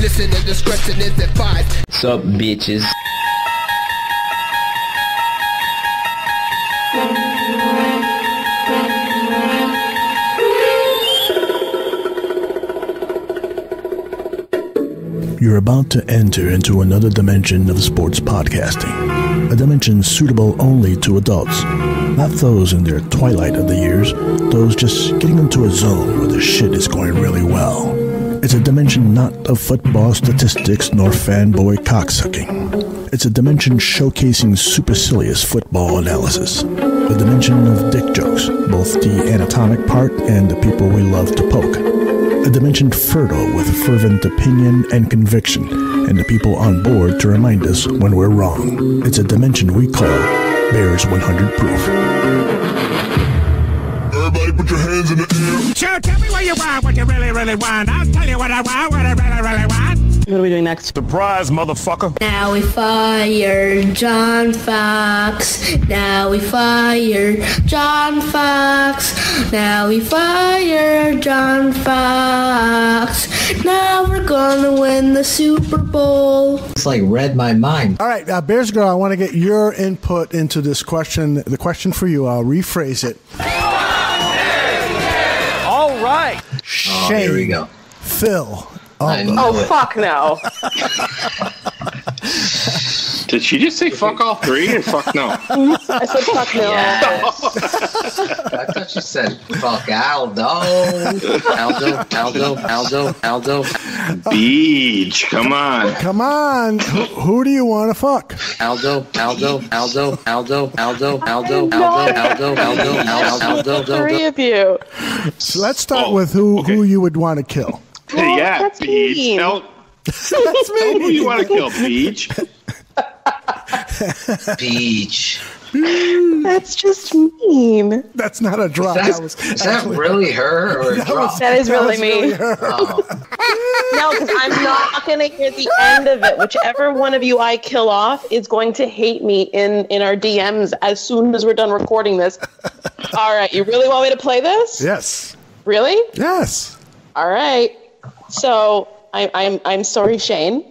Listener discretion is advised. Sup, bitches. You're about to enter into another dimension of sports podcasting. A dimension suitable only to adults. Not those in their twilight of the years, those just getting into a zone where the shit is going really well. It's a dimension not of football statistics nor fanboy cocksucking. It's a dimension showcasing supercilious football analysis. A dimension of dick jokes, both the anatomic part and the people we love to poke. A dimension fertile with fervent opinion and conviction, and the people on board to remind us when we're wrong. It's a dimension we call Bears 100 Proof. Everybody put your hands in the air. So tell me what you want, what you really, really want. I'll tell you what I want, what I really, really want. What are we doing next? Surprise, motherfucker. Now we fire John Fox. Now we fire John Fox. Now we fire John Fox. Now we're gonna win the Super Bowl. It's like read my mind. All right, Bears Girl, I want to get your input into this question. The question for you, I'll rephrase it. All right. Shayne, here we go. Phil. Oh, fuck no. Did she just say fuck all three or fuck no? I said fuck no. Yes. I thought you said fuck Aldo. Aldo. Beach, come on. Come on. Who do you want to fuck? Aldo. Three of you. So let's start with who you would want to kill. Well, Yeah, that's Beach. mean. Tell That's who you want to kill, Beach. Beach. That's just mean. That's not a drop. Is that really her or a drop? That is really me. her. Oh. No, because I'm not going to hear the end of it. Whichever one of you I kill off is going to hate me in our DMs as soon as we're done recording this. All right, you really want me to play this? Yes. Really? Yes. All right. So I'm sorry, Shayne.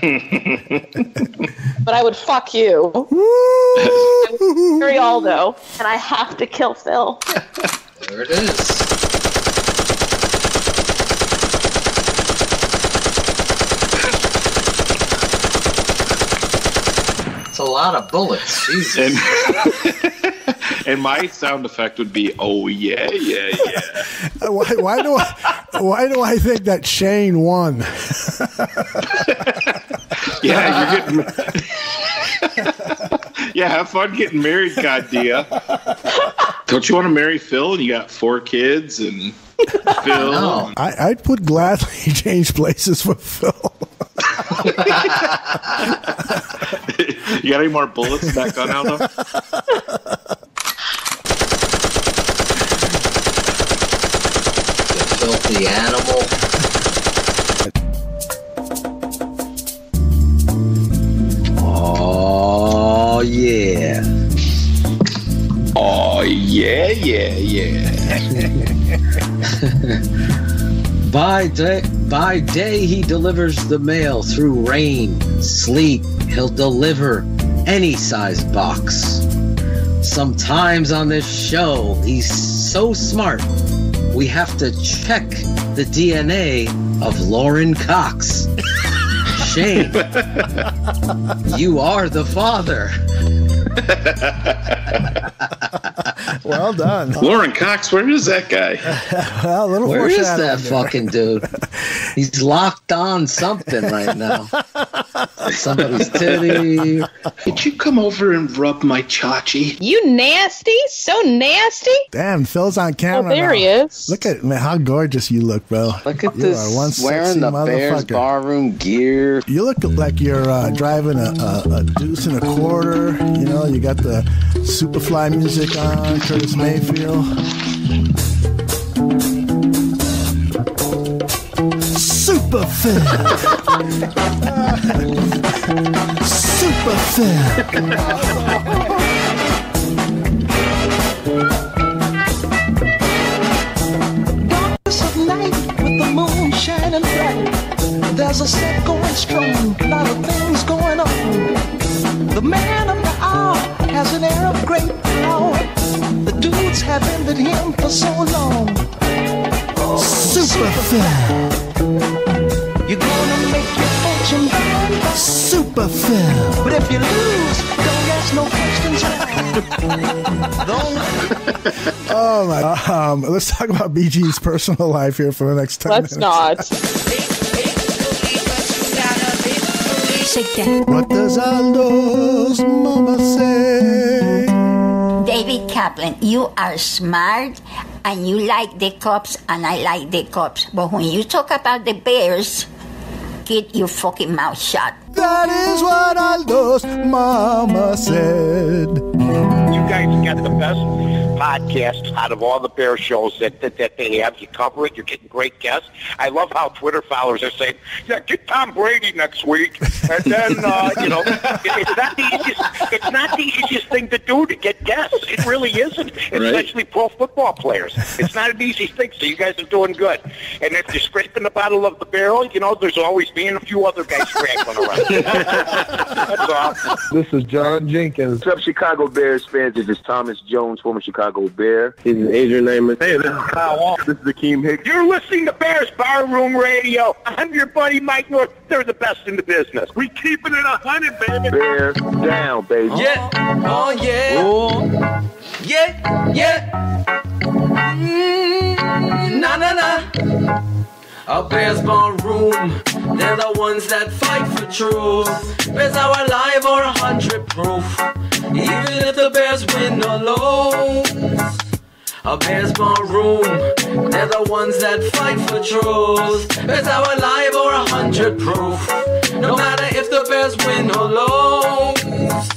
But I would fuck you. I would marry Aldo, and I have to kill Phil. There it is. It's a lot of bullets. Jesus. And my sound effect would be, oh yeah. Why do I think that Shayne won? Yeah, you're getting. Yeah, have fun getting married, goddamn. Don't you want to marry Phil? And you got 4 kids and Phil. No. I'd put gladly change places with Phil. You got any more bullets in that gun, Aldo? Filthy animal. Oh yeah. Oh yeah. By day he delivers the mail through rain, sleet. He'll deliver any size box. Sometimes on this show he's so smart we have to check the DNA of Lauren Cox. Shayne, you are the father. Well done. Lauren Cox, where is that guy? Well, a little Where is foreshadowing that there. fucking dude? He's locked on something right now. Somebody's titty. Could you come over and rub my chachi? You nasty, so nasty. Damn, Phil's on camera. Oh, there now. he is. Look at how gorgeous you look, bro. Look at You this are one wearing sexy the Bears motherfucker. Barroom gear. You look like you're driving a deuce and a quarter. You know, you got the Superfly music on, Curtis Mayfield. Super Phil. Super Phil. Darkness of night with the moon shining bright. There's a are set going strong, a lot of things going on. The man of the hour has an air of great power. The dudes have envied him for so long. Super Phil. You're gonna make your fortune back. Super Phil. But if you lose, don't ask no questions. Oh my! Let's talk about BG's personal life here for the next 10 minutes. Let's not. What does Aldo's mama say? David Kaplan, you are smart and you like the Cubs and I like the Cubs. But when you talk about the Bears, keep your fucking mouth shut. That is what Aldo's mama said. You guys get the best podcast out of all the Bear shows that they have. You cover it. You're getting great guests. I love how Twitter followers are saying, "Yeah, get Tom Brady next week," and then it's not the easiest thing to do to get guests. It really isn't, especially pro football players. It's not an easy thing. So you guys are doing good. And if you're scraping the bottom of the barrel, there's always me and a few other guys scrambling around. That's all. This is John Jenkins. What's up, Chicago Bears fans? This is Thomas Jones, former Chicago Bear. This is Adrian Namath. Hey, this is Kyle Walker. This is Akiem Hicks. You're listening to Bears Barroom Radio. I'm your buddy Mike North. They're the best in the business. We keeping it 100, baby. Bear down, baby. Yeah. Oh, yeah. Oh. Yeah. Nah. A Bears Barroom, they're the ones that fight for truth. Bears are alive or 100 proof, even if the Bears win or lose. A Bears Barroom, they're the ones that fight for truth. Bears are alive or 100 proof, no matter if the Bears win or lose.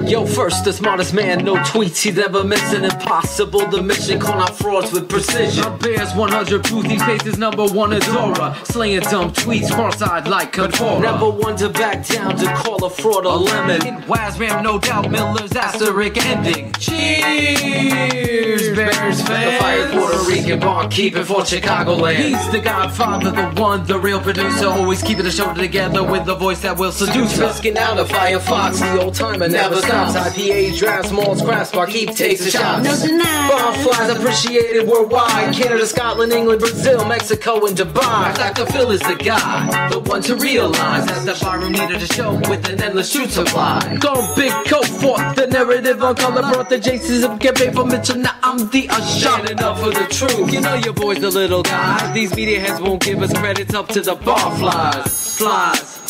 Yo, first, the smartest man, no tweets, he's never missing. Impossible, the mission, call out frauds with precision. A Bears 100 proof, these faces #1 is Dora. Slaying dumb tweets, cross-eyed like Confora. Never one to back down to call a fraud a lemon. In Wazram, no doubt, Miller's asterisk ending. Cheers, Bears fans. The fire Puerto Rican barkeeping for Chicagoland. He's the godfather, the one, the real producer. Always keeping the show together with the voice that will seduce us. Fisking out a Firefox, the old timer never stops. IPA, drafts, malls, crafts, barkeep takes the shots. No deny. Barflies appreciated worldwide. Canada, Scotland, England, Brazil, Mexico, and Dubai. Dr. Phil is the guy, the one to realize that the barroom needed a show with an endless shoot supply. Gone big coat fought the narrative on color, brought the Jasons of get paid for Mitchell. Now I'm the standing up for the truth. You know your boy's the little guy. These media heads won't give us credits up to the barflies. Flies.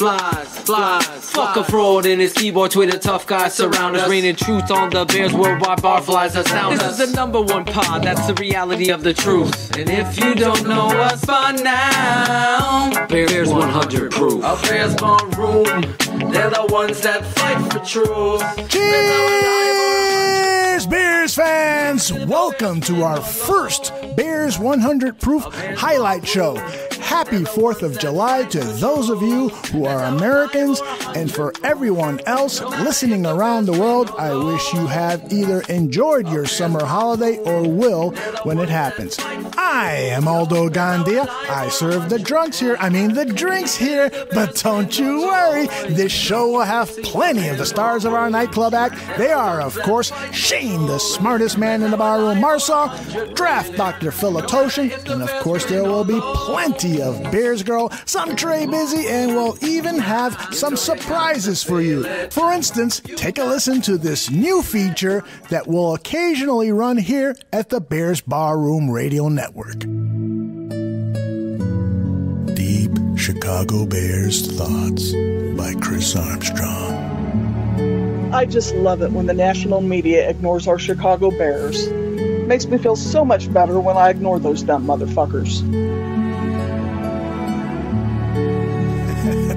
Fuck a fraud in his keyboard, Twitter tough guys surround us. Raining truth on the Bears worldwide, barflies astound us. This is the #1 pod, that's the reality of the truth. And if you don't know us by now, Bears 100 proof. A Bears Barroom, they're the ones that fight for truth. Cheers, Bears fans! Welcome to our first Bears 100 proof highlight show. Happy 4th of July to those of you who are Americans, and for everyone else listening around the world, I wish you have either enjoyed your summer holiday or will when it happens. I am Aldo Gandia. I serve the drinks here, but don't you worry, this show will have plenty of the stars of our nightclub act. They are, of course, Shayne, the smartest man in the barroom, Marsaw, Draft Dr. Philatoshin, and of course there will be plenty of Bears Girl, some Trey Busy, and we'll even have some surprises for you. For instance, take a listen to this new feature that will occasionally run here at the Bears Barroom Radio Network. Deep Chicago Bears Thoughts by Chris Armstrong. I just love it when the national media ignores our Chicago Bears. Makes me feel so much better when I ignore those dumb motherfuckers.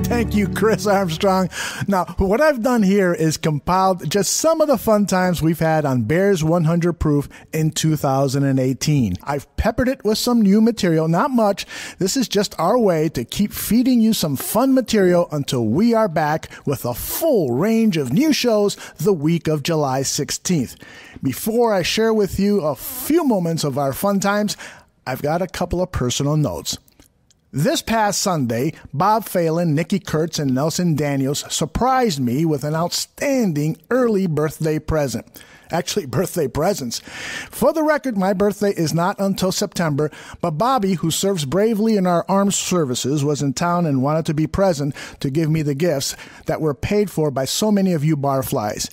Thank you, Chris Armstrong. Now, what I've done here is compiled just some of the fun times we've had on Bears 100 Proof in 2018. I've peppered it with some new material, not much. This is just our way to keep feeding you some fun material until we are back with a full range of new shows the week of July 16th. Before I share with you a few moments of our fun times, I've got a couple of personal notes. This past Sunday, Bob Phelan, Nikki Kurtz, and Nelson Daniels surprised me with an outstanding early birthday present. Actually, birthday presents. For the record, my birthday is not until September, but Bobby, who serves bravely in our armed services, was in town and wanted to be present to give me the gifts that were paid for by so many of you barflies.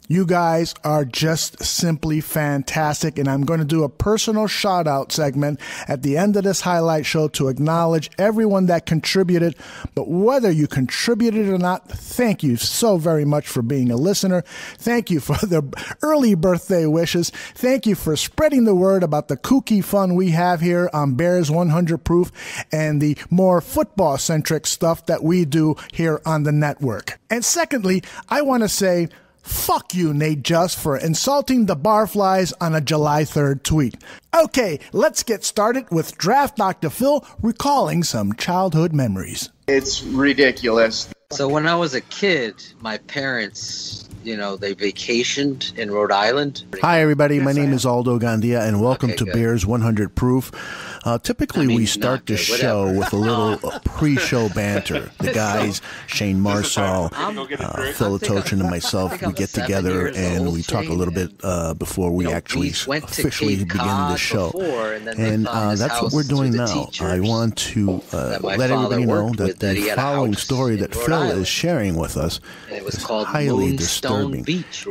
You guys are just simply fantastic, and I'm going to do a personal shout-out segment at the end of this highlight show to acknowledge everyone that contributed. But whether you contributed or not, thank you so very much for being a listener. Thank you for the early birthday wishes. Thank you for spreading the word about the kooky fun we have here on Bears 100 Proof and the more football-centric stuff that we do here on the network. And secondly, I want to say, fuck you, Nate Just, for insulting the barflies on a July 3rd tweet. Okay, let's get started with Draft Dr. Phil recalling some childhood memories. It's ridiculous. So when I was a kid, my parents, they vacationed in Rhode Island. Hi, everybody. My name is Aldo Gandia, and welcome to Bears 100 Proof. Typically, we start the show with a little pre-show banter. The guys, Shayne Marsaw, Phil Atochin, and myself, we get together and we talk a little bit before we actually officially begin the show. And that's what we're doing now. I want to let everybody know that the following story that Phil is sharing with us is highly disturbing,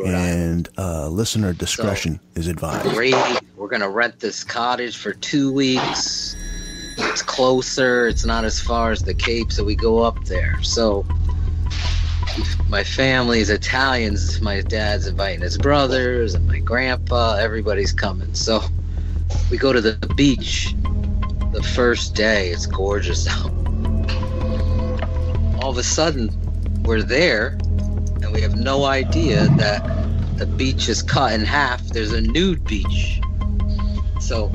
and listener discretion is advised. We're going to rent this cottage for 2 weeks. It's closer. It's not as far as the Cape, so we go up there. So my family is Italians. My dad's inviting his brothers and my grandpa. Everybody's coming. So we go to the beach the first day. It's gorgeous out. All of a sudden, we're there, and we have no idea that the beach is cut in half. There's a nude beach. So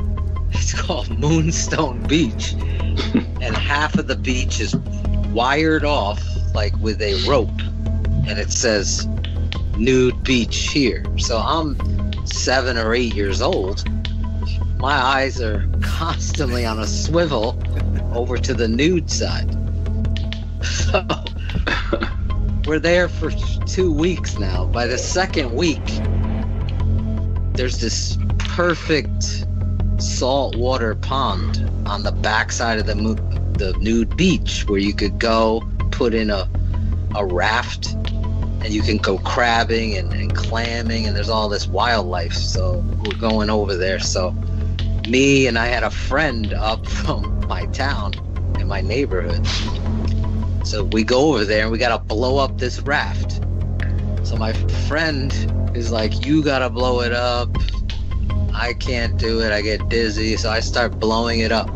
it's called Moonstone Beach, and half of the beach is wired off like with a rope, and it says nude beach here. So I'm 7 or 8 years old. My eyes are constantly on a swivel over to the nude side. So we're there for 2 weeks now. By the second week, there's this perfect saltwater pond on the backside of the nude beach where you could go put in a raft, and you can go crabbing and clamming, and there's all this wildlife. So we're going over there. So me and I had a friend up from my town in my neighborhood. So we go over there and we got to blow up this raft. So my friend is like, you got to blow it up. I can't do it. I get dizzy. So I start blowing it up.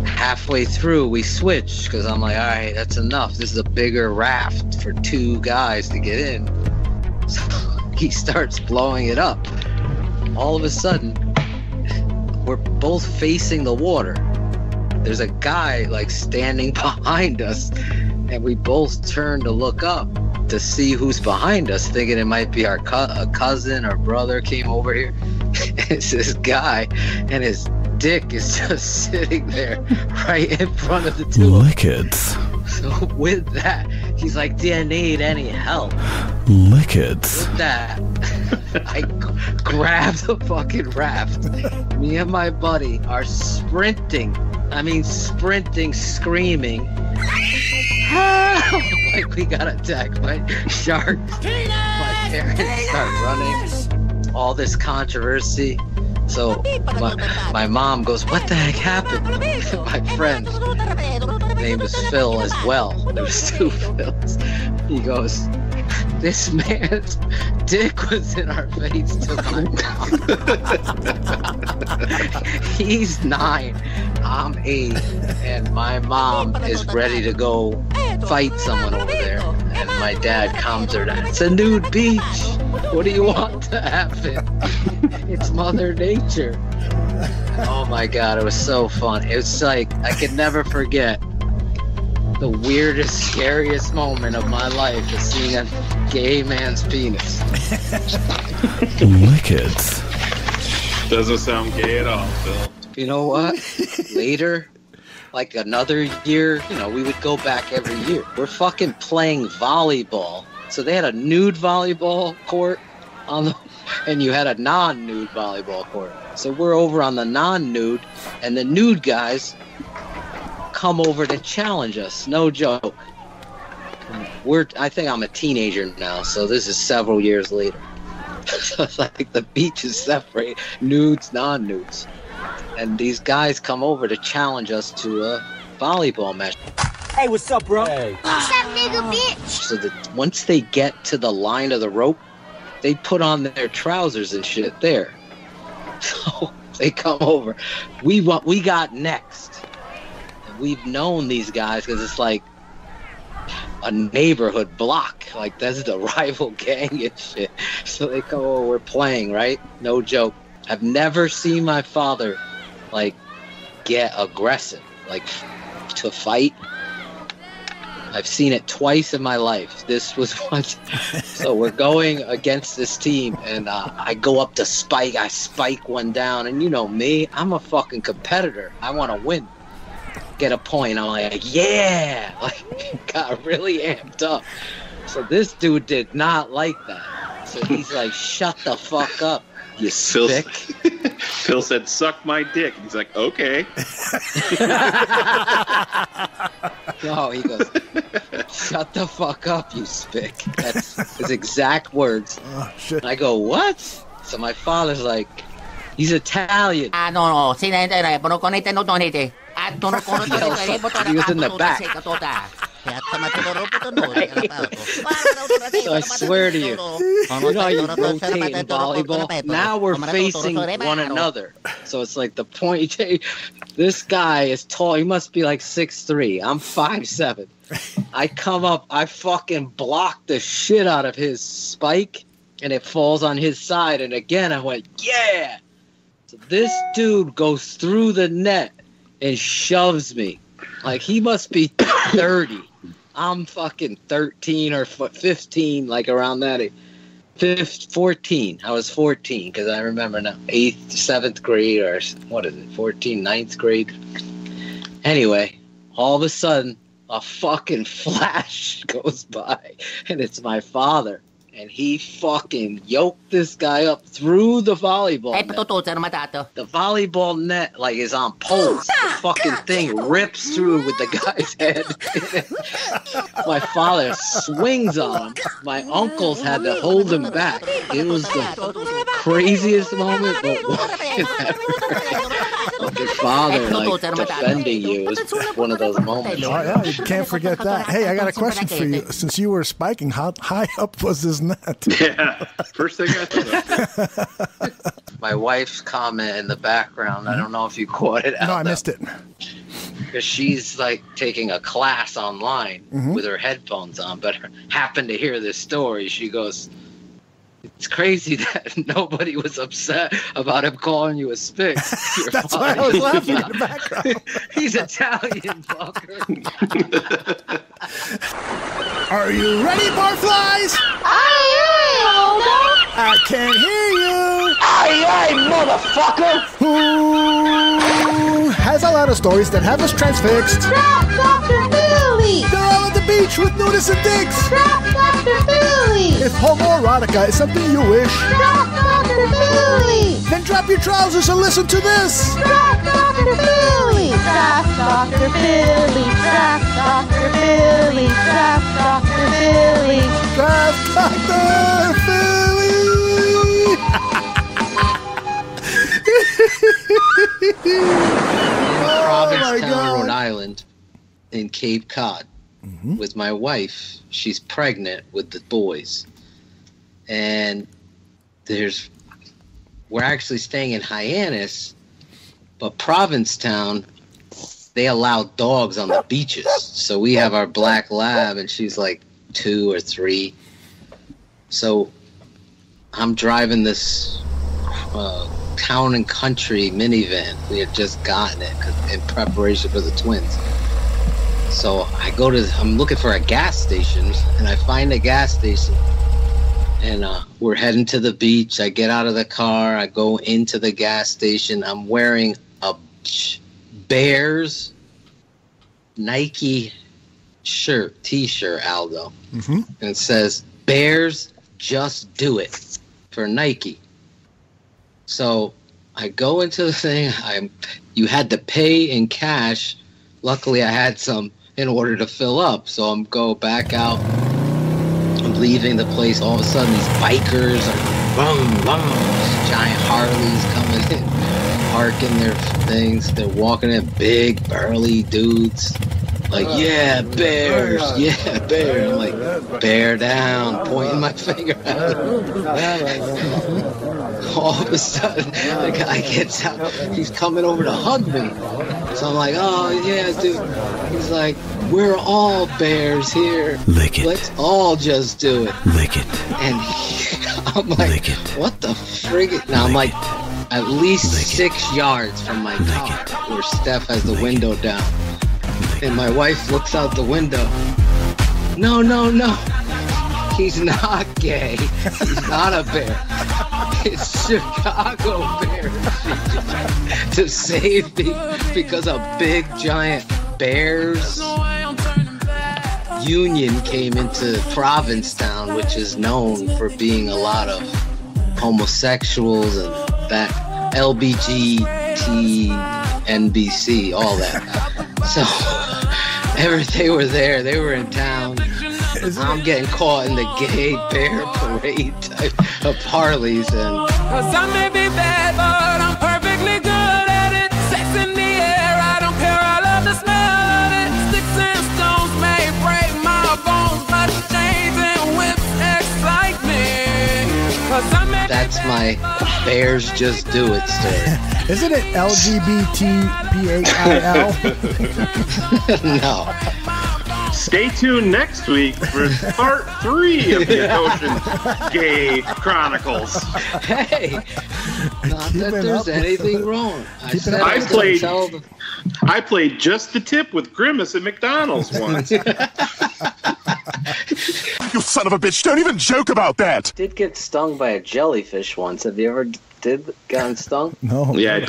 Halfway through, we switch because I'm like, all right, that's enough. This is a bigger raft for 2 guys to get in. So he starts blowing it up. All of a sudden, we're both facing the water. There's a guy like standing behind us, and we both turn to look up to see who's behind us, thinking it might be our a cousin or brother came over here. It's this guy, and his dick is just sitting there right in front of the two. Lick it. So with that, he's like, do you need any help? Lick it. With that, I grab the fucking raft. Me and my buddy are sprinting. I mean, sprinting, screaming. Like we got attacked by sharks. My parents start running. All this controversy. So my mom goes, what the heck happened? My friend, his name is Phil as well. There was 2 Phils. He goes, this man's dick was in our face to my mom. He's 9, I'm 8, and my mom is ready to go fight someone over there. And my dad calms her down. It's a nude beach. What do you want to happen? It's Mother Nature. Oh my God, it was so fun. It was like, I could never forget the weirdest, scariest moment of my life is seeing a gay man's penis. Lick it. Doesn't sound gay at all, Phil. You know what? Later, like another year. You know, we would go back every year. We're fucking playing volleyball. So they had a nude volleyball court and you had a non-nude volleyball court. So we're over on the non-nude, and the nude guys come over to challenge us. No joke. I think I'm a teenager now, so this is several years later. So it's like the beach is separate, nudes, non-nudes. And these guys come over to challenge us to a volleyball match. Hey, what's up, bro? Hey. What's up, nigga, bitch? So that once they get to the line of the rope, they put on their trousers and shit there. So they come over. We got next. And we've known these guys because it's like a neighborhood block. Like, that's the rival gang and shit. So they come over, we're playing, right? No joke. I've never seen my father, like, get aggressive, like, to fight. I've seen it twice in my life. This was once. So we're going against this team, and I go up to spike. I spike one down, and you know me, I'm a fucking competitor. I want to win, get a point. I'm like, yeah, like, got really amped up. So this dude did not like that. So he's like, shut the fuck up, you spick. Phil said, suck my dick. He's like, okay. No, he goes, shut the fuck up, you spick. That's his exact words. Oh, shit. I go, what? So my father's like, he's Italian. No. He was in the back. So I swear to you, you know how you rotate in volleyball? Now we're facing one another. So it's like the point. This guy is tall. He must be like 6'3". I'm 5'7". I come up. I fucking block the shit out of his spike, and it falls on his side. And again, I went, yeah. So this dude goes through the net and shoves me. Like, he must be 30. I'm fucking 13 or 15, like around that age. 14. I was 14 because I remember now. 8th, 7th grade, or what is it? 14, 9th grade. Anyway, all of a sudden, a fucking flash goes by, and it's my father. And he fucking yoked this guy up through the volleyball net. The volleyball net, like, is on poles. The fucking thing rips through with the guy's head. My father swings on him. My uncles had to hold him back. It was the craziest moment, but your father, like, defending you is one of those moments. Oh, yeah, you can't forget that. Hey, I got a question for you. Since you were spiking, how high up was this net? Yeah, first thing I thought of. My wife's comment in the background, I don't know if you caught it out. No, I missed it. Because she's like taking a class online with her headphones on, but happened to hear this story. She goes, it's crazy that nobody was upset about him calling you a spick. That's why I was laughing in the background. He's Italian, fucker. Are you ready, barflies? Aye, aye, I can't hear you. Aye, aye, motherfucker. Who has a lot of stories that have us transfixed? Drop Dr. Billy. They're all at the beach with nudist and dicks. Drop Dr. Billy. If homoerotica is something you wish, Drop Dr. Billy. then drop your trousers and listen to this. Drop Dr. Billy. Drop Dr. Billy. Drop Dr. Billy. Drop Dr. Billy. Drop Dr. Billy. Provincetown, Rhode Island, in Cape Cod, with my wife. She's pregnant with the boys, and we're actually staying in Hyannis, but Provincetown, they allow dogs on the beaches. So we have our black lab, and she's like 2 or 3. So I'm driving this town and country minivan. We had just gotten it in preparation for the twins. So I'm looking for a gas station, and I find a gas station, and we're heading to the beach. I get out of the car, I go into the gas station. I'm wearing a Bears Nike T-shirt, Aldo. Mm-hmm. And it says, Bears Just Do It for Nike. So I go into the thing. You had to pay in cash. Luckily, I had some in order to fill up. So I'm go back out. I'm leaving the place. All of a sudden, these bikers are these giant Harleys coming in, parking their things. They're walking in, big, burly dudes. Like, yeah, Bears, yeah, Bears. I'm like, bear down, pointing my finger at him. All of a sudden, the guy gets out. He's coming over to hug me. So I'm like, oh, yeah, dude. He's like, we're all Bears here. Lick it. Let's all just do it. Lick it. And I'm like, Lick it. what the friggin'? Now I'm like, at least 6 yards from my car where Steph has the window down. And my wife looks out the window. No. He's not gay. He's not a bear. It's Chicago Bears. To save me because a big giant Bears union came into Provincetown, which is known for being a lot of homosexuals and that LBGT, NBC, all that. So they were there. They were in town. I'm getting caught in the gay bear parade type of Harleys. And Cause I may be bad, but I'm perfectly good at it. Sex in the air, I don't care, I love the smell of it. Sticks and stones may break my bones, but chains and whips excite me. Cause I may that's my Bears Just Do It story. Isn't it LGBTPAIL? No. Stay tuned next week for part 3 of the Ocean Gay Chronicles. Hey, not that there's anything wrong. I played Just the Tip with Grimace at McDonald's once. You son of a bitch, don't even joke about that. Did get stung by a jellyfish once. Have you ever gotten stung? No. Yeah, I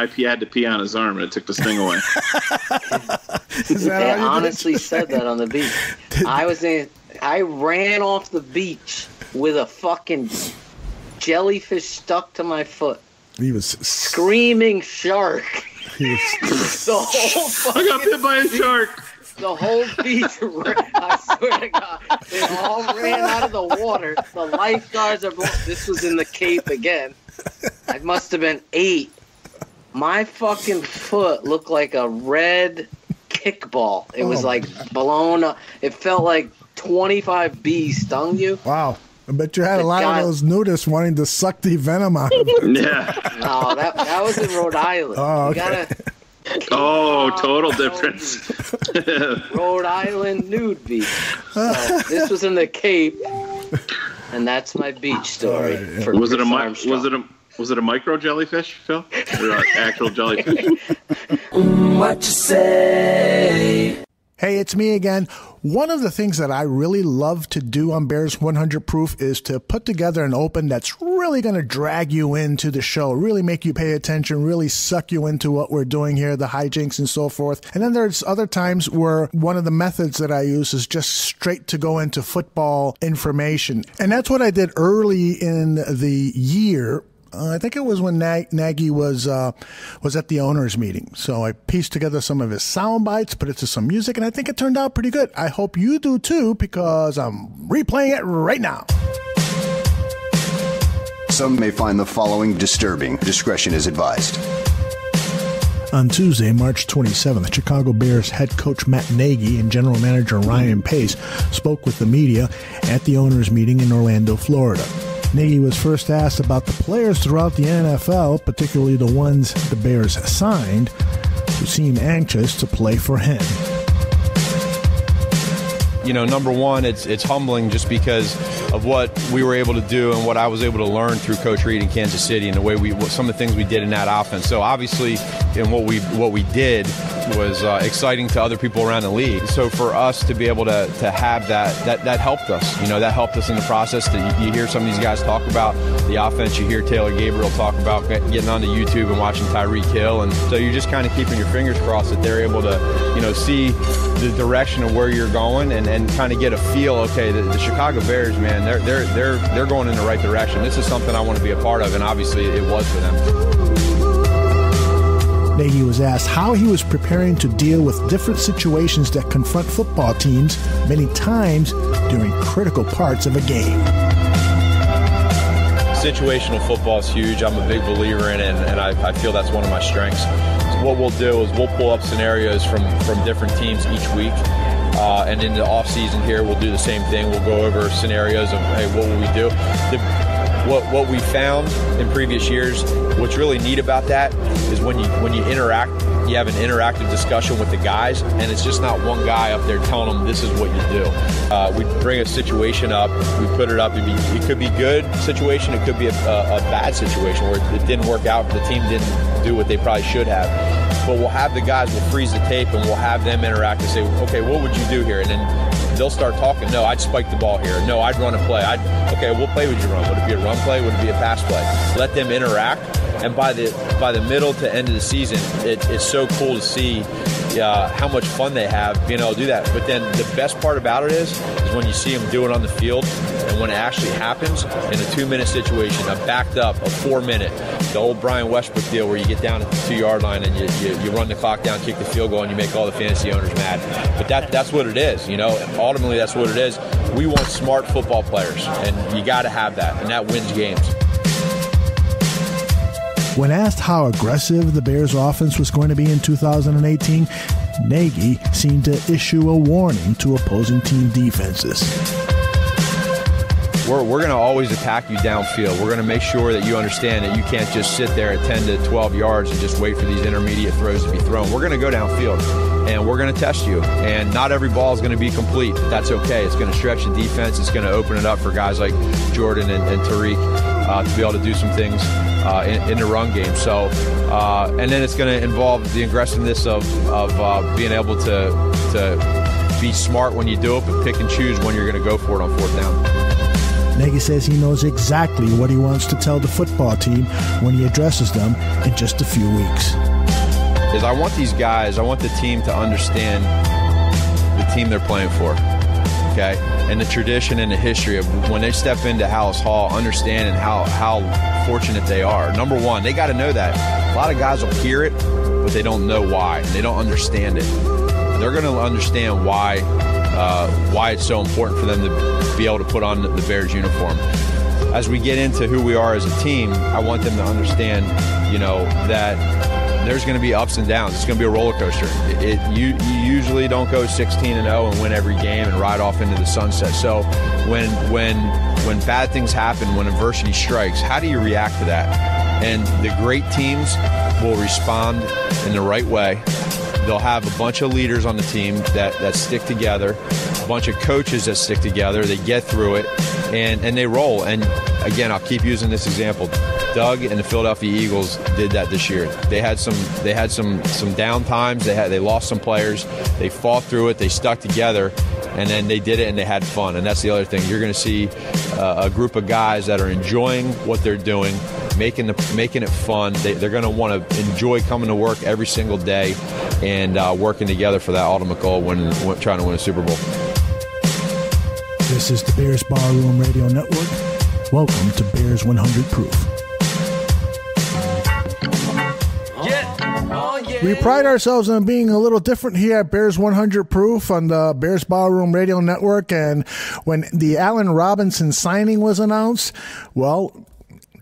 had to pee on his arm and it took the sting away. They honestly said that on the beach. I ran off the beach with a fucking jellyfish stuck to my foot. He was screaming shark. He was the whole fucking I got bit by a shark. The whole beach, I swear to God, they all ran out of the water. The lifeguards are. This was in the Cape again. I must have been 8. My fucking foot looked like a red kickball. It was like blown up. It felt like 25 bees stung you. Wow. I bet you had a lot of those nudists wanting to suck the venom out of it. Yeah. No, that was in Rhode Island. Oh, okay. Total difference. Rhode Island nude beach. So this was in the Cape, and that's my beach story. Was it a micro jellyfish, Phil, or an actual jellyfish? what you say? Hey, it's me again. One of the things that I really love to do on Bears 100 Proof is to put together an open that's really going to drag you into the show, really make you pay attention, really suck you into what we're doing here, the hijinks and so forth. And then there's other times where one of the methods that I use is just straight to go into football information. And that's what I did early in the year. I think it was when Nagy was at the owners' meeting. So I pieced together some of his sound bites, put it to some music, and I think it turned out pretty good. I hope you do too, because I'm replaying it right now. Some may find the following disturbing. Discretion is advised. On Tuesday, March 27th, Chicago Bears head coach Matt Nagy and general manager Ryan Pace spoke with the media at the owners' meeting in Orlando, Florida. Nagy was first asked about the players throughout the NFL, particularly the ones the Bears signed, who seem anxious to play for him. You know, number one, it's humbling just because of what we were able to do and what I was able to learn through Coach Reed in Kansas City and the way some of the things we did in that offense. So obviously, in what we did, exciting to other people around the league. So for us to be able to have that helped us. You know, that helped us in the process. That you hear some of these guys talk about the offense. You hear Taylor Gabriel talk about getting onto YouTube and watching Tyreek Hill, and so you're just kind of keeping your fingers crossed that they're able to, you know, see the direction of where you're going and kind of get a feel. Okay, the Chicago Bears, man, they're going in the right direction. This is something I want to be a part of, and obviously it was for them. Nagy was asked how he was preparing to deal with different situations that confront football teams many times during critical parts of a game. Situational football is huge. I'm a big believer in it, and I feel that's one of my strengths. So what we'll do is we'll pull up scenarios from different teams each week. And in the off-season here, we'll do the same thing. We'll go over scenarios of, hey, what will we do? What we found in previous years, what's really neat about that is when you interact, you have an interactive discussion with the guys, and it's just not one guy up there telling them this is what you do. We bring a situation up, we put it up. It could be good situation, it could be a bad situation where it didn't work out, the team didn't do what they probably should have. But we'll have the guys, we'll freeze the tape, and we'll have them interact and say, okay, what would you do here? And then they'll start talking. No, I'd spike the ball here. No, I'd run a play. Okay, what play would you run? Would it be a run play? Would it be a pass play? Let them interact. And by the middle to end of the season, it's so cool to see how much fun they have being able to do that. But then the best part about it is when you see them do it on the field, and when it actually happens in a 2-minute situation, a backed up, a 4-minute, the old Brian Westbrook deal where you get down at the 2-yard line and you run the clock down, kick the field goal, and you make all the fantasy owners mad. But that's what it is, you know. Ultimately, that's what it is. We want smart football players, and you got to have that, and that wins games. When asked how aggressive the Bears' offense was going to be in 2018, Nagy seemed to issue a warning to opposing team defenses. We're going to always attack you downfield. We're going to make sure that you understand that you can't just sit there at 10 to 12 yards and just wait for these intermediate throws to be thrown. We're going to go downfield, and we're going to test you. And not every ball is going to be complete. That's okay. It's going to stretch the defense. It's going to open it up for guys like Jordan and Tariq to be able to do some things in the run game. So, and then it's going to involve the aggressiveness of being able to be smart when you do it, but pick and choose when you're going to go for it on fourth down. Nagy says he knows exactly what he wants to tell the football team when he addresses them in just a few weeks. I want these guys, I want the team to understand the team they're playing for, okay? And the tradition and the history of when they step into Hallis Hall, understanding how fortunate they are. Number one, they got to know that. A lot of guys will hear it, but they don't know why. They don't understand it. They're going to understand why it's so important for them to be able to put on the Bears uniform. As we get into who we are as a team, I want them to understand, you know, that there's going to be ups and downs. It's going to be a roller coaster. You usually don't go 16-0 and win every game and ride off into the sunset. So when bad things happen, when adversity strikes, how do you react to that? And the great teams will respond in the right way. They'll have a bunch of leaders on the team that stick together, a bunch of coaches that stick together. They get through it, and they roll. And again, I'll keep using this example. Doug and the Philadelphia Eagles did that this year. They had some down times. They lost some players. They fought through it. They stuck together, and then they did it, and they had fun. And that's the other thing. You're going to see a group of guys that are enjoying what they're doing, making it fun. They're going to want to enjoy coming to work every single day and working together for that ultimate goal when trying to win a Super Bowl. This is the Bears Barroom Radio Network. Welcome to Bears 100 Proof. We pride ourselves on being a little different here at Bears 100 Proof on the Bears Barroom Radio Network. And when the Allen Robinson signing was announced, well,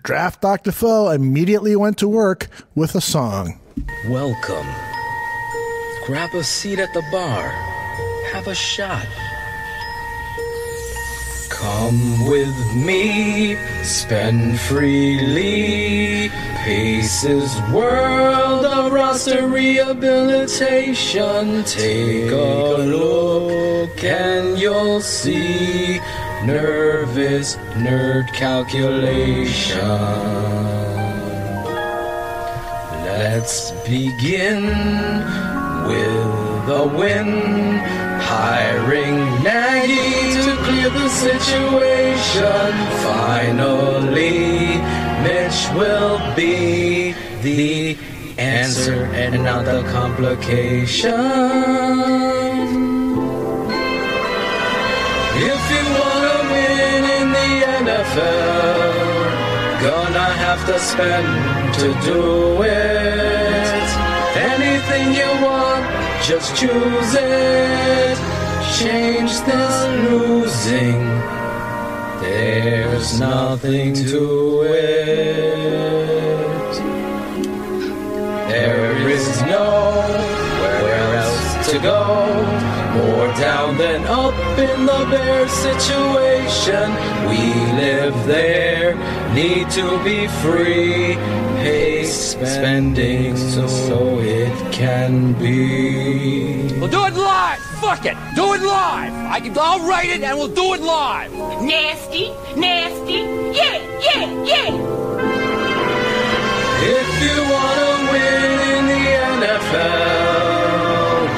Draft Dr. Phil immediately went to work with a song. Welcome. Grab a seat at the bar. Have a shot. Come with me, spend freely. Pace's World of Roster Rehabilitation. Take a look and you'll see nervous nerd calculation. Let's begin with gonna win. Hiring Nagy to clear the situation. Finally, Mitch will be the answer and not the complication. If you wanna win in the NFL, gonna have to spend to do it. Anything you want, just choose it. Change this losing. There's nothing to it. There is nowhere else to go. More down than up in the Bears situation. We live there, need to be free. Pay spending so it can be. We'll do it live! Fuck it! Do it live! I'll write it and we'll do it live! Nasty, nasty, yeah, yeah, yeah! If you wanna win in the NFL,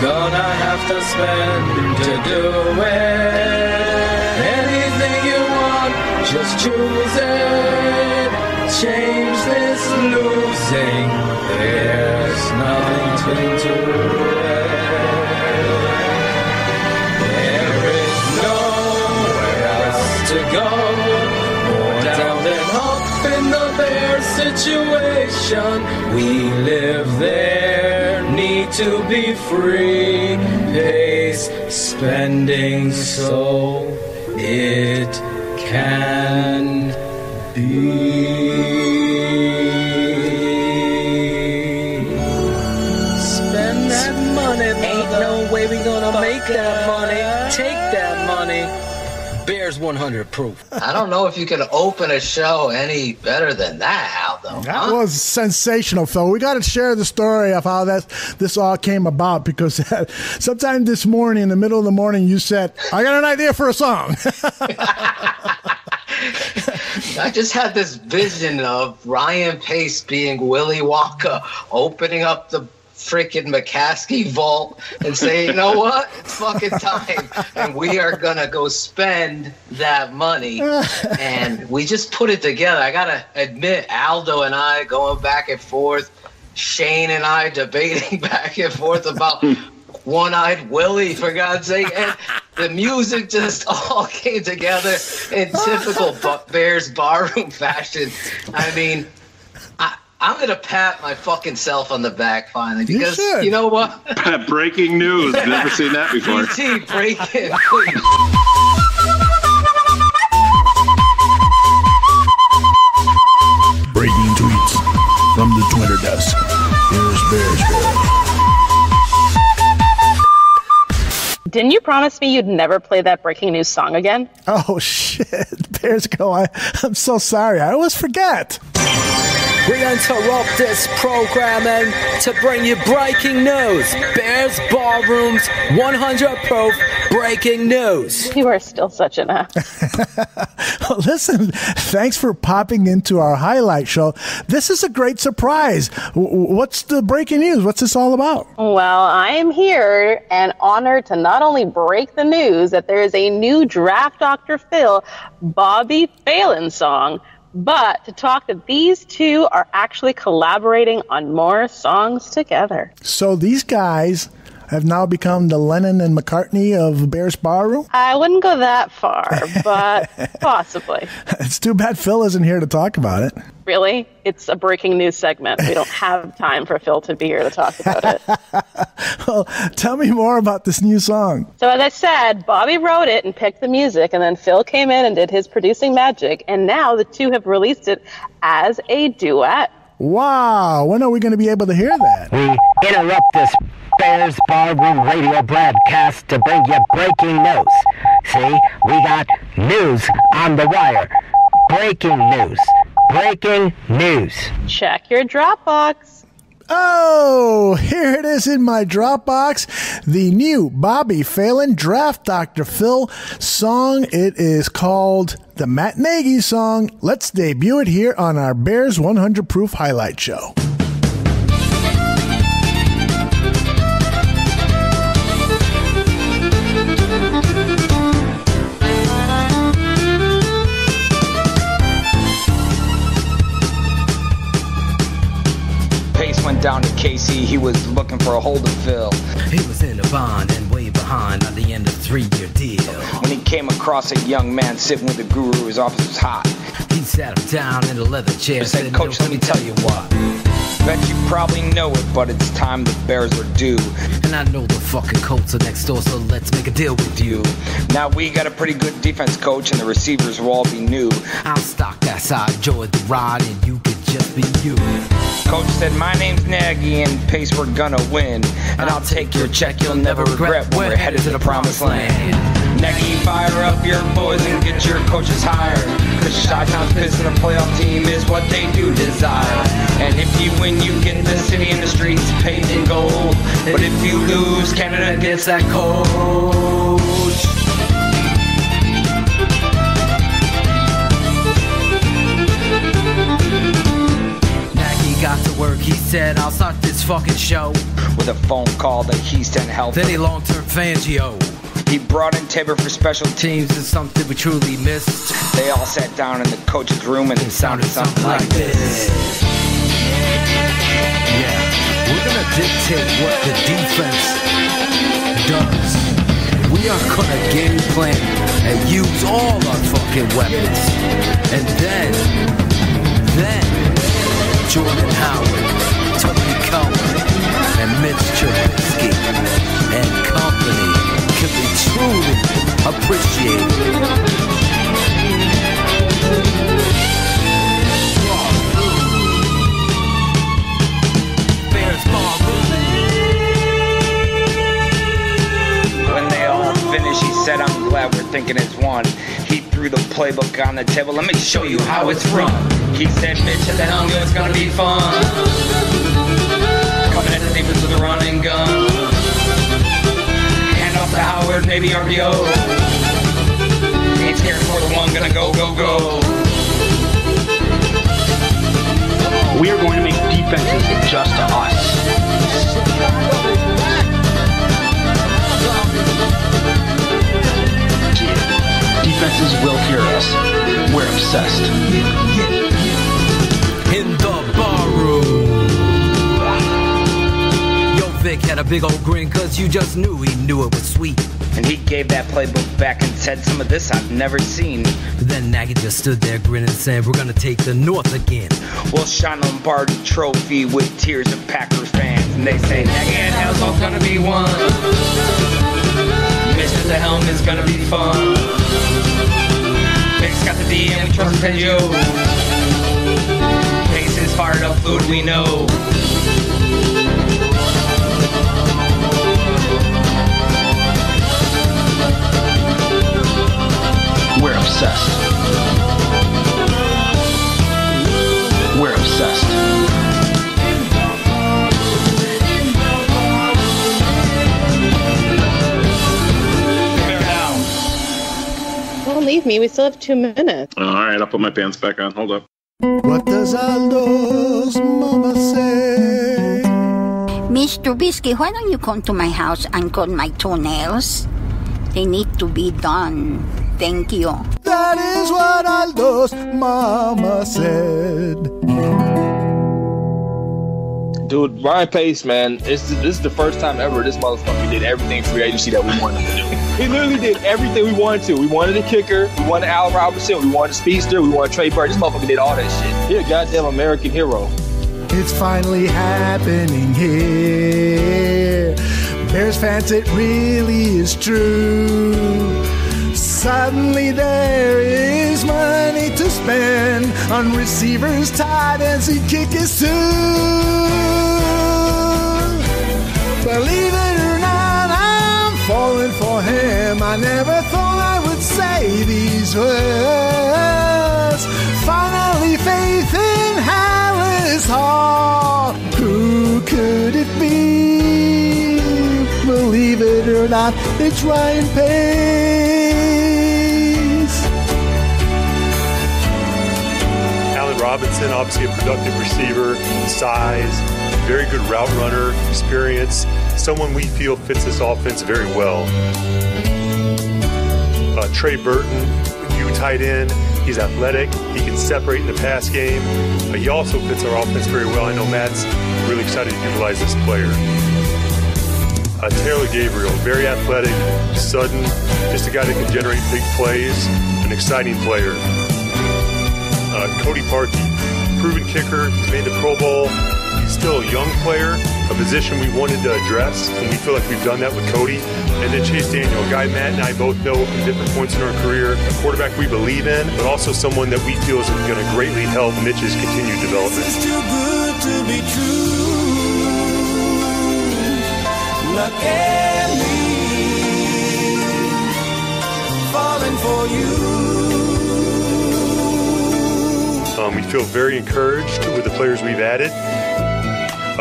gonna have to spend to do it. Anything you want, just choose it. Change this losing. There's nothing to it. There is nowhere else to go. More down than up in the Bears situation. We live there, need to be free. Pace spending so it can be. Spend that money, ain't no way we gonna make that money. Take that money. Bears 100 proof. I don't know if you could open a show any better than that, Aldo. That was sensational, Phil. We got to share the story of how this all came about, because sometime this morning, in the middle of the morning, you said, I got an idea for a song. I just had this vision of Ryan Pace being Willy Wonka, opening up the freaking McCaskey vault and say, you know what? It's fucking time. And we are going to go spend that money. And we just put it together. I got to admit, Aldo and I going back and forth, Shayne and I debating back and forth about One-Eyed Willie, for God's sake. And the music just all came together in typical Bears Barroom fashion. I mean, I'm going to pat my fucking self on the back finally, because you know what? Breaking news. Never seen that before. BT, breaking. Breaking tweets from the Twitter desk. Here's Bears Barroom. Didn't you promise me you'd never play that breaking news song again? Oh, shit. Bears go. I'm so sorry. I always forget. We interrupt this programming to bring you breaking news. Bears Barroom's 100 proof breaking news. You are still such an ass. Well, listen, thanks for popping into our highlight show. This is a great surprise. What's the breaking news? What's this all about? Well, I am here and honored to not only break the news that there is a new Draft Dr. Phil Bobby Phelan song, but to talk that these two are actually collaborating on more songs together. So these guys have now become the Lennon and McCartney of Bears Barroom? I wouldn't go that far, but possibly. It's too bad Phil isn't here to talk about it. Really? It's a breaking news segment. We don't have time for Phil to be here to talk about it. Well, tell me more about this new song. So as I said, Bobby wrote it and picked the music, and then Phil came in and did his producing magic, and now the two have released it as a duet. Wow. When are we going to be able to hear that? We interrupt this Bears Barroom radio broadcast to bring you breaking news. See, we got news on the wire. Breaking news. Breaking news. Check your Dropbox. Oh, here it is in my Dropbox. The new Bobby Phelan Draft Dr. Phil song. It is called the Matt Nagy song. Let's debut it here on our Bears 100 Proof Highlight Show. he was looking for a hole to fill. He was in a bond and way behind at the end of a 3-year deal. When he came across a young man sitting with a guru, his office was hot. He sat him down in a leather chair. He said, Coach, let me tell you what. Bet you probably know it, but it's time the Bears are due. And I know the fucking Colts are next door, so let's make a deal with you. Now we got a pretty good defense, coach, and the receivers will all be new. I'll stock that side, Joy the Rod, and you could just be you. Coach said, my name's Nagy, and Pace, we're gonna win. And I'll take your check, you'll never regret when we're headed to the promised land. Nagy, fire up your boys and get your coaches hired. Cause Chi-Town's pissing the playoff team is what they do desire. And if you win, you get the city and the streets paved in gold. But if you lose, Canada gets that coach. Nagy got to work, he said, I'll start this fucking show. With a phone call that he sent help. Then he long-term Fangio. He brought in Tabor for special teams. It's something we truly missed. They all sat down in the coach's room and it sounded something like this. Yeah, we're gonna dictate what the defense does. We are gonna game plan and use all our fucking weapons. And then Jordan Howard, Tony Cowan, and Mitch Trubisky and company can be truly appreciated. Bears Barroom. When they all finished, he said, I'm glad we're thinking as one. He threw the playbook on the table. Let me show you how it's run. He said, Mitch at the helm, it's gonna be fun. Coming at the defense with a running gun. Hand off to Howard, maybe RPO. Ain't scared for the one, gonna go, go, go. We are going to make defenses adjust to us. Defenses will hear us. We're obsessed. In the barroom. Yo, Vic had a big old grin cause you just knew he knew it was sweet. And he gave that playbook back and said, some of this I've never seen. Then Nagy just stood there grinning and said, we're gonna take the North again. We'll shine Lombardi trophy with tears of Packers fans. And they say, Nagy and hell's all gonna be one. Mitch at the helm is gonna be fun. Vic's got the D and we trust Fangio. Pace is fired up, food we know. We're obsessed. We're obsessed. Don't leave me. We still have 2 minutes. All right, I'll put my pants back on. Hold up. What does Aldo's mama say? Miss Trubisky, why don't you come to my house and cut my toenails? They need to be done. Thank you. That is what Aldo's mama said. Dude, Ryan Pace, man, this is the first time ever this motherfucker did everything free agency that we wanted him to do. He literally did everything we wanted to. We wanted a kicker, we wanted Allen Robinson, we wanted a speedster, we wanted Trey Burke. This motherfucker did all that shit. He a goddamn American hero. It's finally happening here. Bears fans, it really is true. Suddenly there is money to spend on receivers, tight ends, and kickers too. Believe it or not, I'm falling for him. I never thought I would say these words. Finally, faith in Harris Hall. Who could it be? Believe it or not, it's Ryan Pace. Allen Robinson, obviously a productive receiver, size, very good route runner, experience, someone we feel fits this offense very well. Trey Burton, new tight end, He's athletic. He can separate in the pass game. He also fits our offense very well. I know Matt's really excited to utilize this player. Taylor Gabriel, very athletic, sudden, just a guy that can generate big plays, an exciting player. Cody Parkey, proven kicker. He's made the Pro Bowl. He's still a young player, a position we wanted to address, and we feel like we've done that with Cody. And then Chase Daniel, a guy Matt and I both know from different points in our career, a quarterback we believe in, but also someone that we feel is going to greatly help Mitch's continued development. It's too good to be true. Look at me, falling for you. We feel very encouraged with the players we've added.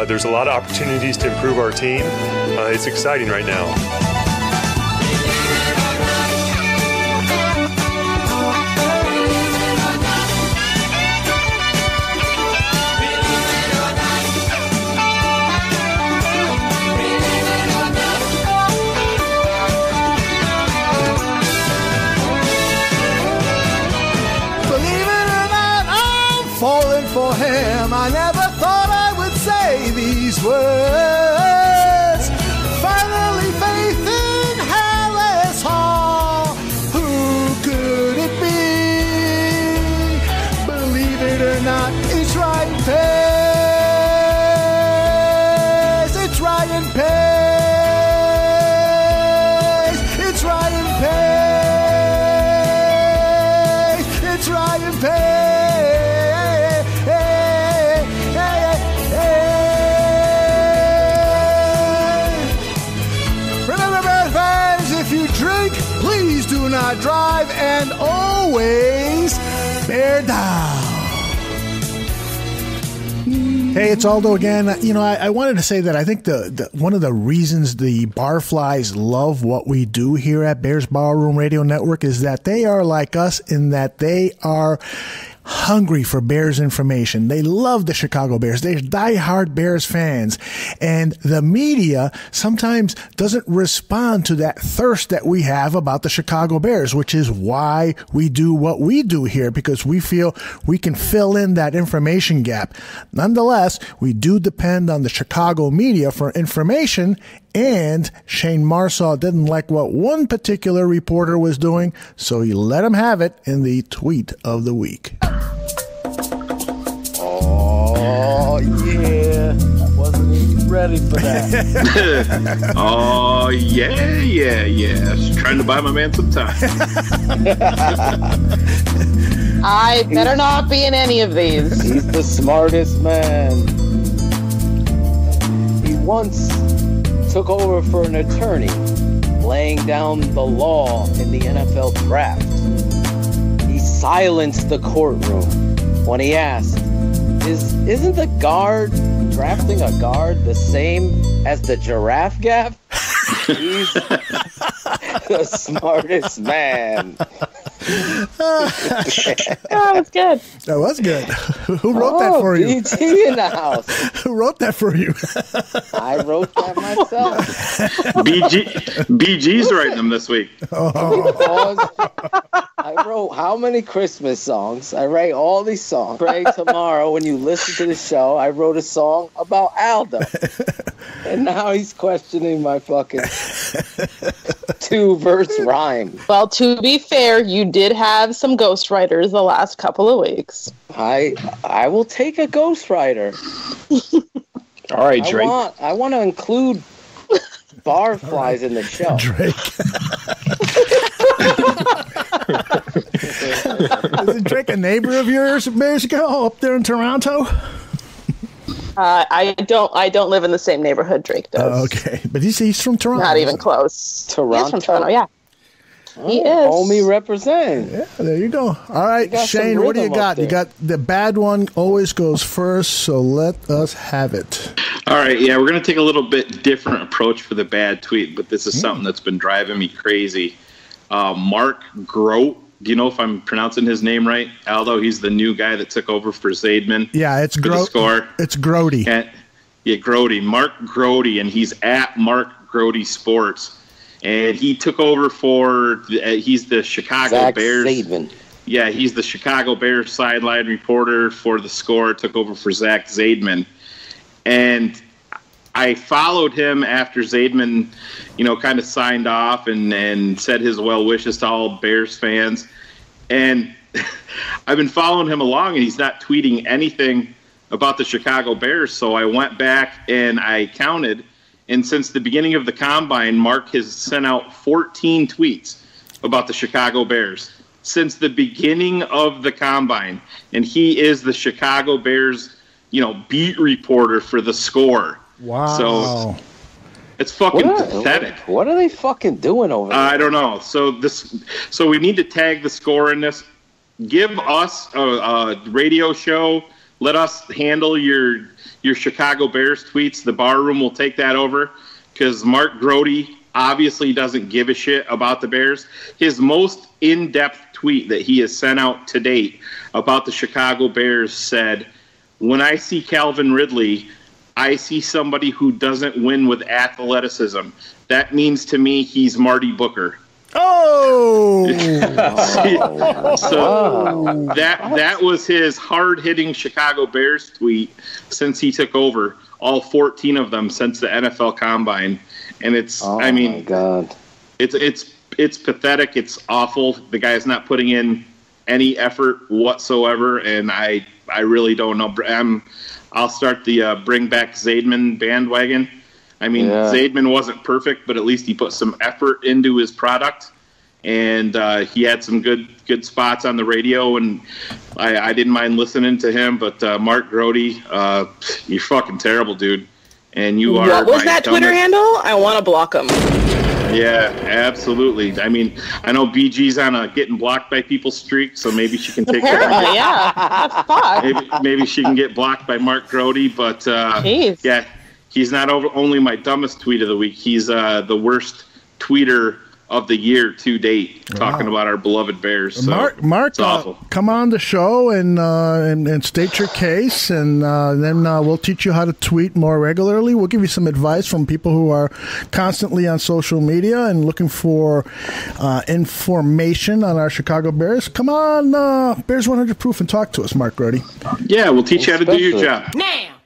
There's a lot of opportunities to improve our team. It's exciting right now. Falling for him, I never thought I would say these words. Finally, faith in Hallis Hall. Who could it be? Believe it or not, it's Ryan Pace. It's Ryan Pace. It's Ryan Pace. It's Ryan Pace. Do not drive, and always bear down. Hey, it's Aldo again. You know, I wanted to say that I think the one of the reasons the Barflies love what we do here at Bears Barroom Radio Network is that they are like us in that they are hungry for Bears information. They love the Chicago Bears. They're diehard Bears fans. And the media sometimes doesn't respond to that thirst that we have about the Chicago Bears, which is why we do what we do here, because we feel we can fill in that information gap. Nonetheless, we do depend on the Chicago media for information, and Shayne Marsaw didn't like what one particular reporter was doing, so he let him have it in the tweet of the week. Oh, yeah. I wasn't even ready for that. Oh, yeah. Just trying to buy my man some time. I better not be in any of these. He's the smartest man. He once took over for an attorney, laying down the law in the NFL draft. He silenced the courtroom when he asked, Isn't the guard drafting a guard the same as the giraffe gap? He's the smartest man. That was good. That was good. Who wrote that for you? BG in the house. Who wrote that for you? I wrote that myself. BG's writing them this week. Because I wrote how many Christmas songs? I write all these songs. Pray tomorrow when you listen to the show, I wrote a song about Aldo. And now he's questioning my fucking 2-verse rhyme. Well, to be fair, you did have some ghostwriters the last couple of weeks. I will take a ghostwriter. All right, Drake. I want to include Barflies in the show. Drake. Isn't Drake a neighbor of yours, Bears Girl, up there in Toronto? I don't live in the same neighborhood Drake does. Okay, but he's from Toronto. Not even close. Toronto? He's from Toronto, yeah. He is. Homie represent. Yeah, there you go. All right, Shayne, what do you got? You got the bad one always goes first, so let us have it. All right, yeah, we're going to take a little bit different approach for the bad tweet, but this is something that's been driving me crazy. Mark Grote, do you know if I'm pronouncing his name right? Aldo, he's the new guy that took over for Zaidman. Yeah, it's Grote. It's Grote. Yeah, Grote. Mark Grote, and he's at Mark Grote Sports. And he took over for he's the Chicago Zach Bears. Zaidman. Yeah, he's the Chicago Bears sideline reporter for The Score. Took over for Zach Zaidman. And I followed him after Zaidman, kind of signed off and said his well wishes to all Bears fans. And I've been following him along, and he's not tweeting anything about the Chicago Bears. So I went back and I counted. And since the beginning of the Combine, Mark has sent out 14 tweets about the Chicago Bears. Since the beginning of the Combine. And he is the Chicago Bears, beat reporter for The Score. Wow. So it's fucking pathetic. What are they fucking doing over there? I don't know. So we need to tag The Score in this. Give us a radio show. Let us handle your Chicago Bears tweets. The Bar Room will take that over because Mark Grote obviously doesn't give a shit about the Bears. His most in-depth tweet that he has sent out to date about the Chicago Bears said, "When I see Calvin Ridley, I see somebody who doesn't win with athleticism. That means to me he's Marty Booker." Oh! So that was his hard-hitting Chicago Bears tweet since he took over, all 14 of them since the NFL Combine. And it's, my God. It's pathetic. It's awful. The guy's not putting in any effort whatsoever, and I really don't know. I'll start the bring back Zaidman bandwagon. I mean, Zaidman wasn't perfect, but at least he put some effort into his product, and he had some good spots on the radio, and I didn't mind listening to him. But Mark Grote, you're fucking terrible, dude. And you are. What was that Twitter handle? I want to block him. Yeah, absolutely. I mean, I know BG's on a getting blocked by people streak, so maybe she can take Apparently, yeah. That's fine. Maybe she can get blocked by Mark Grote, but yeah, he's not only my dumbest tweet of the week. He's the worst tweeter of the year to date, talking about our beloved Bears. So Mark, it's awful. Come on the show and state your case, and then we'll teach you how to tweet more regularly. We'll give you some advice from people who are constantly on social media and looking for information on our Chicago Bears. Come on, Bears 100 Proof, and talk to us, Mark Grote. Yeah, we'll teach you how to do your job.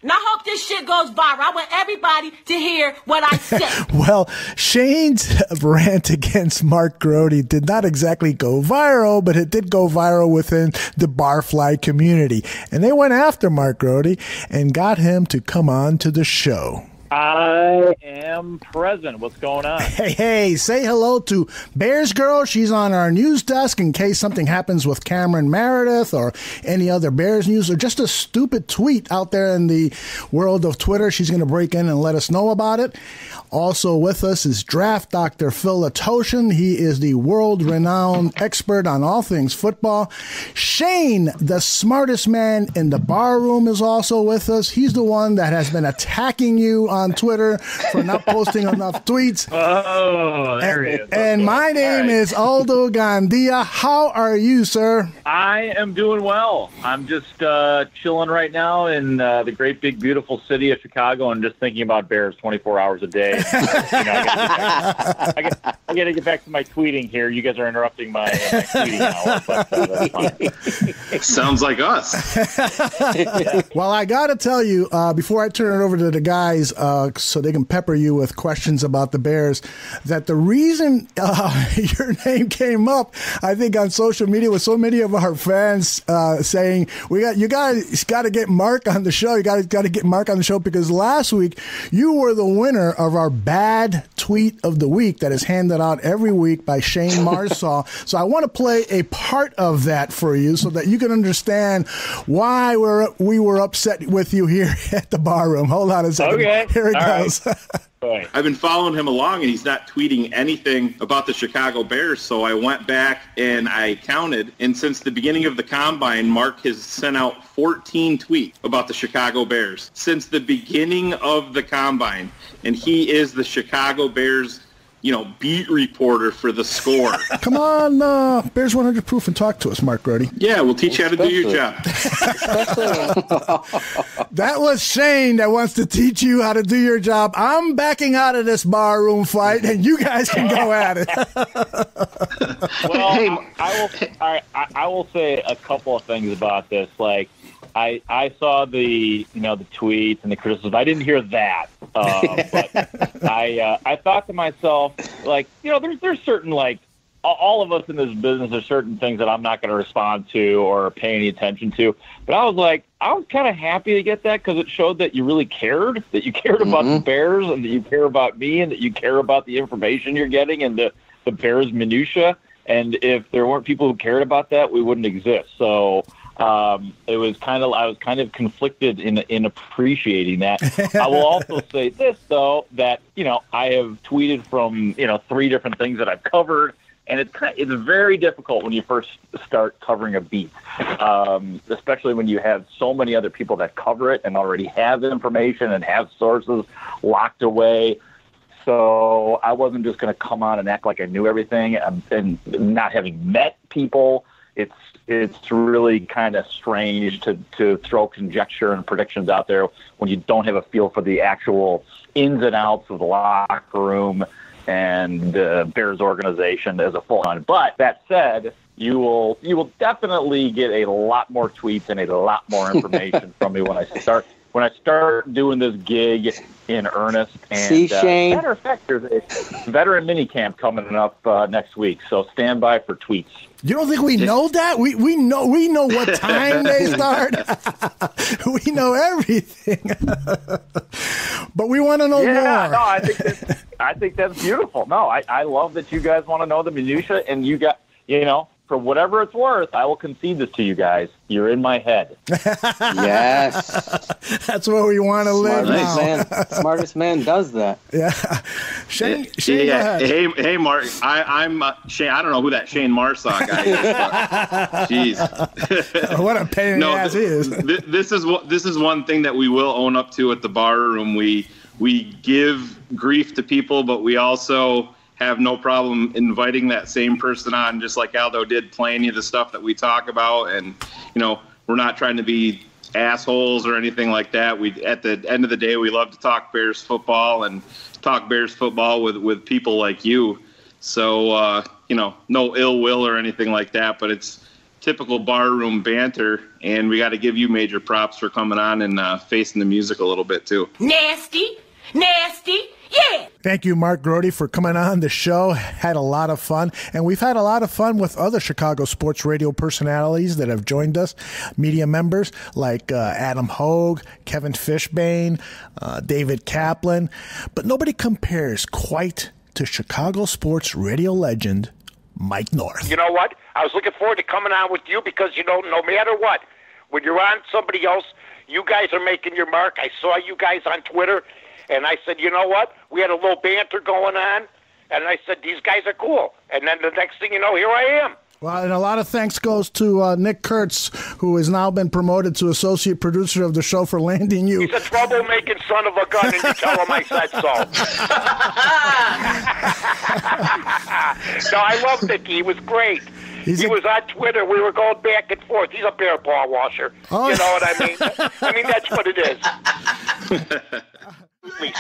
Now, I hope this shit goes viral. I want everybody to hear what I said. Well, Shayne's rant against Mark Grote did not exactly go viral, but it did go viral within the barfly community. And they went after Mark Grote and got him to come on to the show. I am present. What's going on? Hey, say hello to Bears Girl. She's on our news desk in case something happens with Cameron Meredith or any other Bears news or just a stupid tweet out there in the world of Twitter. She's going to break in and let us know about it. Also with us is Draft Dr. Phil Latoshin. He is the world-renowned expert on all things football. Shayne, the smartest man in the bar room, is also with us. He's the one that has been attacking you on Twitter for not posting enough tweets. Oh, there he is. And my name is Aldo Gandia. How are you, sir? I am doing well. I'm just chilling right now in the great, big, beautiful city of Chicago and just thinking about Bears 24 hours a day. I got to get back to my tweeting here. You guys are interrupting my tweeting hour, but that's fine. Sounds like us. Well, I got to tell you, before I turn it over to the guys so they can pepper you with questions about the Bears, that the reason your name came up, I think, on social media with so many of our fans saying, you guys got to get Mark on the show. You got to get Mark on the show because last week you were the winner of our bad tweet of the week that is handed out every week by Shayne Marsaw. So I want to play a part of that for you so that you can understand why we were upset with you here at the bar room. Hold on a second. Okay. Here it goes. Right. I've been following him along, and he's not tweeting anything about the Chicago Bears, so I went back and I counted, and since the beginning of the Combine, Mark has sent out 14 tweets about the Chicago Bears. Since the beginning of the Combine, and he is the Chicago Bears, beat reporter for the Score. Come on, Bears 100 Proof, and talk to us, Mark Grote. Yeah, we'll teach you how to do your job. That was Shayne that wants to teach you how to do your job. I'm backing out of this barroom fight, and you guys can go at it. Well, I will say a couple of things about this. Like, I saw the tweets and the criticism. I didn't hear that, but I thought to myself, like, there's certain, like, all of us in this business, there's certain things that I'm not going to respond to or pay any attention to. But I was kind of happy to get that because it showed that you really cared, that you cared about the Bears and that you care about me and that you care about the information you're getting and the Bears minutia. And if there weren't people who cared about that, we wouldn't exist. So I was kind of conflicted in appreciating that. I will also say this, though, that, I have tweeted from, 3 different things that I've covered. And it's very difficult when you first start covering a beat, especially when you have so many other people that cover it and already have information and have sources locked away. So I wasn't just going to come on and act like I knew everything. And not having met people, it's really kind of strange to throw conjecture and predictions out there when you don't have a feel for the actual ins and outs of the locker room and Bears organization as a full on. But that said, you will definitely get a lot more tweets and a lot more information from me when I start doing this gig in earnest. And see, Shayne. Matter of fact, there's a veteran minicamp coming up next week, so stand by for tweets. You don't think we know that? We know what time they start. We know everything. But we want to know more. No, I think that's beautiful. No, I love that you guys want to know the minutia, and you got, for whatever it's worth, I will concede this to you guys. You're in my head. Yes. That's where we want to live now. Smartest man does that. Yeah. Shayne, yeah. Hey, Mark. I'm Shayne. I don't know who that Shayne Marsaw guy is. Jeez. What a pain in the ass he is. This is one thing that we will own up to at the bar room. We give grief to people, but we also have no problem inviting that same person on, just like Aldo did, playing you the stuff that we talk about. And, we're not trying to be assholes or anything like that. At the end of the day, we love to talk Bears football and talk Bears football with people like you. So, no ill will or anything like that, but it's typical barroom banter. And we got to give you major props for coming on and facing the music a little bit too. Nasty, yeah. Thank you, Mark Grote, for coming on the show. Had a lot of fun. And we've had a lot of fun with other Chicago sports radio personalities that have joined us, media members like Adam Hogue, Kevin Fishbane, David Kaplan. But nobody compares quite to Chicago sports radio legend Mike North. You know what? I was looking forward to coming on with you because, no matter what, when you're on somebody else, you guys are making your mark. I saw you guys on Twitter. And I said, you know what? We had a little banter going on. And I said, these guys are cool. And then the next thing you know, here I am. Well, and a lot of thanks goes to Nick Kurtz, who has now been promoted to associate producer of the show, for landing you. He's a troublemaking son of a gun, and you tell him I said so. No, I love Nicky. He was great. He was on Twitter. We were going back and forth. He's a bear paw washer. Oh. You know what I mean? I mean, that's what it is.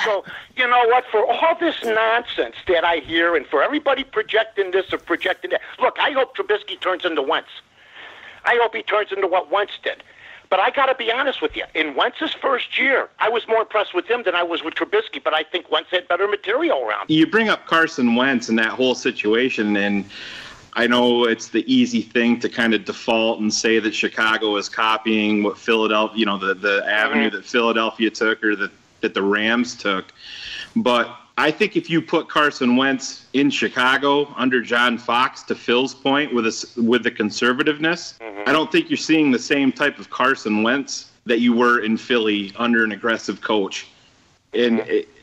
So, you know what? For all this nonsense that I hear and for everybody projecting this or projecting that, look, I hope Trubisky turns into Wentz. I hope he turns into what Wentz did. But I got to be honest with you. In Wentz's first year, I was more impressed with him than I was with Trubisky, but I think Wentz had better material around him. You bring up Carson Wentz and that whole situation, and I know it's the easy thing to kind of default and say that Chicago is copying what Philadelphia, the avenue that Philadelphia took or that the Rams took. But I think if you put Carson Wentz in Chicago under John Fox, to Phil's point, with the conservativeness, I don't think you're seeing the same type of Carson Wentz that you were in Philly under an aggressive coach. And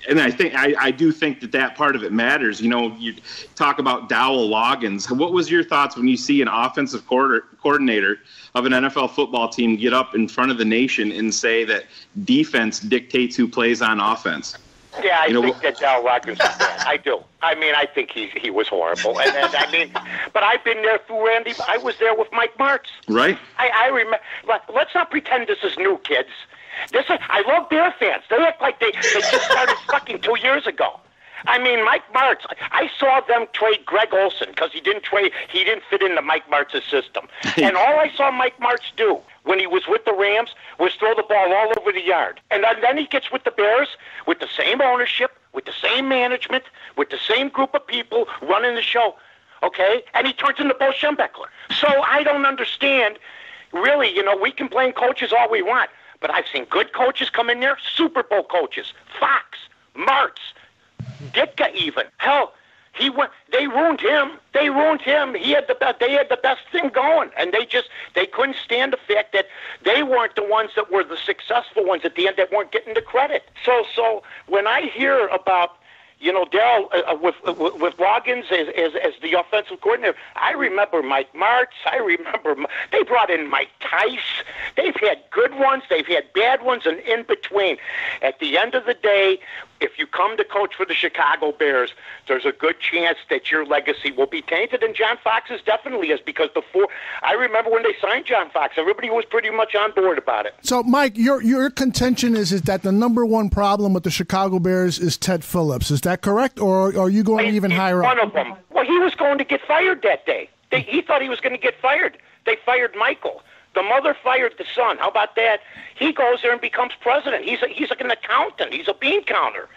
I do think that part of it matters. You talk about Dowell Loggins. What was your thoughts when you see an offensive coordinator of an NFL football team get up in front of the nation and say that defense dictates who plays on offense? Yeah, I think that Al Rogers is bad. I do. I mean, I think he was horrible. And I mean, but I've been there through Randy. I was there with Mike Martz. Right. I remember. Let's not pretend this is new, kids. I love Bear fans. They act like they just started fucking 2 years ago. I mean, Mike Martz, I saw them trade Greg Olson because he didn't fit into Mike Martz's system. And all I saw Mike Martz do when he was with the Rams was throw the ball all over the yard. And then he gets with the Bears with the same ownership, with the same management, with the same group of people running the show, okay? And he turns into Bo Schembechler. So I don't understand, really, we can blame coaches all we want, but I've seen good coaches come in there, Super Bowl coaches, Fox, Martz, Ditka even. Hell, they ruined him. They ruined him. They had the best thing going, and they couldn't stand the fact that they weren't the ones that were the successful ones at the end that weren't getting the credit. So when I hear about Darryl with Loggins as the offensive coordinator, I remember Mike Martz. I remember they brought in Mike Tice. They've had good ones. They've had bad ones, and in between. At the end of the day, if you come to coach for the Chicago Bears, there's a good chance that your legacy will be tainted, and John Fox's definitely is, because I remember when they signed John Fox, everybody was pretty much on board about it. So, Mike, your contention is that the number one problem with the Chicago Bears is Ted Phillips. Is that correct, or are you going even higher up? One of them. Well, he was going to get fired that day. He thought he was going to get fired. They fired Michael. The mother fired the son. How about that? He goes there and becomes president. He's like an accountant. He's a bean counter.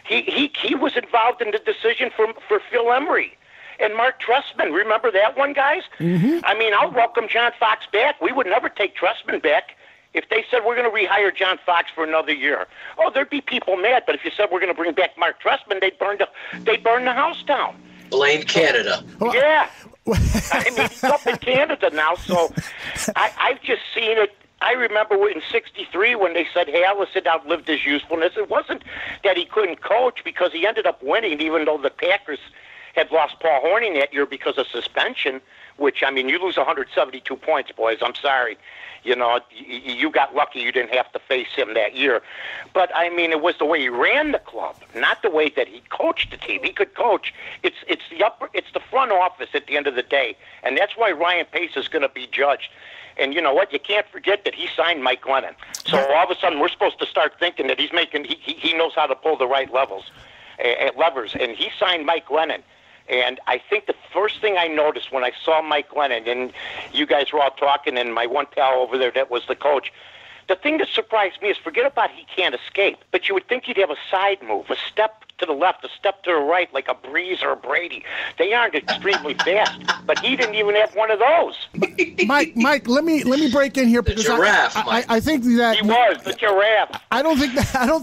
He was involved in the decision for Phil Emery and Mark Trestman. Remember that one, guys? Mm-hmm. I mean, I'll welcome John Fox back. We would never take Trestman back if they said we're going to rehire John Fox for another year. Oh, there'd be people mad. But if you said we're going to bring back Mark Trestman, they'd burn the house down. Blame Canada. Yeah. I mean, he's up in Canada now, so I've just seen it. I remember in '63 when they said Halas had outlived his usefulness. It wasn't that he couldn't coach, because he ended up winning, even though the Packers had lost Paul Hornung that year because of suspension, which, I mean, you lose 172 points, boys. I'm sorry. You got lucky you didn't have to face him that year. But, I mean, it was the way he ran the club, not the way that he coached the team. He could coach. It's the front office at the end of the day, and that's why Ryan Pace is going to be judged. And you know what? You can't forget that he signed Mike Glennon. So all of a sudden, we're supposed to start thinking that he knows how to pull the right levers. And he signed Mike Glennon. And I think the first thing I noticed when I saw Mike Glennon, and you guys were all talking, and my one pal over there that was the coach, the thing that surprised me is, forget about he can't escape, but you would think he'd have a side move, a step to the left, a step to the right, like a Breeze or a Brady. They aren't extremely fast, but he didn't even have one of those. Mike, let me break in here, because I think that he was the giraffe. I don't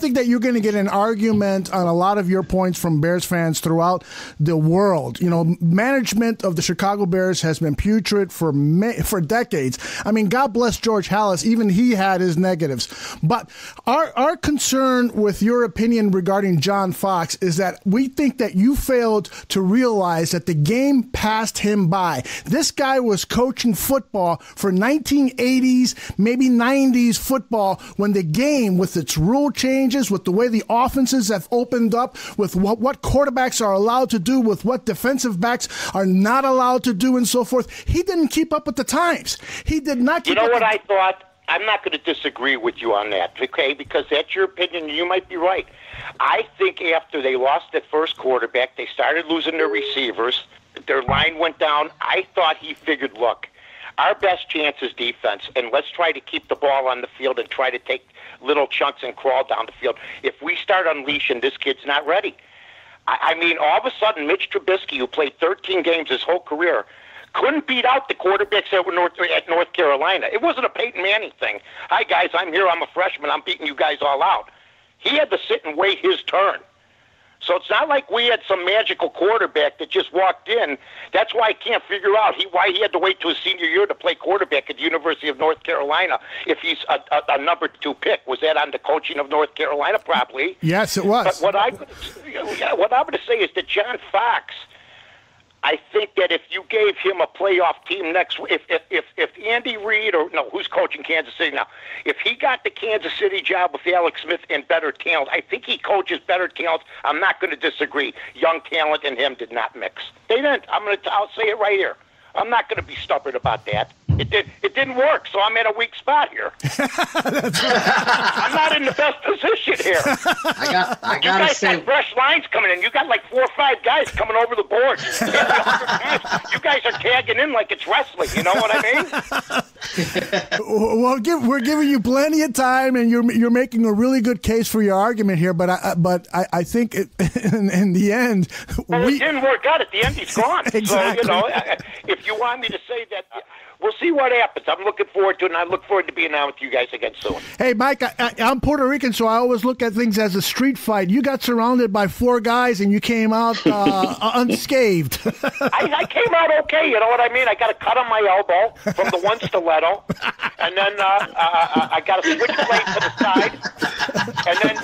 think that you're going to get an argument on a lot of your points from Bears fans throughout the world. Management of the Chicago Bears has been putrid for decades. I mean, God bless George Halas, even he had his negatives. But our concern with your opinion regarding John Fox is that we think that you failed to realize that the game passed him by. This guy was coaching football for 1980s, maybe 90s football, when the game, with its rule changes, with the way the offenses have opened up, with what quarterbacks are allowed to do, with what defensive backs are not allowed to do, and so forth, he didn't keep up with the times. He did not keep up. You know what I thought? I'm not going to disagree with you on that, okay, because that's your opinion. You might be right. I think after they lost that first quarterback, they started losing their receivers. Their line went down. I thought he figured, look, our best chance is defense, and let's try to keep the ball on the field and try to take little chunks and crawl down the field. If we start unleashing, this kid's not ready. I mean, all of a sudden, Mitch Trubisky, who played 13 games his whole career, couldn't beat out the quarterbacks that were at North Carolina. It wasn't a Peyton Manning thing. Hi, guys, I'm here. I'm a freshman. I'm beating you guys all out. He had to sit and wait his turn. So it's not like we had some magical quarterback that just walked in. That's why I can't figure out why he had to wait to his senior year to play quarterback at the University of North Carolina if he's a number 2 pick. Was that on the coaching of North Carolina? Probably. Yes, it was. But what I'm going to say is that John Fox, I think that if you gave him a playoff team next, if Andy Reid who's coaching Kansas City now, if he got the Kansas City job with Alex Smith and better talent, I think he coaches better talent. I'm not going to disagree. Young talent and him did not mix. They didn't. I'll say it right here. I'm not going to be stubborn about that. It didn't work, so I'm in a weak spot here. I'm not in the best position here. I you gotta guys say, got fresh lines coming in. You got like 4 or 5 guys coming over the board. You guys are tagging in like it's wrestling. You know what I mean? Well, we're giving you plenty of time, and you're making a really good case for your argument here. But I think in the end, it didn't work out. At the end, he's gone. Exactly. So if you want me to say that, we'll see what happens. I'm looking forward to it, and I look forward to being on with you guys again soon. Hey, Mike, I'm Puerto Rican, so I always look at things as a street fight. You got surrounded by 4 guys, and you came out unscathed. I came out okay, you know what I mean? I got a cut on my elbow from the one stiletto, and then I got a switchblade to the side,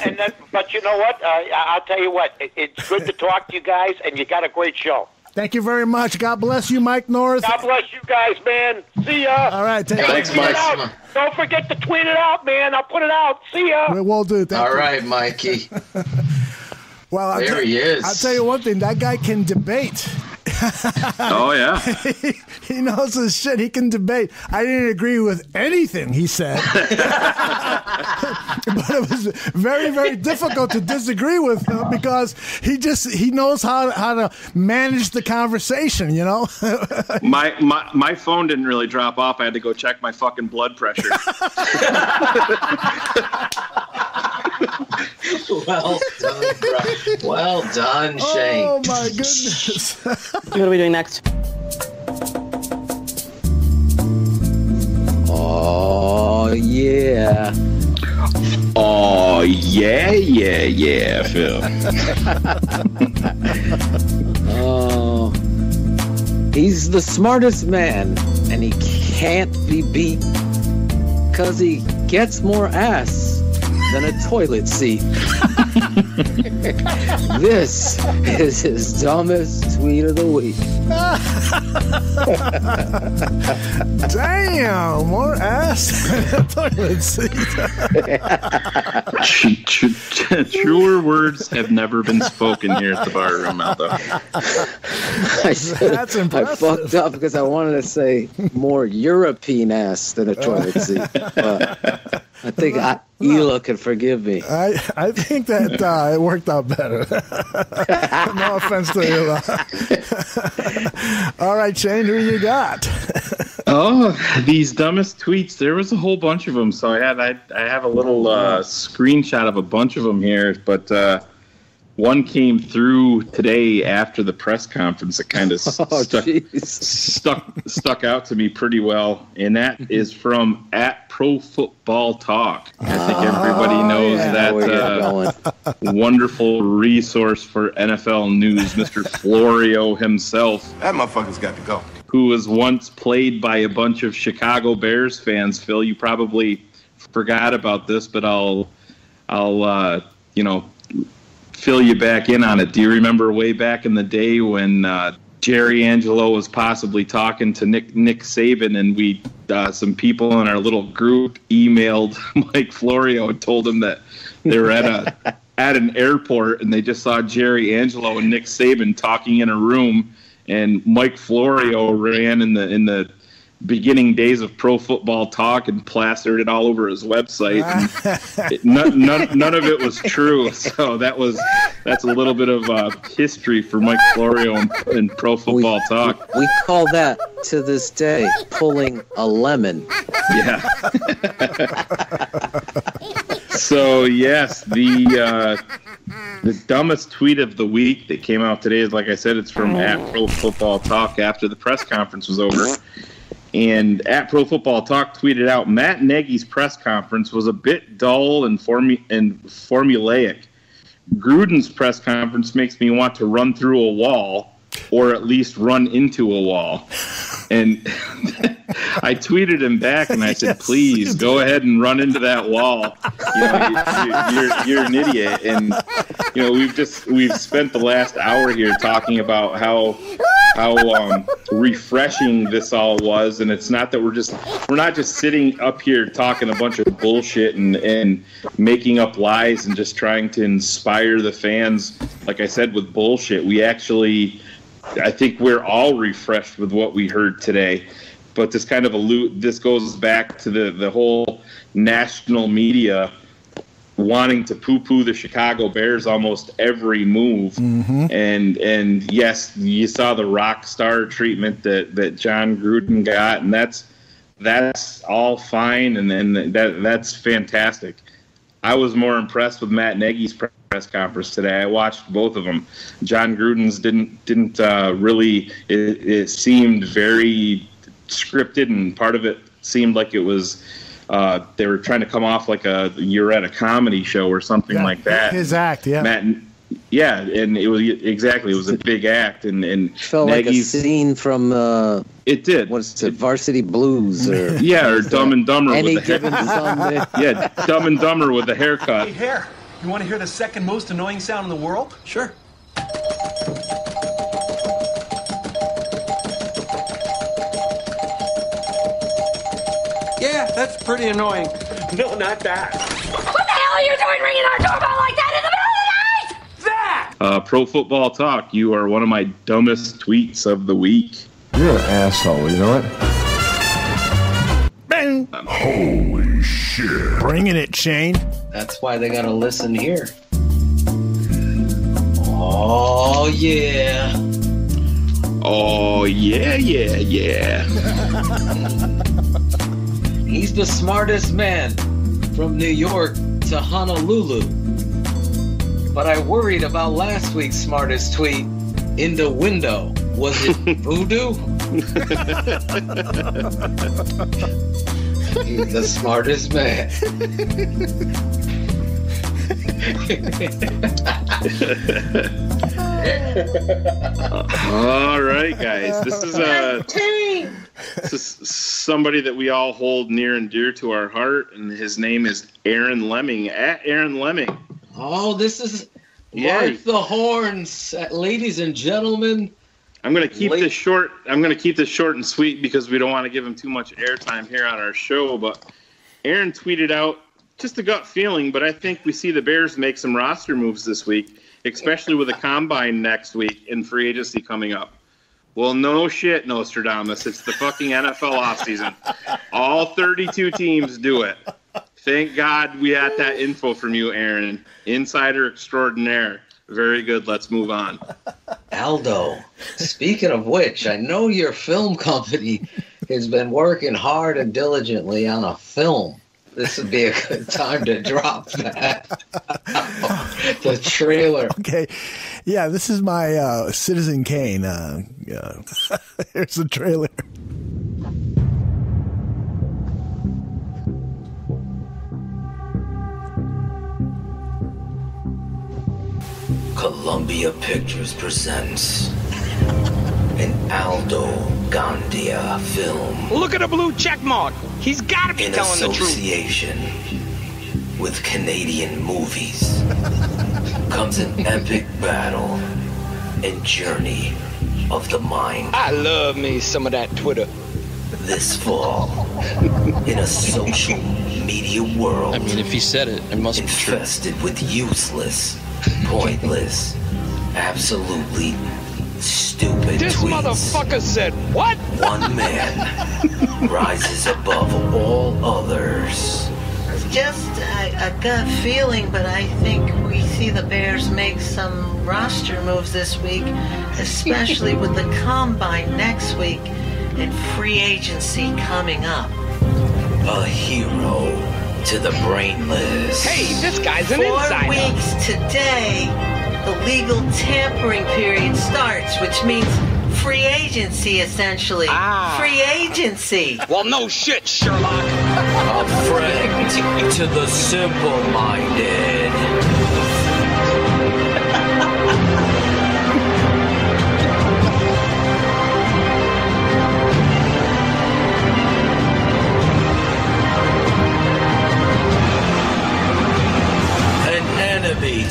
and then. But you know what? I'll tell you what. It's good to talk to you guys, and you got a great show. Thank you very much. God bless you, Mike North. God bless you guys, man. See ya. All right. Thanks, Mike. Don't forget to tweet it out, man. I'll put it out. See ya. We'll do. All right, Mikey. Well, there he is. I'll tell you one thing. That guy can debate. Oh, yeah. He knows his shit. He can debate. I didn't agree with anything he said. But it was very, very difficult to disagree with him because he knows how to manage the conversation, you know? My phone didn't really drop off. I had to go check my fucking blood pressure. Well done, bro. Well done, Shayne. Oh, my goodness. What are we doing next? Oh, yeah. Oh, yeah, Phil. Oh, he's the smartest man, and he can't be beat because he gets more ass than a toilet seat. This is his dumbest tweet of the week. Damn, more ass than a toilet seat. Truer words have never been spoken here at the bar room, Aldo. That's impressive. I fucked up because I wanted to say more European ass than a toilet seat. But I think Hila could forgive me. I think that it worked out better. No offense to Hila. All right, Shayne, who you got? These dumbest tweets. There was a whole bunch of them. So I have a little screenshot of a bunch of them here, but one came through today after the press conference that kind of stuck out to me pretty well, and that is from @ProFootballTalk. I think everybody knows that wonderful resource for NFL news, Mr. Florio himself. That motherfucker's got to go. Who was once played by a bunch of Chicago Bears fans. Phil, you probably forgot about this, but I'll fill you back in on it. Do you remember way back in the day when Jerry Angelo was possibly talking to Nick Saban, and we some people in our little group emailed Mike Florio and told him that they were at an airport and they just saw Jerry Angelo and Nick Saban talking in a room, and Mike Florio ran in the beginning days of Pro Football Talk and plastered it all over his website. None of it was true. So that's a little bit of history for Mike Florio and Pro Football Talk. We call that to this day pulling a lemon. Yeah. So yes, the dumbest tweet of the week that came out today is, like I said, it's from @Pro Football Talk after the press conference was over. And @Pro Football Talk tweeted out, Matt Nagy's press conference was a bit dull and formulaic. Gruden's press conference makes me want to run through a wall, or at least run into a wall. And I tweeted him back and I said, please go ahead and run into that wall. You're an idiot. And we've spent the last hour here talking about how refreshing this all was. And it's not that we're not just sitting up here talking a bunch of bullshit and making up lies and just trying to inspire the fans, like I said, with bullshit. We actually, I think we're all refreshed with what we heard today. But this kind of this goes back to the whole national media wanting to poo-poo the Chicago Bears almost every move. Mm-hmm. And yes, you saw the rock star treatment that John Gruden got, and that's all fine, and that's fantastic. I was more impressed with Matt Nagy's press conference today. I watched both of them. John Gruden's didn't really. It seemed very scripted, and part of it seemed like it was. They were trying to come off like you're at a comedy show or something like that. His act, yeah. And it was a big act, and felt like a scene from it did. What's it, Varsity Blues or or Dumb and Dumber Any with the Given Sunday. Yeah, Dumb and Dumber with the haircut. Hey, Hair, you want to hear the second most annoying sound in the world? Sure. Yeah, that's pretty annoying. No, not that. What the hell are you doing ringing our doorbell like that in the middle of the night? That! Pro Football Talk, you are one of my dumbest tweets of the week. You're an asshole, you know it? Bang! Holy shit. Bringing it, Shayne. That's why they gotta listen here. Oh, yeah. Oh, yeah. He's the smartest man from New York to Honolulu. But I worried about last week's smartest tweet in the window. Was it voodoo? He's the smartest man. All right, guys. This is somebody that we all hold near and dear to our heart, and his name is Aaron Lemming, at Aaron Lemming. Oh, this is Mark the Horns, ladies and gentlemen. I'm going to keep this short. I'm going to keep this short and sweet because we don't want to give him too much airtime here on our show. But Aaron tweeted out just a gut feeling, but I think we see the Bears make some roster moves this week, especially with the combine next week and free agency coming up. Well, no shit, Nostradamus. It's the fucking NFL offseason. All 32 teams do it. Thank God we had that info from you, Aaron. Insider extraordinaire. Very good. Let's move on. Aldo, speaking of which, I know your film company has been working hard and diligently on a film. This would be a good time to drop that. The trailer. Okay. Yeah, this is my Citizen Kane. Here's the trailer. Columbia Pictures presents an Aldo Gandia film. Look at the blue check mark. He's got to be telling the truth. In association with Canadian movies comes an epic battle and journey of the mind. I love me some of that Twitter. This fall, in a social media world. I mean, if he said it, it must be true. Infested with useless, pointless, absolutely stupid this tweets. This motherfucker said what? One man rises above all others. It's just a gut feeling, but I think we see the Bears make some roster moves this week, especially with the combine next week and free agency coming up. A hero to the brainless. Hey, this guy's an insider. 4 weeks today, the legal tampering period starts, which means free agency, essentially. Free agency. Well, no shit, Sherlock. A friend to the simple-minded.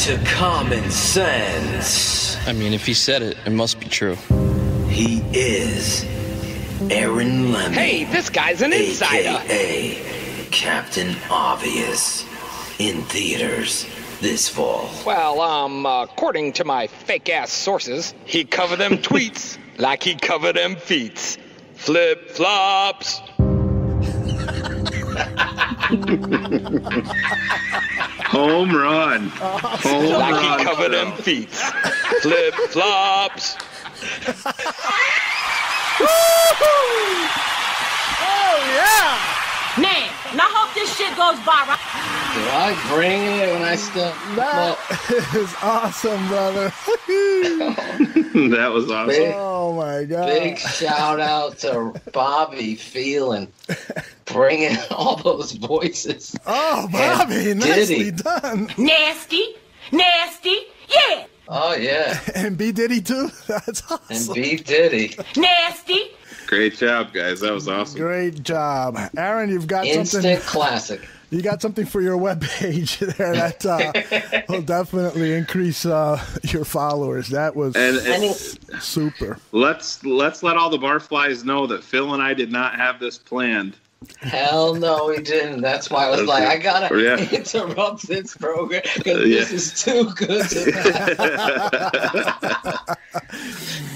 To common sense. I mean, if he said it, it must be true. He is Aaron Lemmy. Hey, this guy's an insider. AKA Captain Obvious. In theaters this fall. Well, according to my fake-ass sources, he covered them tweets like he covered them feets. Flip-flops. Home run. Home like run. he covered them feet. Flip-flops. Oh, yeah. Man, and I hope this shit goes viral. Do I bring it when I still... That is awesome, brother. That was awesome. Oh, my God. Big shout out to Bobby Phelan. Bringing all those voices. Oh, Bobby, nicely done. Nasty, yeah. Oh, yeah. And B. Diddy, too? That's awesome. And B. Diddy. Nasty. Great job, guys. That was awesome. Great job. Aaron, you've got Instant something. classic. You got something for your webpage there that will definitely increase your followers. That was super. Let's let all the barflies know that Phil and I did not have this planned. Hell no, he didn't. That's why I was like, I gotta interrupt this program because this is too good to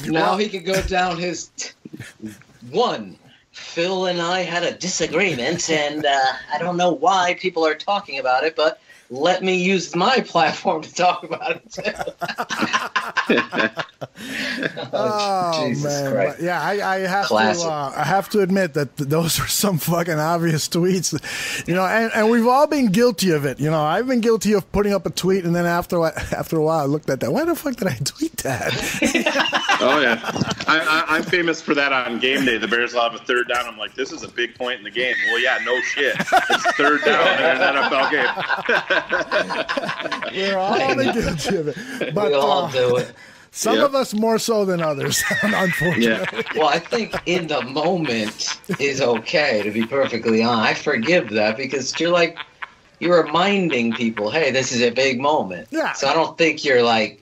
Now he can go down his one. Phil and I had a disagreement, and I don't know why people are talking about it, but let me use my platform to talk about it too. Jesus Christ. Yeah, I have to admit that those were some fucking obvious tweets, and we've all been guilty of it. I've been guilty of putting up a tweet, and then after a while I looked at that. Why the fuck did I tweet that? Oh yeah, I'm famous for that on game day. The Bears will have a third down. I'm like, this is a big point in the game. Well, yeah, no shit. It's third down in an NFL game. We're all guilty of it. But, we all do it. Some of us more so than others, unfortunately. Yeah. Well, I think in the moment is okay, to be perfectly honest. I forgive that because you're reminding people, hey, this is a big moment. Yeah. So I don't think you're like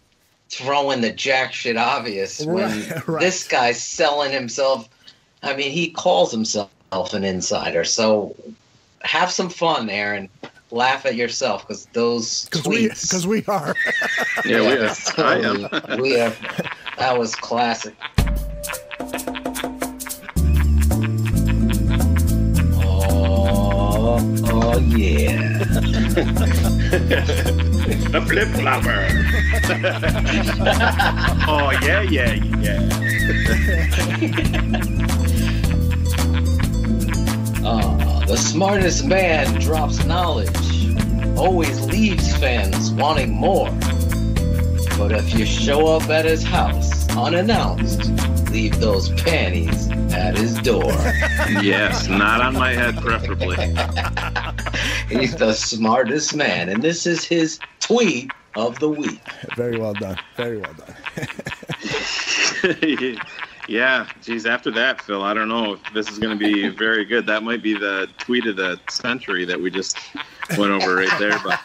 throwing the jack shit obvious when this guy's selling himself. I mean, he calls himself an insider. So have some fun, Aaron. Laugh at yourself because those tweets. Because we are. Yeah, we are. Totally, we are. That was classic. Oh yeah. The flip flopper. Oh yeah. The smartest man drops knowledge, always leaves fans wanting more. But if you show up at his house unannounced, leave those panties at his door. Yes, not on my head, preferably. He's the smartest man, and this is his tweet of the week. Very well done. Very well done. Yeah, geez, after that, Phil, I don't know if this is going to be very good. That might be the tweet of the century that we just went over right there. But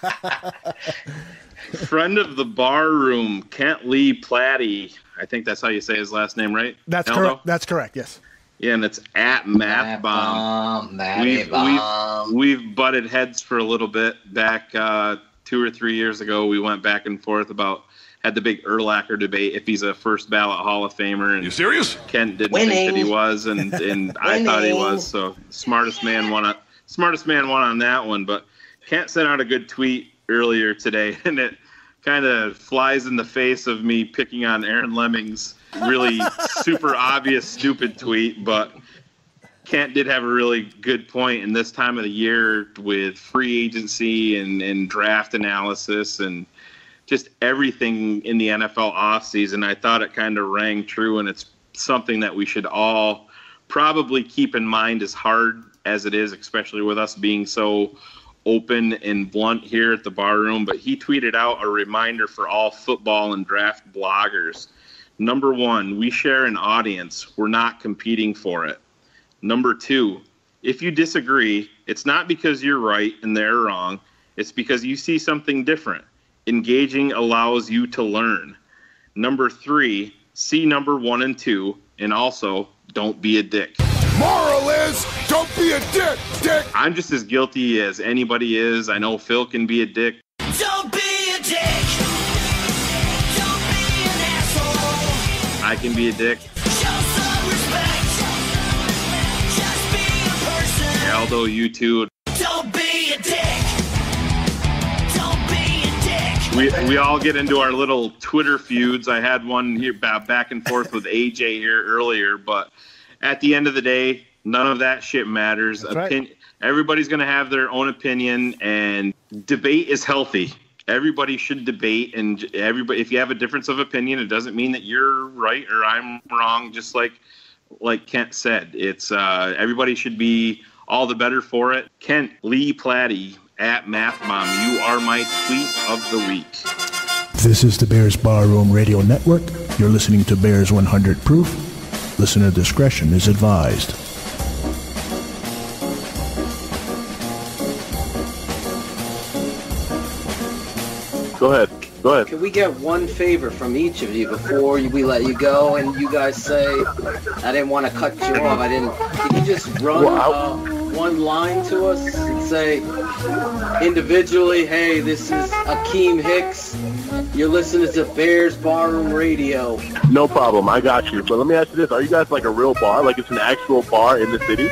friend of the bar room, Kent Lee Platty, I think that's how you say his last name, right? That's correct. That's correct, yes. Yeah, and it's at MathBomb. We've butted heads for a little bit back 2 or 3 years ago. We went back and forth had the big Urlacher debate if he's a first ballot Hall of Famer. And you serious? Kent didn't think that he was, and I thought he was. So smartest man won on that one. But Kent sent out a good tweet earlier today, and it kind of flies in the face of me picking on Aaron Lemming's really super obvious stupid tweet. But Kent did have a really good point in this time of the year with free agency and draft analysis and just everything in the NFL offseason. I thought it kind of rang true, and it's something that we should all probably keep in mind, as hard as it is, especially with us being so open and blunt here at the bar room. But he tweeted out a reminder for all football and draft bloggers. Number one, we share an audience. We're not competing for it. Number two, if you disagree, it's not because you're right and they're wrong. It's because you see something different. Engaging allows you to learn. Number three, see number 1 and 2, and also don't be a dick. Moral is, don't be a dick. I'm just as guilty as anybody is. I know Phil can be a dick. Don't be a dick. Don't be an asshole. I can be a dick. Show some respect. Just be a person. Aldo, you too. Don't be a dick. Don't be a dick. We all get into our little Twitter feuds. I had one here back and forth with AJ here earlier, but at the end of the day, none of that shit matters. Right. Everybody's going to have their own opinion, and debate is healthy. Everybody should debate, and if you have a difference of opinion, it doesn't mean that you're right or I'm wrong. Just like Kent said, it's everybody should be all the better for it. Kent Lee Platty at MathMom, you are my tweet of the week. This is the Bears Barroom Radio Network. You're listening to Bears 100 Proof. Listener discretion is advised. Go ahead. Can we get one favor from each of you before we let you go? And you guys say, I didn't want to cut you off. Can you just run one line to us and say individually, hey, this is Akiem Hicks. You're listening to Bears Barroom Radio. No problem. I got you. But let me ask you this. Are you guys like a real bar? Like it's an actual bar in the city?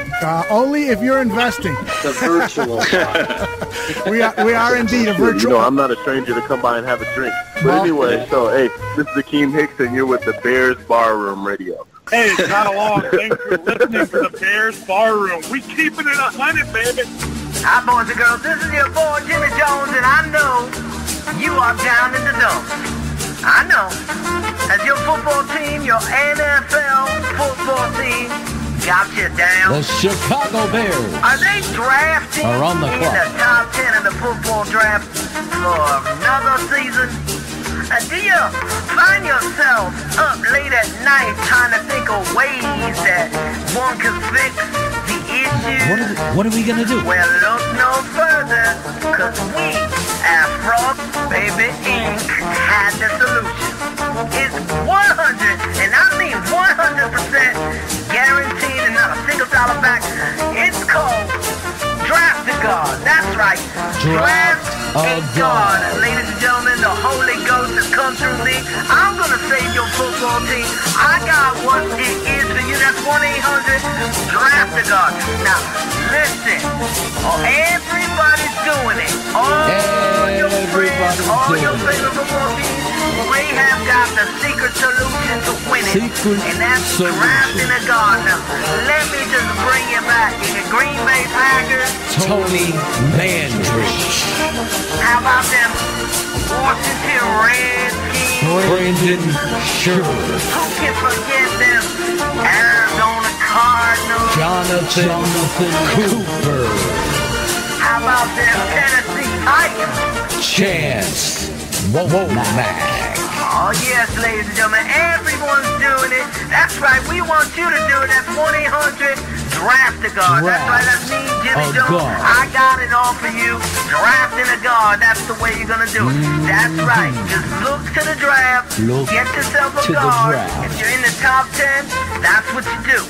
Only if you're investing. The virtual bar. We are indeed a virtual. You know, I'm not a stranger to come by and have a drink. But anyway, so, hey, this is Akiem Hicks, and you're with the Bears Barroom Radio. Hey, it's not a long. Thanks for listening to the Bears Barroom. We keeping it 100, baby. Hi, boys and girls. This is your boy, Jimmy Jones, and I know you are down in the dumps. I know. As your football team, your NFL football team, got you down. The Chicago Bears Are they drafting are on the in clock. the top 10 of the football draft for another season? Do you find yourself up late at night trying to think of ways that one can fix the issue? What are we going to do? Well, look no further, because we at Frog Baby Inc. had the solution. It's 100, and I mean 100% guaranteed and not a single dollar back. It's called Draft a God. That's right. Draft a God. Ladies and gentlemen, the Holy Ghost has come through me. I'm going to save your football team. I got what it is for you. That's 1-800-DRAFT a God. Now, listen. Everybody's doing it. All your friends, all your favorite football teams, we have got the secret solution to winning. And that's drafting a God. Now, let me just bring you back. In the Green Bay Packers, Tony Mandridge. how about them Washington Redskins? Brandon Sherwood. Who can forget them Arizona Cardinals? Jonathan Cooper. How about them Tennessee Titans? Chance Womack. Oh, yes, ladies and gentlemen, everyone's doing it. That's right, we want you to do it. That's 1-800-DRAFT a God. That's right, that's me, Jimmy Jones. I got it all for you. Drafting a God, that's the way you're going to do it. That's right, just look to the draft, get yourself a God. If you're in the top 10, that's what you do.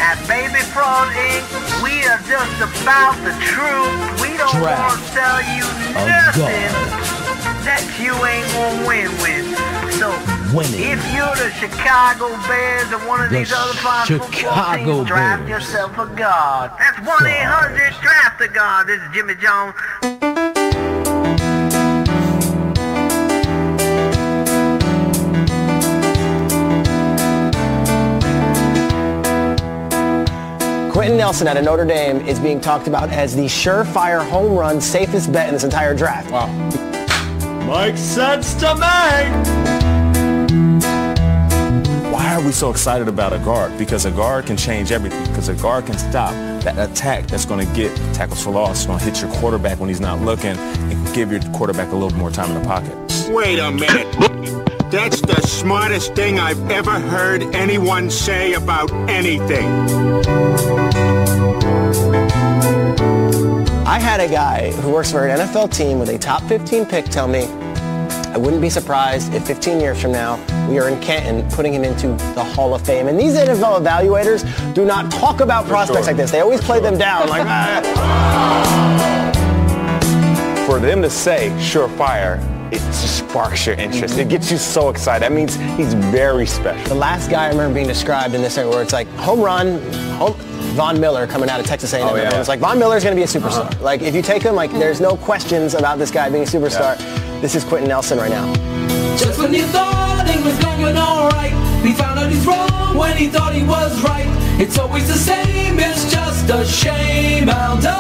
At Baby Fraud Inc., we are just about the truth. We don't want to sell you nothing that you ain't gonna win with. So, if you're the Chicago Bears or one of these other fine football teams, draft yourself a God. That's 1-800-DRAFT a God. This is Jimmy Jones. Quentin Nelson out of Notre Dame is being talked about as the surefire home run safest bet in this entire draft. Wow. Makes sense to me. Why are we so excited about a guard? Because a guard can change everything. Because a guard can stop that attack that's going to get tackles for loss. It's going to hit your quarterback when he's not looking and give your quarterback a little more time in the pocket. Wait a minute. That's the smartest thing I've ever heard anyone say about anything. I had a guy who works for an NFL team with a top 15 pick tell me I wouldn't be surprised if 15 years from now, we are in Canton putting him into the Hall of Fame. And these NFL evaluators do not talk about prospects like this. They always play them down like, For them to say surefire, it just sparks your interest. It gets you so excited. That means he's very special. The last guy I remember being described in this area where it's like home run, Von Miller coming out of Texas A&M. It's like Von Miller's going to be a superstar. Like if you take him, like there's no questions about this guy being a superstar. This is Quentin Nelson right now. Just when you thought he was going all right, he found out he's wrong when he thought he was right. It's always the same, it's just a shame, Aldo.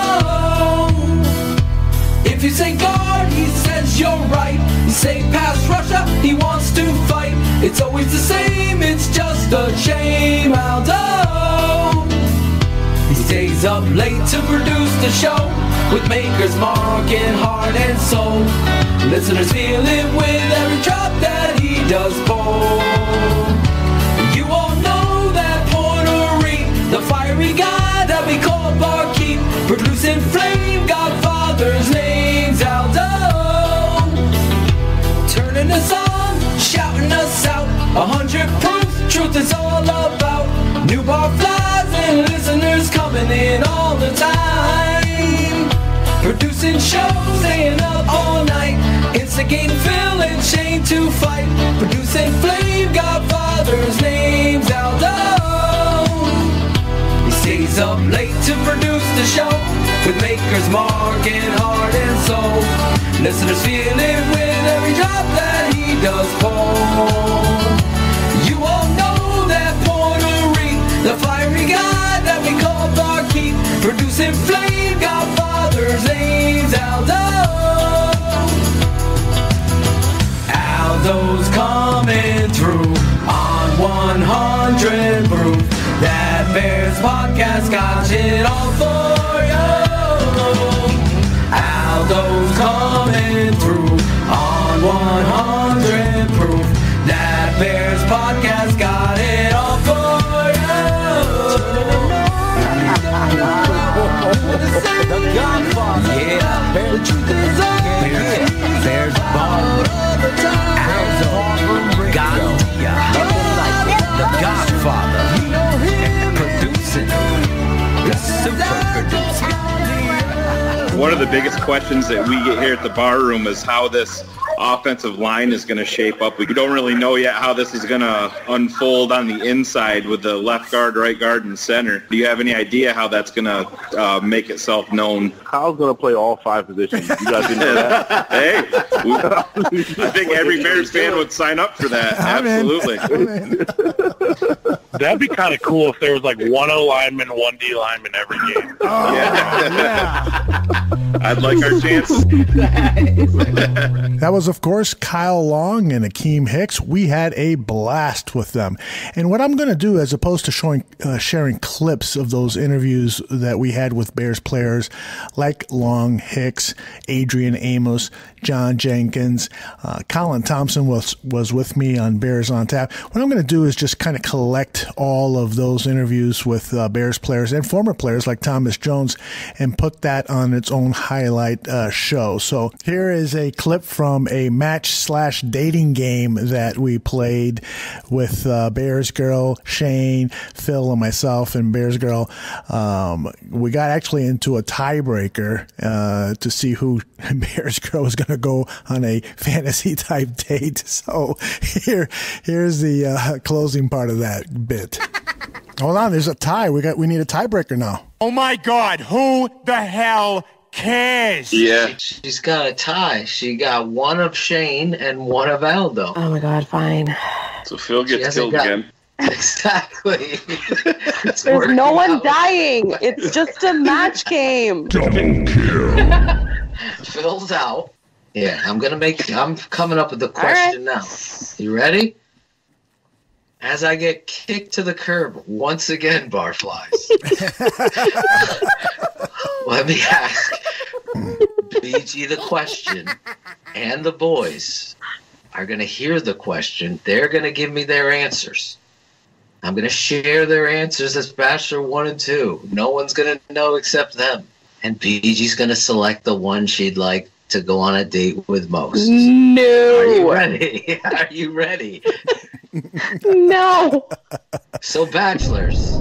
If you say guard, he says you're right. You say pass Russia, he wants to fight. It's always the same, it's just a shame, Aldo. He stays up late to produce the show with makers Mark and heart and soul. Listeners feel it with every drop that he does pull. You all know that Portery, the fiery guy that we call Barkeep, producing flame godfathers names Aldo. Turning us on, shouting us out, 100 proof, truth is all about. New bar flies and listeners coming in all the time. Producing shows, staying up all night. Instigating Phil and Shayne to fight. Producing flame godfathers names Aldo. He stays up late to produce the show with makers Mark and heart and soul. Listeners feel it with every drop that he does pull. You all know that Portery, the fiery guy that we call Barkeep, producing flame godfathers names Aldo. Aldo's coming through on 100 proof. That Bears podcast got it all for you. Aldo's coming through on 100 proof. That Bears podcast got it all for you. The Godfather. Yeah, the truth is on. Bears Barroom. Aldo Gandia. The Godfather. Producing. The super producer. One of the biggest questions that we get here at the bar room is how this offensive line is going to shape up. We don't really know yet how this is going to unfold on the inside with the left guard, right guard, and center. Do you have any idea how that's going to make itself known? Kyle's going to play all 5 positions. You guys didn't know that? Hey, I think every Bears fan would sign up for that. Absolutely. That'd be kind of cool if there was like one O lineman, one D lineman every game. Oh, yeah. I'd like our chances. That was, of course, Kyle Long and Akiem Hicks. We had a blast with them. And what I'm going to do, as opposed to sharing clips of those interviews that we had with Bears players like Long, Hicks, Adrian Amos, John Jenkins, Colin Thompson was with me on Bears on Tap. What I'm going to do is just kind of collect all of those interviews with Bears players and former players like Thomas Jones and put that on its own highlight show. So here is a clip from a match/dating game that we played with Bears Girl, Shayne, Phil, and myself, and Bears Girl. We got actually into a tiebreaker to see who Bears Girl was going to go on a fantasy type date. So here's the closing part of that bit. Hold on, there's a tie. We need a tiebreaker now. Oh my God, who the hell cares? Yeah. She's got a tie. She got one of Shayne and one of Aldo. Oh my God, fine. So Phil gets killed again. Exactly. There's no one dying. It's just a match game. Double kill. Phil's out. Yeah, I'm coming up with the question now. You ready? As I get kicked to the curb once again, Barflies. Let me ask BG the question, and the boys are going to hear the question. They're going to give me their answers. I'm going to share their answers as Bachelor 1 and 2. No one's going to know except them. And BG's going to select the one she'd like to go on a date with most. No. Are you ready? Are you ready? No. So, bachelors,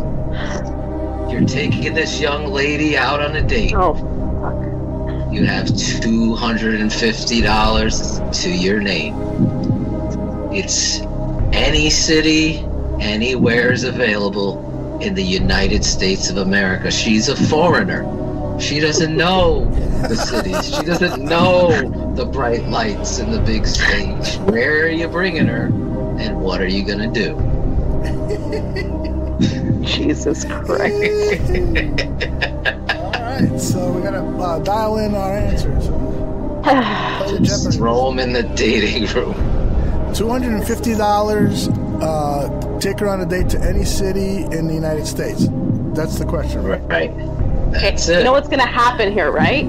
you're taking this young lady out on a date. Oh, fuck. You have $250 to your name. It's any city, anywhere is available in the United States of America. She's a foreigner. She doesn't know the cities. She doesn't know the bright lights and the big stage. Where are you bringing her, and what are you going to do? Jesus Christ. Alright, so we're going to dial in our answers. Just throw them in the dating room. $250, take her on a date to any city in the United States. That's the question, right? Right. That's it. You know what's going to happen here, right?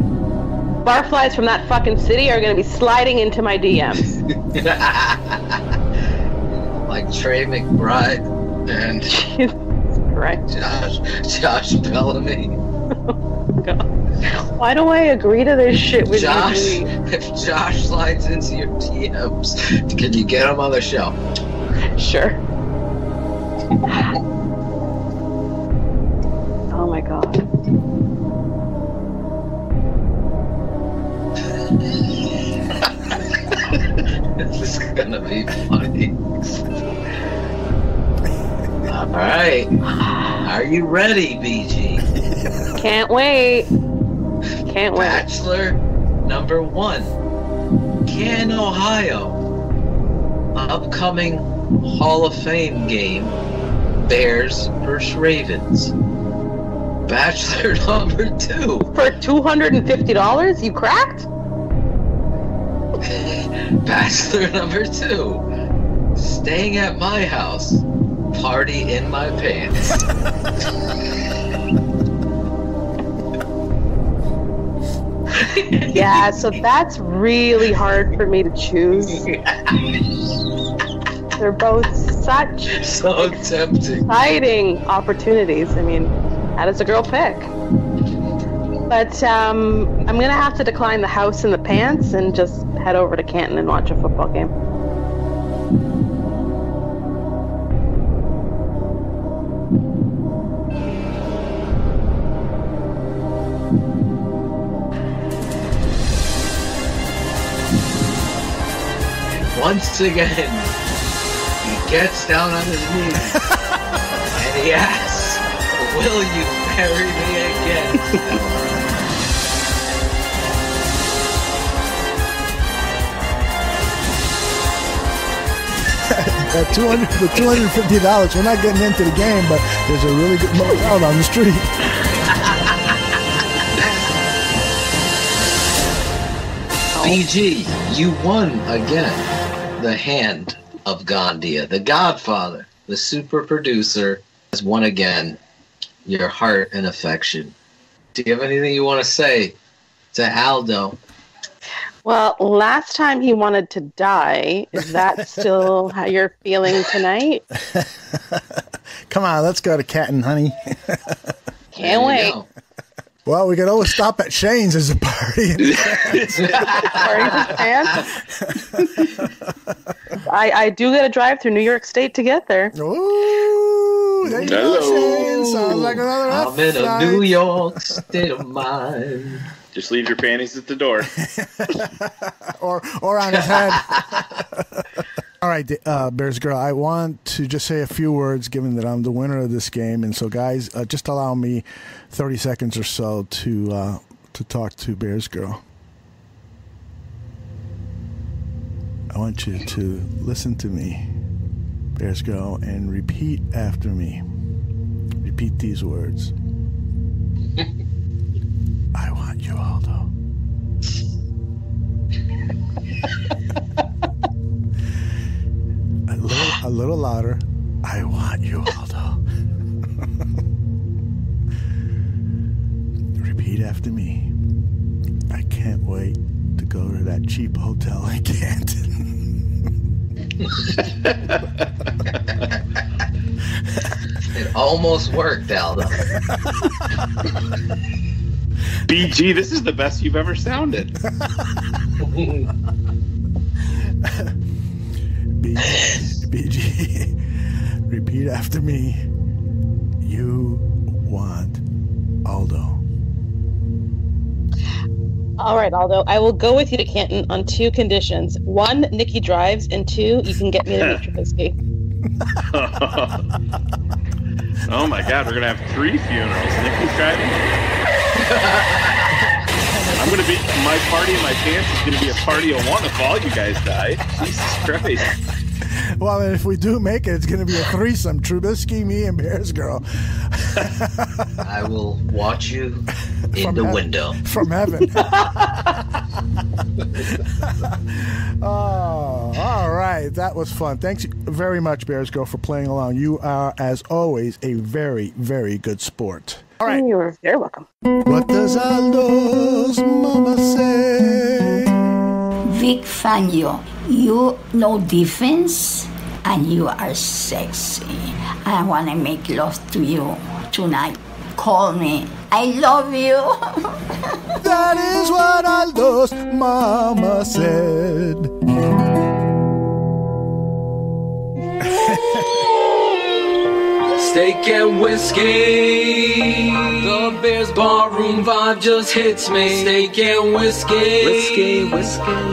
Barflies from that fucking city are going to be sliding into my DMs. Like Trey McBride and Josh Bellamy. God. Why do I agree to this shit with Josh? you? If Josh slides into your DMs, can you get him on the show? Sure. Oh my God. This is gonna be funny. All right. Are you ready, BG? Can't wait. Can't wait. Bachelor number 1. Canton, Ohio. Upcoming Hall of Fame game. Bears versus Ravens. Bachelor number 2. For $250? You cracked? Bachelor number 2. Staying at my house. Party in my pants. Yeah, so that's really hard for me to choose. They're both such so tempting, exciting opportunities. I mean, how does a girl pick? But I'm going to have to decline the house and the pants and just head over to Canton and watch a football game. Once again, he gets down on his knees and he asks, "Will you marry me again?" At $250, we're not getting into the game, but there's a really good motel down the street. BG, you won again. The hand of Gandia, the Godfather, the super producer, has won again. Your heart and affection. Do you have anything you want to say to Aldo? Well, last time he wanted to die. Is that still how you're feeling tonight? Come on, let's go to Canton, honey. Can't wait. Well, we could always stop at Shayne's as a party. I do get a drive through New York State to get there. Ooh, there you go, Shayne. Sounds like another I'm in a New York state of mind. Just leave your panties at the door. or on his head. All right, Bears Girl, I want to just say a few words, given that I'm the winner of this game. And so, guys, just allow me 30 seconds or so to talk to Bears Girl. I want you to listen to me, Bears Girl, and repeat after me. Repeat these words. I want you, Aldo. A little louder. I want you, Aldo. Repeat after me. I can't wait to go to that cheap hotel in Canton. It almost worked, Aldo. BG, this is the best you've ever sounded. BG, repeat after me. You want Aldo. All right, Aldo. I will go with you to Canton on 2 conditions. 1, Nikki drives, and 2, you can get me to Trubisky. Oh my God, we're gonna have 3 funerals. Nikki's driving. I'm gonna be my party in my pants is gonna be a party of 1 if all you guys die. Jesus Christ. Well, if we do make it, it's going to be a threesome. Trubisky, me, and Bears Girl. I will watch you in the window. From heaven. Oh, all right. That was fun. Thanks very much, Bears Girl, for playing along. You are, as always, a very, very good sport. All right. You're very welcome. What does Aldo's mama say? Vic Fangio, you know defense and you are sexy. I want to make love to you tonight. Call me. I love you. That is what Aldo's mama said. Steak and whiskey. The Bears Barroom vibe just hits me. Steak and whiskey.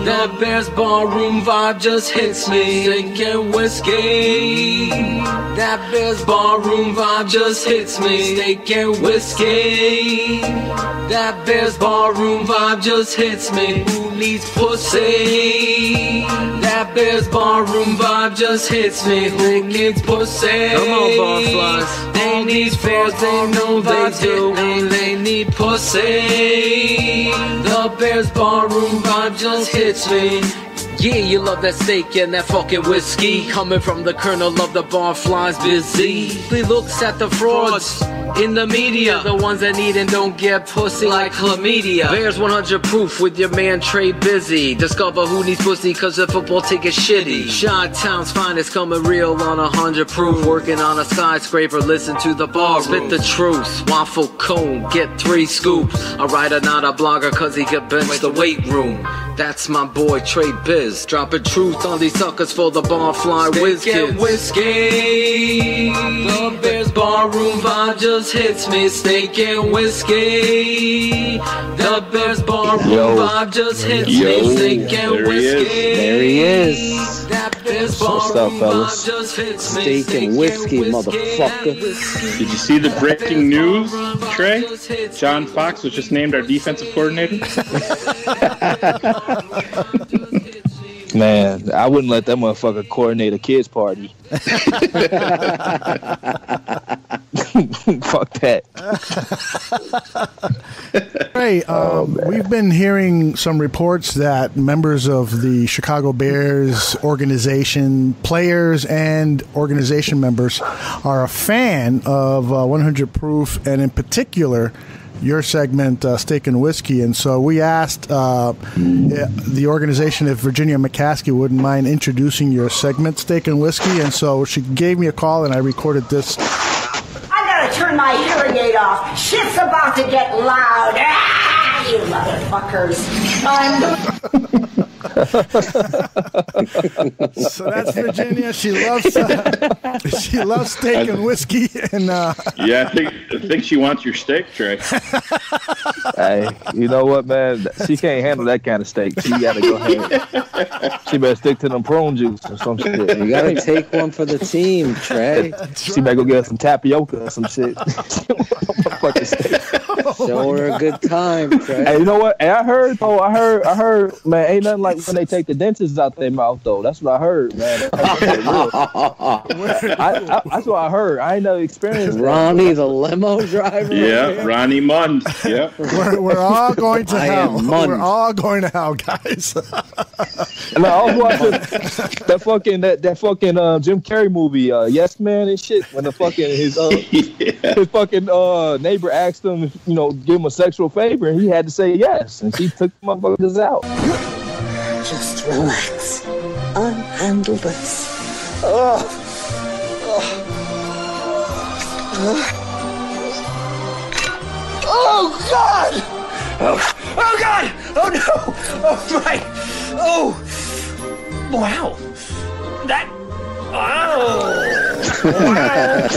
That Bears Barroom vibe just hits me. Steak and whiskey. That Bears Barroom vibe just hits me. Steak and whiskey. That Bears Barroom vibe just hits me. Who needs pussy? That Bears Barroom vibe just hits me. Who needs pussy? Come on, Barfly. They need fairs, they know they do. They need pussy. The Bears Barroom vibe just hits me. Yeah, you love that steak and that fucking whiskey. Coming from the colonel of the barflies, busy. He looks at the frauds in the media, the ones that need and don't get pussy like chlamydia. Bears 100 proof with your man Trey Busy. Discover who needs pussy cause the football ticket shitty. Chi-Town's finest coming real on 100 proof. Working on a skyscraper, listen to the bar. Spit the truth, waffle cone, get 3 scoops. A writer, not a blogger cause he could bench the weight room. That's my boy Trey Biz. Dropping truth on these suckers for the barfly whiz kids. Whiskey. The Bears Barroom vibe just hits me. Steak and whiskey. The Bears Barroom vibe just hits me. Steak and whiskey. There he is. That Bears What's up, Barroom fellas? vibe just hits me. Steak and whiskey, motherfucker. Did you see the breaking news, Trey? John Fox was just named our defensive coordinator. Man, I wouldn't let that motherfucker coordinate a kids party. Fuck that. Hey, we've been hearing some reports that members of the Chicago Bears organization, players and organization members, are a fan of 100 Proof, and in particular, your segment, Steak and Whiskey. And so we asked the organization if Virginia McCaskey wouldn't mind introducing your segment, Steak and Whiskey. And so she gave me a call, and I recorded this. I gotta turn my hearing aid off. Shit's about to get loud. Ah, you motherfuckers. So that's Virginia. She loves steak and whiskey, and yeah, I think she wants your steak, Trey. Hey, you know what, man? She can't handle that kind of steak. She got to go ahead. She better stick to them prune juice or some shit. You got to take one for the team, Trey. That's she better go get her some tapioca or some shit. Show her a good time, Trey. Hey, you know what? Hey, I heard, man, ain't nothing like when they take the dentures out their mouth, though. That's what I heard, man. That's what I heard. I ain't never experienced Ronnie, the limo driver. Yeah, Ronnie Mund. Yeah. We're all going to hell. We're all going to hell, guys. And I was watching that fucking Jim Carrey movie, Yes Man and shit. When the fucking his fucking neighbor asked him, give him a sexual favor, and he had to say yes, and she took the motherfuckers out. Just relax. Unhandle this. Oh, God! Oh God! Oh no! Oh my! Oh! Wow! That! Oh! Wow!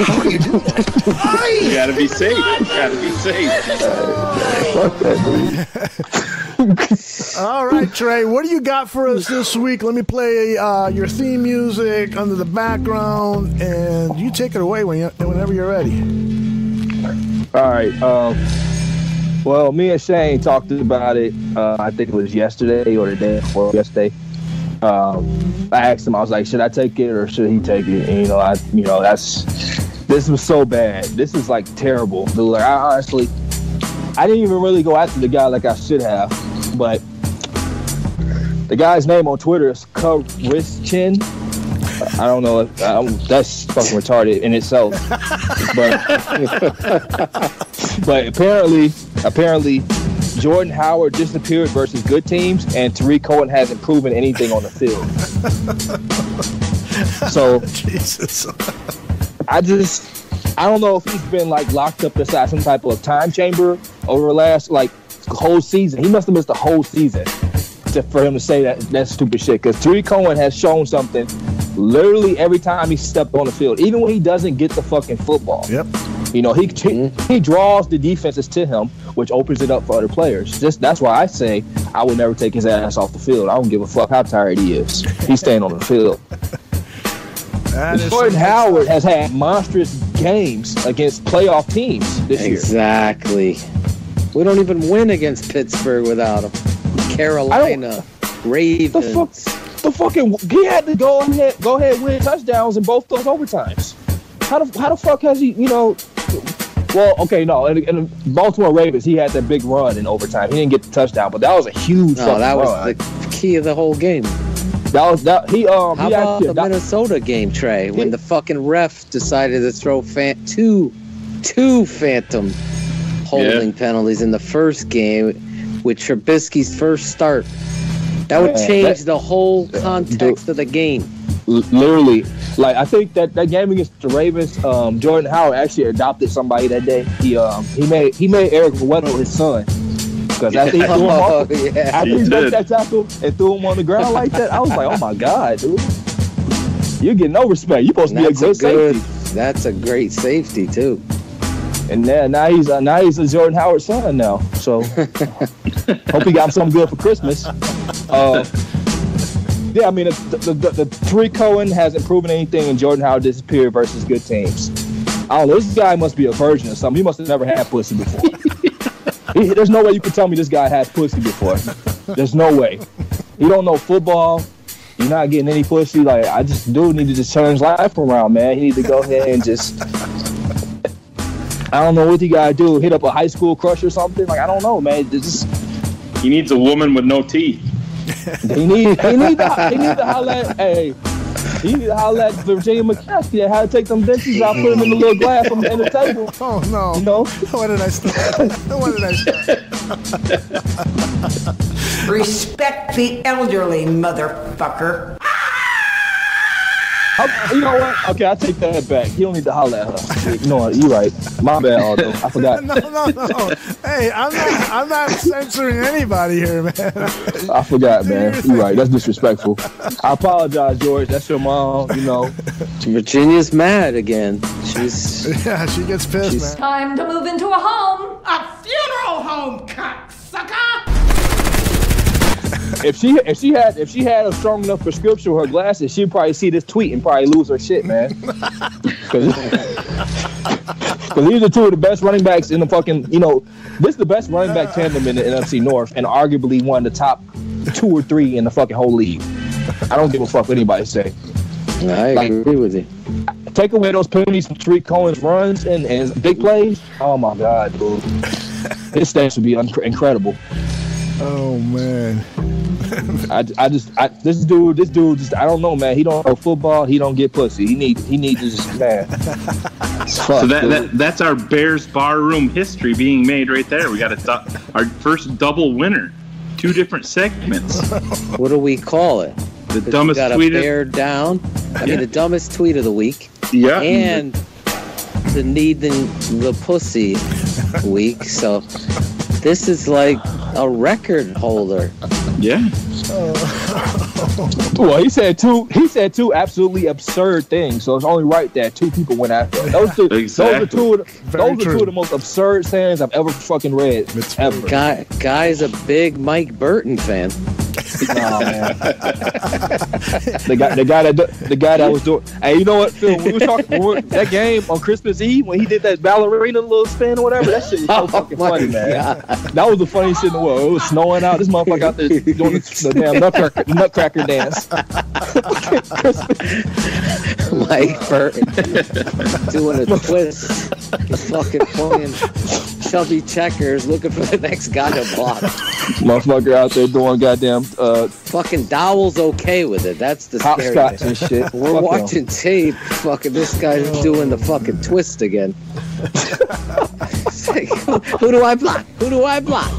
How do you do that? You gotta be safe. Fuck that, All right, Trey, what do you got for us this week? Let me play your theme music under the background, and you take it away whenever you're ready. All right. Well, me and Shayne talked about it. I think it was yesterday or the day before yesterday. I asked him. I was like, "Should I take it or should he take it?" And this was so bad. This is like terrible, dude. Like, I didn't even really go after the guy like I should have. But the guy's name on Twitter is Chin. I don't know. That's fucking retarded in itself. But apparently, Jordan Howard disappeared versus good teams, and Tariq Cohen hasn't proven anything on the field. So, Jesus. I don't know if he's been like locked up inside some type of time chamber over the last like whole season. He must have missed the whole season for him to say that stupid shit. Because Tariq Cohen has shown something literally every time he stepped on the field, even when he doesn't get the fucking football. Yep. He draws the defenses to him, which opens it up for other players. That's why I say I would never take his ass off the field. I don't give a fuck how tired he is. He's staying on the field. Jordan Howard has had monstrous games against playoff teams this year. Exactly. We don't even win against Pittsburgh without him. Carolina, Ravens. He had to go ahead win touchdowns in both those overtimes. How the fuck has he, well, okay, no, in the Baltimore Ravens, he had that big run in overtime. He didn't get the touchdown, but that was a huge fucking that was run. the key of the whole game. How about the Minnesota game, Trey, when the fucking ref decided to throw two phantom holding penalties in the first game with Trubisky's first start? That would change the whole context of the game. Literally, like I think that game against the Ravens, Jordan Howard actually adopted somebody that day. He made Eric Weddle his son. Because after he threw him off, after he broke that tackle and threw him on the ground like that, I was like, oh my God, dude. You get no respect. You're supposed to be a good safety. That's a great safety, too. And now he's a Jordan Howard son now. So hope he got him something good for Christmas. Yeah, I mean, the Tariq Cohen hasn't proven anything, and Jordan Howard disappeared versus good teams. I don't know. This guy must be a virgin or something. He must have never had pussy before. There's no way you can tell me this guy has pussy before. There's no way. He don't know football. You're not getting any pussy. Like, dude need to just turn his life around, man. He need to go ahead and just, I don't know what he got to do. Hit up a high school crush or something. Like, I don't know, man. He needs a woman with no teeth. He need to holler at, hey, he need to holler at Virginia McCaskey and how to take them dentures out, put them in the little glass on the end of the table. Oh, no. You know? What did I start? Respect the elderly, motherfucker. You know what? Okay, I'll take that back. He don't need to holler at her. You know what? You're right. My bad, Aldo. I forgot. No. Hey, I'm not censoring anybody here, man. I forgot, man. You're right. That's disrespectful. I apologize, George. That's your mom, you know. Virginia's mad again. She gets pissed, man. Time to move into a home. A funeral home, cocksucker! If she had a strong enough prescription with her glasses, she'd probably see this tweet and probably lose her shit, man. Because these are two of the best running backs in the fucking, this is the best running back tandem in the NFC North and arguably one of the top 2 or 3 in the fucking whole league. I don't give a fuck what anybody say. I agree with you. Take away those penalties from Tariq Cohen's runs and his big plays. Oh my God, dude. His stats would be incredible. Oh man. This dude just, I don't know, man. He don't know football. He don't get pussy. He need to just, man. So that's our Bears Barroom history being made right there. We got our first double winner. 2 different segments. What do we call it? The dumbest got tweet. A bear down. I mean, the dumbest tweet of the week. Yeah. And the needing the pussy week, so this is like a record holder. Yeah. Well, he said two absolutely absurd things, so it's only right that two people went after him. Those are two of the most absurd sayings I've ever fucking read. Ever. Guy's a big Mike Burton fan. Nah, man. the guy that was doing. Hey, you know what, Phil? When we were talking that game on Christmas Eve when he did that ballerina little spin or whatever, that shit was so fucking funny, man. God. That was the funniest shit in the world. It was snowing out. This motherfucker out there doing the damn nutcracker dance. Mike Burton doing a twist. He's fucking playing chubby checkers, looking for the next guy to block. Motherfucker out there doing goddamn. Fucking Dowell's okay with it. That's the scary hopscotch thing. and shit. We're Fuck watching tape. Fucking this guy's doing the fucking twist again. Like, who do I block? Who do I block?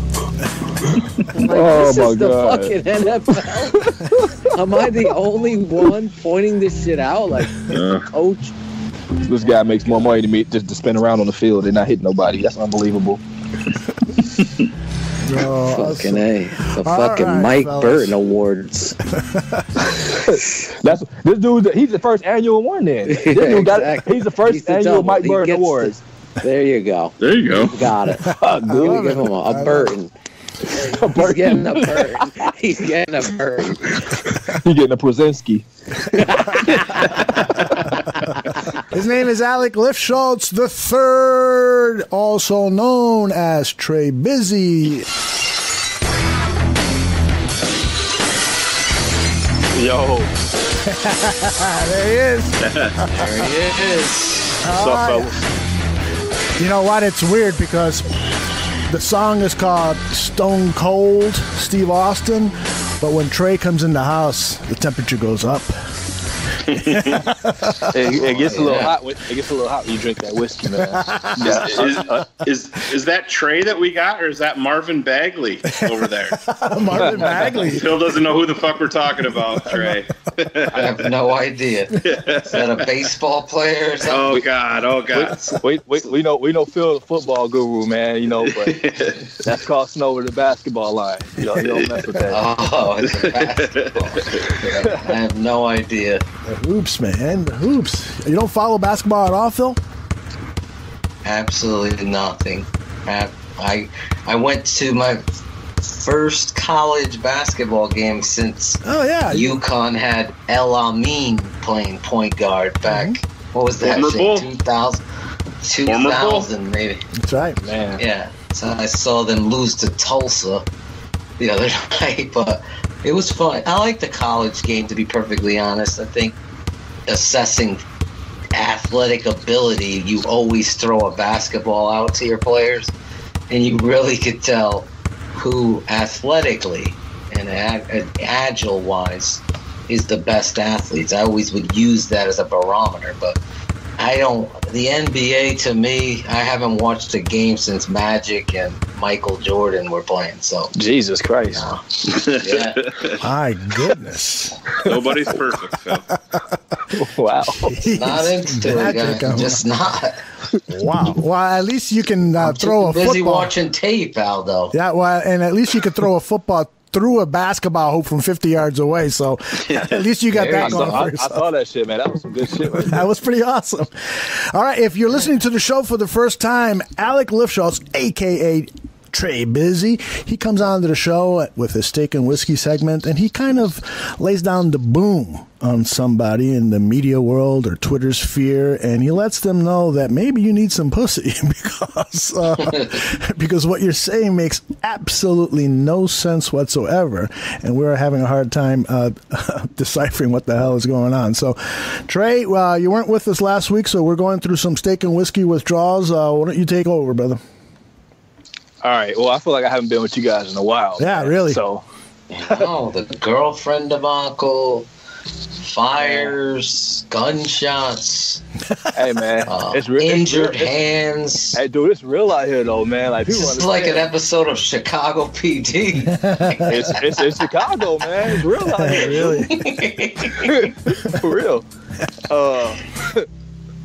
I'm like, this is the fucking NFL. Am I the only one pointing this shit out? Like, coach? This guy makes more money than me just to spin around on the field and not hit nobody. That's unbelievable. Fucking A. The fucking right, Mike Burton Awards. That's this dude. He's the first annual one. Then this dude exactly. He's the first annual Mike Burton Awards. There you go. There you go. Got it. We'll give him a Burton. He's getting a Burton. He's getting a Burton. He's getting a Brzezinski. His name is Alec Lifschultz III, also known as Trey Busy. Yo. There he is. There he is. What's up, fellas? You know what? It's weird because the song is called Stone Cold Steve Austin, but when Trey comes in the house, the temperature goes up. It gets a little hot. It gets a little hot when you drink that whiskey, man. Is that Trey that we got, or is that Marvin Bagley over there? Marvin Bagley. Phil doesn't know who the fuck we're talking about, Trey. I have no idea. Is that a baseball player or something? Oh God! We know Phil the football guru, man. You know, but that's crossing over the basketball line. You don't mess with that. Oh, it's a basketball. I have no idea. The hoops, man. The hoops. You don't follow basketball at all, Phil? Absolutely nothing. I went to my first college basketball game since UConn had El Amin playing point guard back. What was that shit? 2000 maybe. That's right, man. Yeah. So I saw them lose to Tulsa the other night, but it was fun. I like the college game, to be perfectly honest. I think assessing athletic ability, you always throw a basketball out to your players, and you really could tell who athletically and agile-wise is the best athletes. I always would use that as a barometer, but the NBA, to me, I haven't watched a game since Magic and Michael Jordan were playing. So Jesus Christ. Yeah. My goodness. Nobody's perfect, Phil. Wow. Not into it, guys. Just not. Wow. Well, at least you can throw a football. Busy watching tape, Aldo. Yeah, well, and at least you can throw a football through a basketball hoop from 50 yards away. So at least you got that going for yourself. I saw that shit, man. That was some good shit. That was pretty awesome. All right, if you're listening to the show for the first time, Alec Lifschultz, a.k.a. Trey Busy, he comes on to the show with his steak and whiskey segment, and he kind of lays down the boom on somebody in the media world or Twitter sphere, and he lets them know that maybe you need some pussy because what you're saying makes absolutely no sense whatsoever, and we're having a hard time deciphering what the hell is going on. So, Trey, you weren't with us last week, so we're going through some steak and whiskey withdrawals. Why don't you take over, brother? All right. Well, I feel like I haven't been with you guys in a while. Yeah, man. Really. So, the girlfriend debacle, fires, gunshots. Hey, man, it's real. Injured hands. Hey, dude, it's real out here, though, man. Like people. This is like an episode of Chicago PD. it's Chicago, man. It's real out here, really. For real.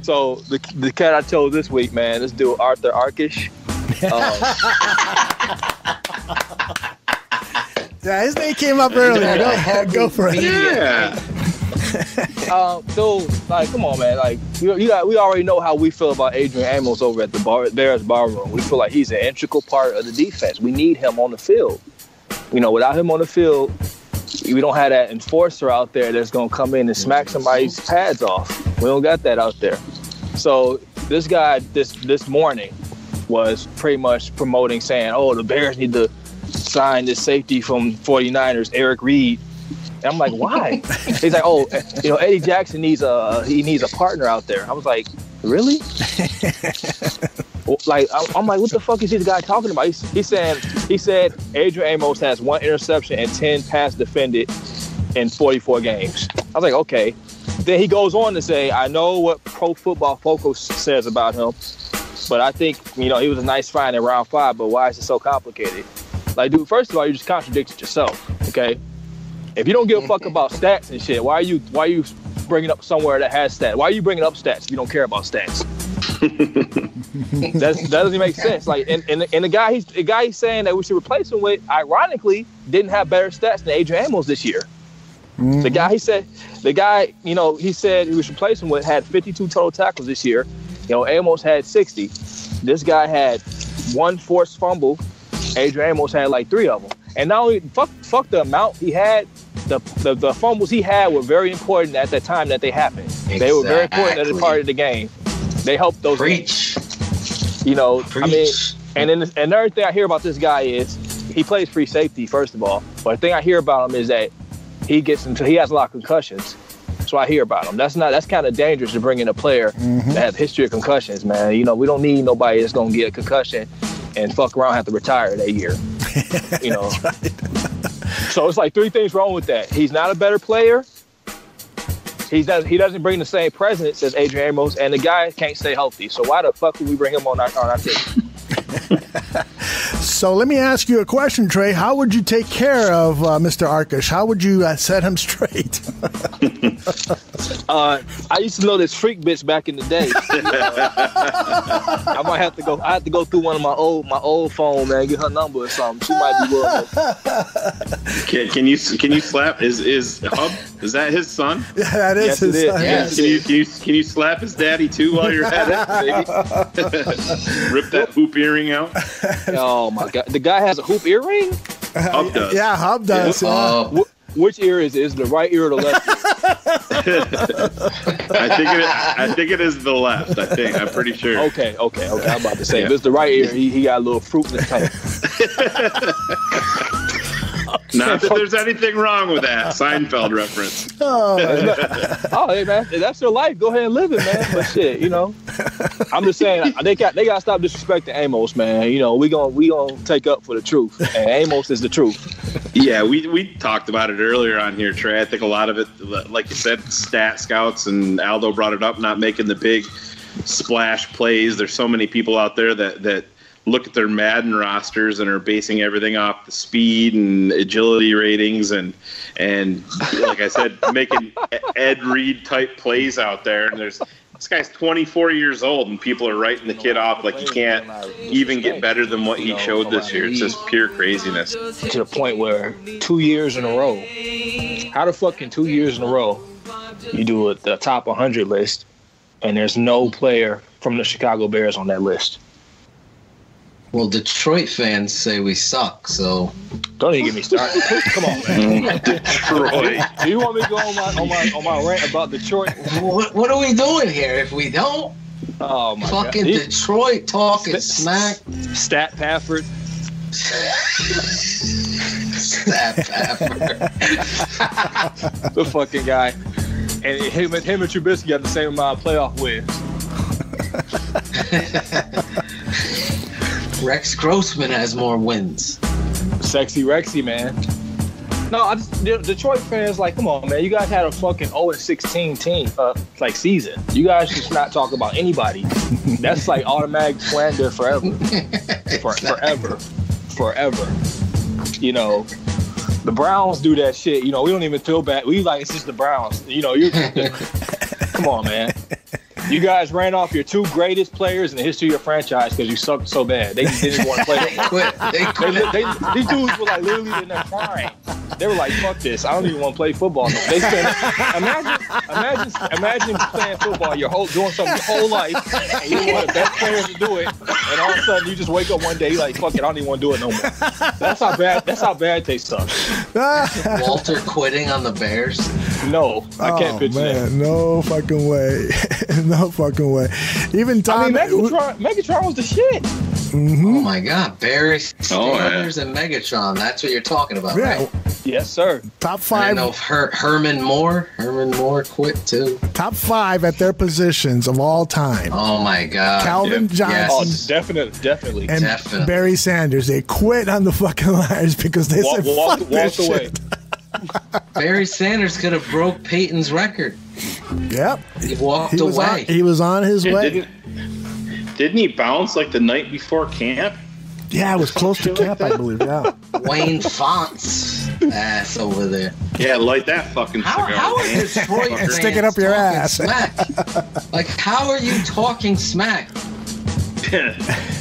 So the cat I chose this week, man, this dude Arthur Arkish. Yeah, his name came up earlier. Go for it. Yeah. Dude, like, come on, man. Like, we already know how we feel about Adrian Amos over at the Bears Barroom. We feel like he's an integral part of the defense. We need him on the field. You know, without him on the field, we don't have that enforcer out there that's going to come in and smack somebody's pads off. We don't got that out there. So this guy this morning was pretty much promoting, saying, oh, the Bears need to sign this safety from 49ers, Eric Reed. And I'm like, why? He's like, oh, you know, Eddie Jackson needs a partner out there. I was like, really? Like, I'm like, what the fuck is this guy talking about? He said Adrian Amos has 1 interception and 10 pass defended in 44 games. I was like, okay. Then he goes on to say, I know what Pro Football Focus says about him, but I think, you know, he was a nice find in round 5, but why is it so complicated? Like, dude, first of all, you just contradicted yourself, okay? If you don't give a fuck about stats and shit, why are you bringing up somewhere that has stats? Why are you bringing up stats if you don't care about stats? That doesn't make sense. Like, and the guy he's saying that we should replace him with, ironically, didn't have better stats than Adrian Amos this year. Mm-hmm. The guy he said he was replacing with had 52 total tackles this year. You know, Amos had 60. This guy had 1 forced fumble. Adrian Amos had like 3 of them. And not only fuck the amount he had, the fumbles he had were very important at the time that they happened. Exactly. They were very important at the part of the game. They helped those games. You know, I mean, and then another thing I hear about this guy is he plays free safety, first of all. But the thing I hear about him is that he has a lot of concussions. That's what I hear about him. That's kind of dangerous to bring in a player that has a history of concussions, man. You know, we don't need nobody that's gonna get a concussion and fuck around and have to retire that year. You know. Right. So it's like 3 things wrong with that. He's not a better player. He doesn't bring the same presence as Adrian Amos, and the guy can't stay healthy. So why the fuck would we bring him on our team? So let me ask you a question, Trey. How would you take care of Mr. Arkish? How would you set him straight? I used to know this freak bitch back in the day. I might have to go. I have to go through one of my old phone, man. Get her number or something. She might be willing. Can you slap? Is Hub? Is that his son? Yeah, that is his son. Yes. Can you slap his daddy too while you're at it, baby? Rip that hoop earring out. Oh my god, the guy has a hoop earring. Hub does. Yeah, Hub does. Yeah. Which ear is it? Is it the right ear or the left ear? I think it is the left. I'm pretty sure. Okay. I'm about to say, if it's the right ear, he got a little fruit in his tank. Not that there's anything wrong with that Seinfeld reference. Oh, hey man, if that's your life, go ahead and live it, man. But shit, you know, I'm just saying they got to stop disrespecting Amos, man. You know, we gonna take up for the truth, and Amos is the truth. Yeah, we talked about it earlier on here, Trey. I think a lot of it, like you said, stat scouts, and Aldo brought it up, not making the big splash plays. There's so many people out there that look at their Madden rosters and are basing everything off the speed and agility ratings and like I said, making Ed Reed type plays out there. And this guy's 24 years old and people are writing the kid off like he can't even get better than what he showed this year. It's just pure craziness. To the point where 2 years in a row, how the fuck in 2 years in a row you do the top 100 list and there's no player from the Chicago Bears on that list? Well, Detroit fans say we suck, so don't even get me started. Come on, man. Detroit. Do you want me to go on my rant about Detroit? What are we doing here if we don't? Oh my fucking God. Detroit talking smack. Stat Pafford. Stat Pafford. The fucking guy. And him and Trubisky got the same amount of playoff wins. Rex Grossman has more wins. Sexy Rexy, man. No, Detroit fans, like, come on, man. You guys had a fucking 0-16 team, season. You guys should not talk about anybody. That's like automatic slander forever. Forever. You know, the Browns do that shit. You know, we don't even feel bad. We like, it's just the Browns. You know, come on, man. You guys ran off your 2 greatest players in the history of your franchise because you sucked so bad. They just didn't want to play. They quit. These dudes were like literally in their prime. They were like, "Fuck this! I don't even want to play football." No. They spent imagine playing football doing something your whole life, and you're one of the best players to do it, and all of a sudden you just wake up one day you're like, "Fuck it, I don't even want to do it no more." That's how bad they suck. Walter quitting on the Bears? No, I can't picture that. No fucking way. No fucking way. Even Tom. Megatron was the shit. Mm-hmm. Oh my God, Barry Sanders and Megatron. That's what you're talking about, right? Yes, sir. Top 5. I know Herman Moore. Herman Moore quit too. Top 5 at their positions of all time. Oh my God. Calvin Johnson. Oh, definitely. And Barry Sanders. They quit on the fucking Lions because they said fuck this shit. Barry Sanders could have broke Peyton's record. Yep. He walked away. He was on his way. Didn't he bounce like the night before camp? Yeah, it was close to camp, I believe. Yeah. Wayne Font's ass over there. Yeah, light that fucking cigar. How are Detroit fans stick it up your ass? Smack? Like, how are you talking smack?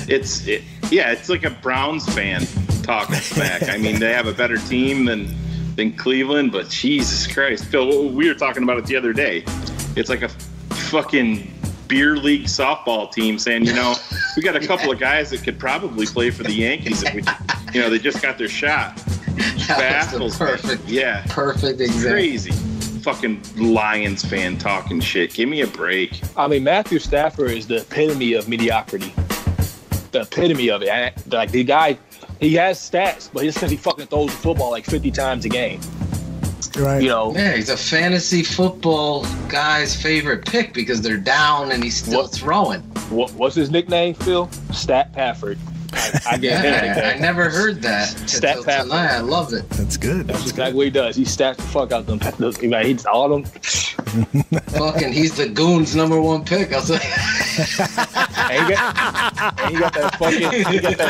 It's like a Browns fan talking smack. I mean, they have a better team than Cleveland, but Jesus Christ, Phil, we were talking about it the other day. It's like a fucking beer league softball team saying, we got a couple of guys that could probably play for the Yankees if we, they just got their shot. Baffles perfect example. Crazy. Fucking Lions fan talking shit. Give me a break. I mean, Matthew Stafford is the epitome of mediocrity. The epitome of it. Like, the guy, he has stats, but it's because he fucking throws the football like 50 times a game. Right. Yeah, he's a fantasy football guy's favorite pick because they're down and he's still throwing. What's his nickname, Phil? Stat Pafford. I never heard that. Stat Pafford. I love it. That's good. That's exactly what he does. He stats the fuck out them. He's all them. Fucking, he's the Goons' #1 pick. I'll say. And he got that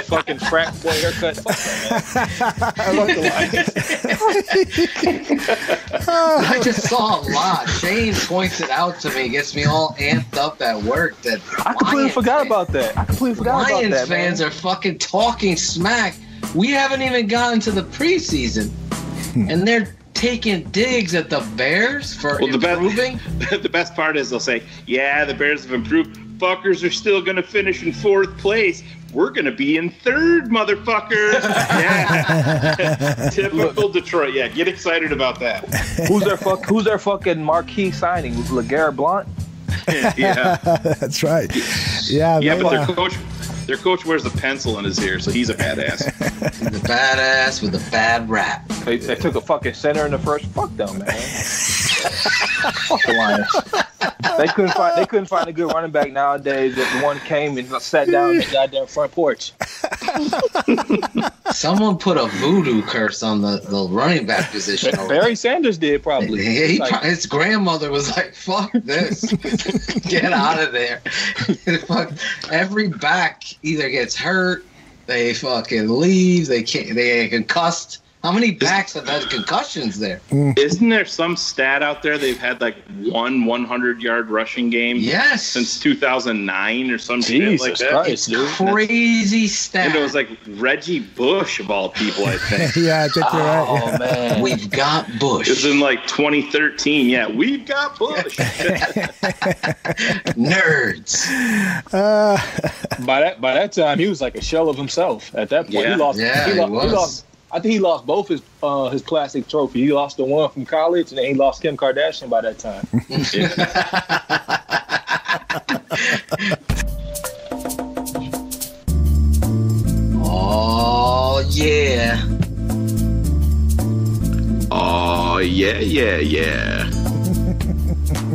fucking frat boy haircut. Fuck that, man. I love the Lions. I just saw a lot. Shayne points it out to me, gets me all amped up at work. That I completely forgot about that. Lions fans are fucking talking smack. We haven't even gotten to the preseason, and they're taking digs at the Bears for improving. The best part is they'll say, "Yeah, the Bears have improved. Fuckers are still going to finish in 4th place. We're going to be in 3rd, motherfuckers." Yeah. Typical Detroit. Yeah, get excited about that. Who's their fucking marquee signing? LeGarrette Blount? Yeah. That's right. Yeah, but their coach wears a pencil in his ear, so he's a badass. He's a badass with a bad rap. They took a fucking center in the first. Fuck them, man. Fuck the Lions. They couldn't find a good running back nowadays. If one came and sat down on the goddamn front porch. Someone put a voodoo curse on the running back position. Barry Sanders did probably. His grandmother was like, "Fuck this, get out of there." Every back either gets hurt, they fucking leave, they get concussed. How many backs have had concussions there? Isn't there some stat out there they've had like one 100-yard rushing game? Yes. Since 2009 or some Jesus shit like that? Christ, dude. Crazy stat. And it was like Reggie Bush of all people, I think. Yeah, I think you're right. Oh, man. We've got Bush. It was in like 2013. Yeah, we've got Bush. Nerds. By that time, he was like a shell of himself. At that point, he lost. I think he lost both his plastic trophy. He lost the one from college, and then he lost Kim Kardashian by that time. Oh yeah. Oh yeah.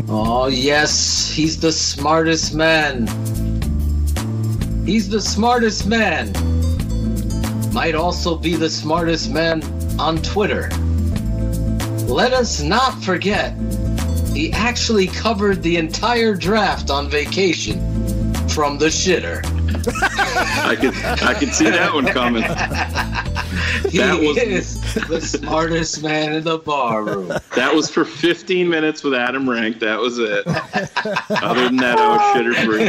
Oh yes, he's the smartest man. He's the smartest man. Might also be the smartest man on Twitter. Let us not forget, he actually covered the entire draft on vacation from the shitter. I could see that one coming. He is the smartest man in the bar room. That was for 15 minutes with Adam Rank. That was it. Other than that, I was shitter free.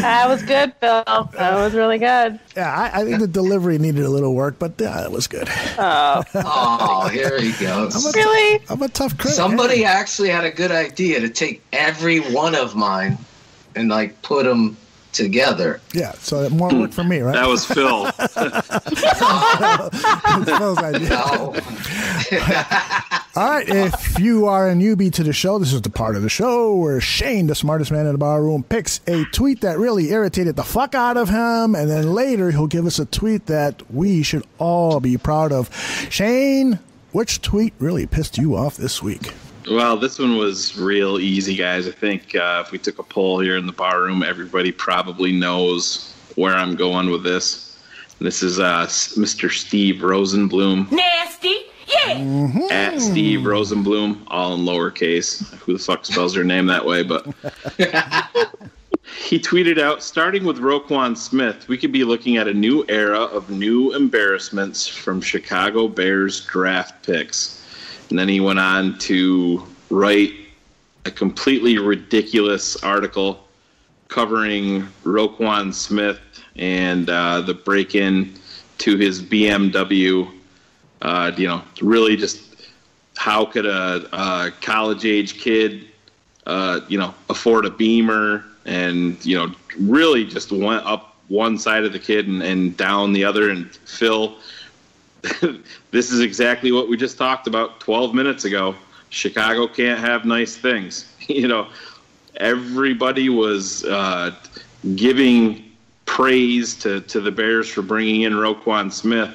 That was good, Phil. That was really good. Yeah, I think the delivery needed a little work, but it was good. Oh, here he goes. Really? I'm a tough critic. Somebody actually had a good idea to take every one of mine and like put them together. Yeah, so more work for me, right? That was Phil. It's Phil's idea. All right, if you are a newbie to the show, this is the part of the show where Shayne, the smartest man in the bar room, picks a tweet that really irritated the fuck out of him, and then later he'll give us a tweet that we should all be proud of. Shayne, which tweet really pissed you off this week? Well, this one was real easy, guys. I think if we took a poll here in the bar room, everybody probably knows where I'm going with this. This is Mr. Steve Rosenblum. Nasty. Yeah. At Steve Rosenblum, all in lowercase. Who the fuck spells your name that way? But he tweeted out, starting with Roquan Smith, we could be looking at a new era of new embarrassments from Chicago Bears draft picks. And then he went on to write a completely ridiculous article covering Roquan Smith and the break-in to his BMW. Really just how could a college-age kid, afford a Beamer, and, really just went up one side of the kid and down the other. And Phil, this is exactly what we just talked about 12 minutes ago. Chicago can't have nice things. Everybody was giving praise to the Bears for bringing in Roquan Smith.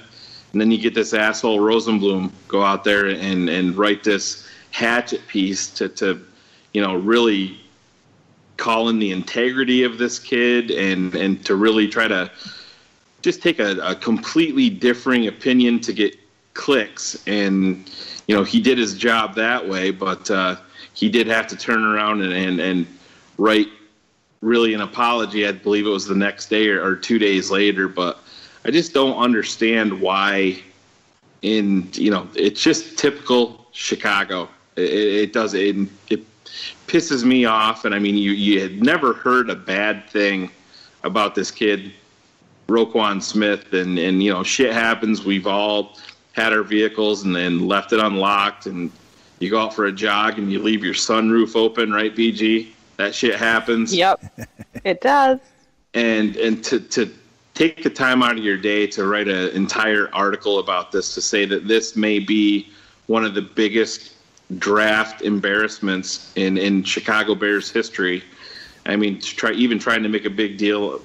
And then you get this asshole Rosenblum go out there and write this hatchet piece to really call in the integrity of this kid and to really try to just take a completely differing opinion to get clicks. And, he did his job that way, but he did have to turn around and write really an apology. I believe it was the next day or 2 days later, but I just don't understand why it's just typical Chicago. It pisses me off. And I mean, you had never heard a bad thing about this kid, Roquan Smith, and shit happens. We've all had our vehicles and then left it unlocked, and you go out for a jog and you leave your sunroof open, right, BG? That shit happens. Yep, it does. And to take the time out of your day to write an entire article about this, to say that this may be one of the biggest draft embarrassments in Chicago Bears history. I mean, trying to make a big deal.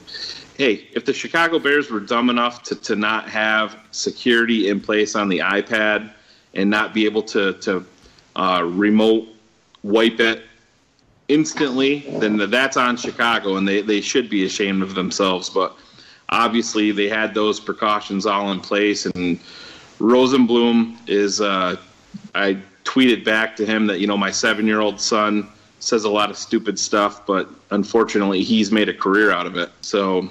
Hey, if the Chicago Bears were dumb enough to not have security in place on the iPad and not be able to remote wipe it instantly, then that's on Chicago, and they should be ashamed of themselves. But obviously they had those precautions all in place. And Rosenblum is, I tweeted back to him that, my 7-year-old son says a lot of stupid stuff, but unfortunately he's made a career out of it. So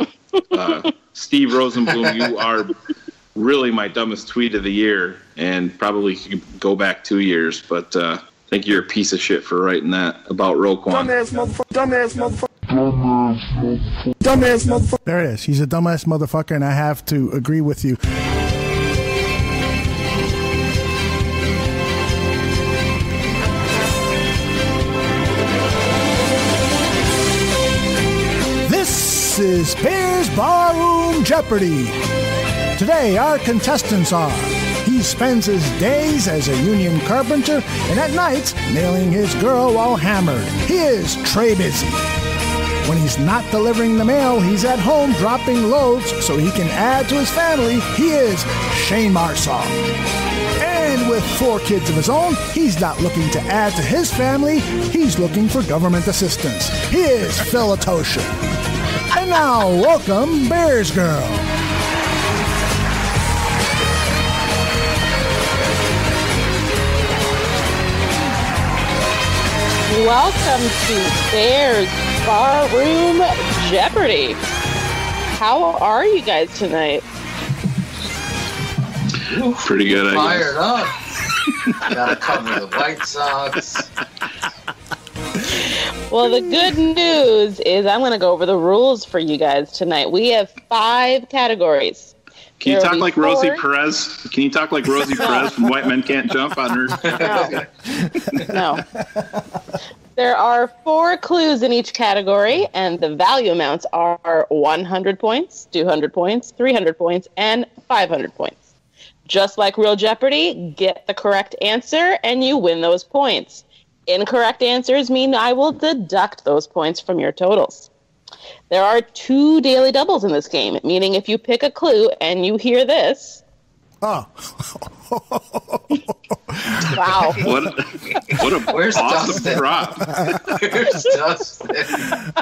Steve Rosenblum, you are really my dumbest tweet of the year, and probably could go back 2 years, but I think you're a piece of shit for writing that about Roquan. Dumbass motherfucker. There it is. He's a dumbass motherfucker, and I have to agree with you. This is Bears Barroom Jeopardy. Today, our contestants are: he spends his days as a union carpenter and at nights nailing his girl while hammered. He is Trey Busy. When he's not delivering the mail, he's at home dropping loads so he can add to his family. He is Shayne Marsaw. And with 4 kids of his own, he's not looking to add to his family. He's looking for government assistance. He is Phil Atosha. And now, welcome Bears Girl. Welcome to Bears Barroom Jeopardy. How are you guys tonight? Pretty good, I Fired up. Gotta cover the White Sox. Well, the good news is I'm going to go over the rules for you guys tonight. We have 5 categories. Can you talk like Rosie Perez? Can you talk like Rosie Perez from White Men Can't Jump on her? No. There are 4 clues in each category, and the value amounts are 100 points, 200 points, 300 points, and 500 points. Just like Real Jeopardy, get the correct answer, and you win those points. Incorrect answers mean I will deduct those points from your totals. There are 2 daily doubles in this game, meaning if you pick a clue and you hear this... Oh. Wow. What a Where's awesome Dustin? prop. Where's Dustin?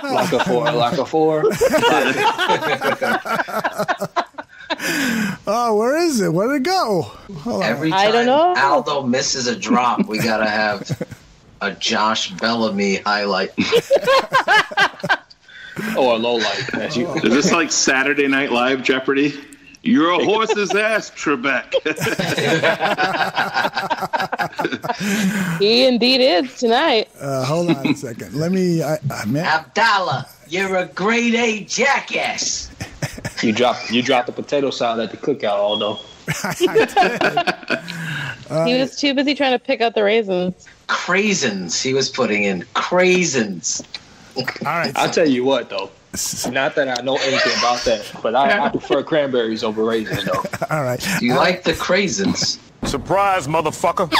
Like a four. Oh, where is it? Where'd it go? Hold on. Every time I don't know. Aldo misses a drop, we gotta have a Josh Bellamy highlight. Or a low light. Is this like Saturday Night Live Jeopardy? You're a horse's ass, Trebek. He indeed is tonight. Hold on a second. Let me... Abdallah, you're a grade A jackass. You dropped the potato salad at the cookout, Aldo. He was too busy trying to pick out the raisins. Craisins. He was putting in craisins. All right. I'll tell you what, though. Not that I know anything about that, but I prefer cranberries over raisins, though. All right. Do you like the craisins? Surprise, motherfucker.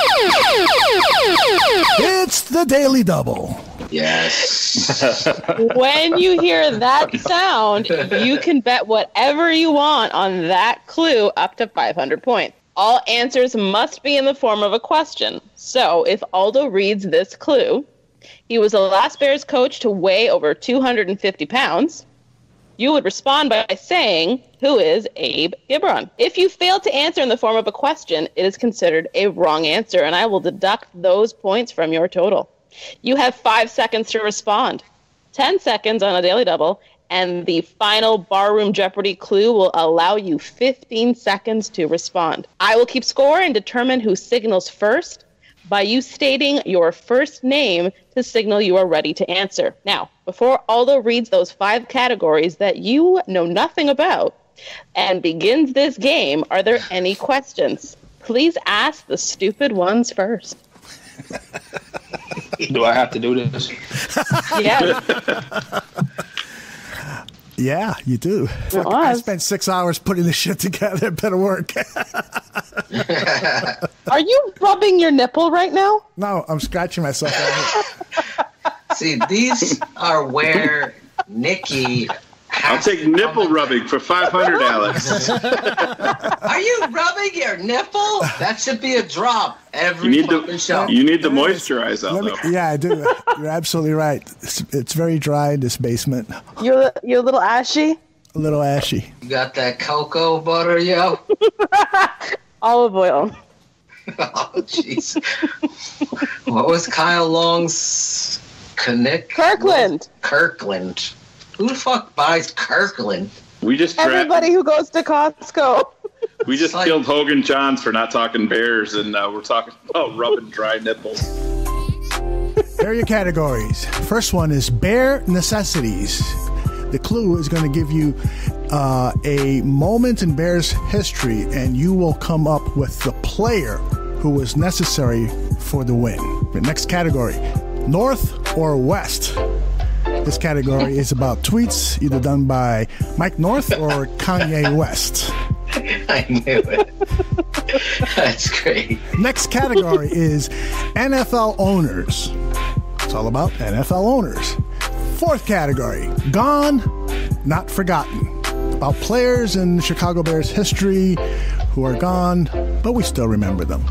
It's the Daily Double. Yes. When you hear that sound, you can bet whatever you want on that clue up to 500 points. All answers must be in the form of a question. So if Aldo reads this clue, he was the last Bears coach to weigh over 250 pounds, you would respond by saying, who is Abe Gibron? If you fail to answer in the form of a question, it is considered a wrong answer, and I will deduct those points from your total. You have 5 seconds to respond, 10 seconds on a Daily Double, and the final Barroom Jeopardy clue will allow you 15 seconds to respond. I will keep score and determine who signals first by you stating your first name to signal you are ready to answer. Now, before Aldo reads those 5 categories that you know nothing about and begins this game, are there any questions? Please ask the stupid ones first. Do I have to do this? Yes. Yeah, you do. I spent 6 hours putting this shit together. It better work. Are you rubbing your nipple right now? No, I'm scratching myself out here. See, these are where Nikki I'll take nipple rubbing for 500, Alex. Are you rubbing your nipple? That should be a drop every fucking show. You need to moisturize that, though. Yeah, I do. You're absolutely right. It's very dry in this basement. You're a little ashy? A little ashy. You got that cocoa butter, yo? Olive oil. Oh, jeez. What was Kyle Long's Kirkland. Kirkland. Who the fuck buys Kirkland? We just Everybody who goes to Costco. We just killed Hogan Johns for not talking Bears, and we're talking about rubbing dry nipples. Here are your categories. First one is Bear Necessities. The clue is going to give you a moment in Bears history, and you will come up with the player who was necessary for the win. The next category, North or West. This category is about tweets either done by Mike North or Kanye West. I knew it. That's great. Next category is NFL owners. It's all about NFL owners. Fourth category, Gone, Not Forgotten. About players in Chicago Bears history who are gone, but we still remember them.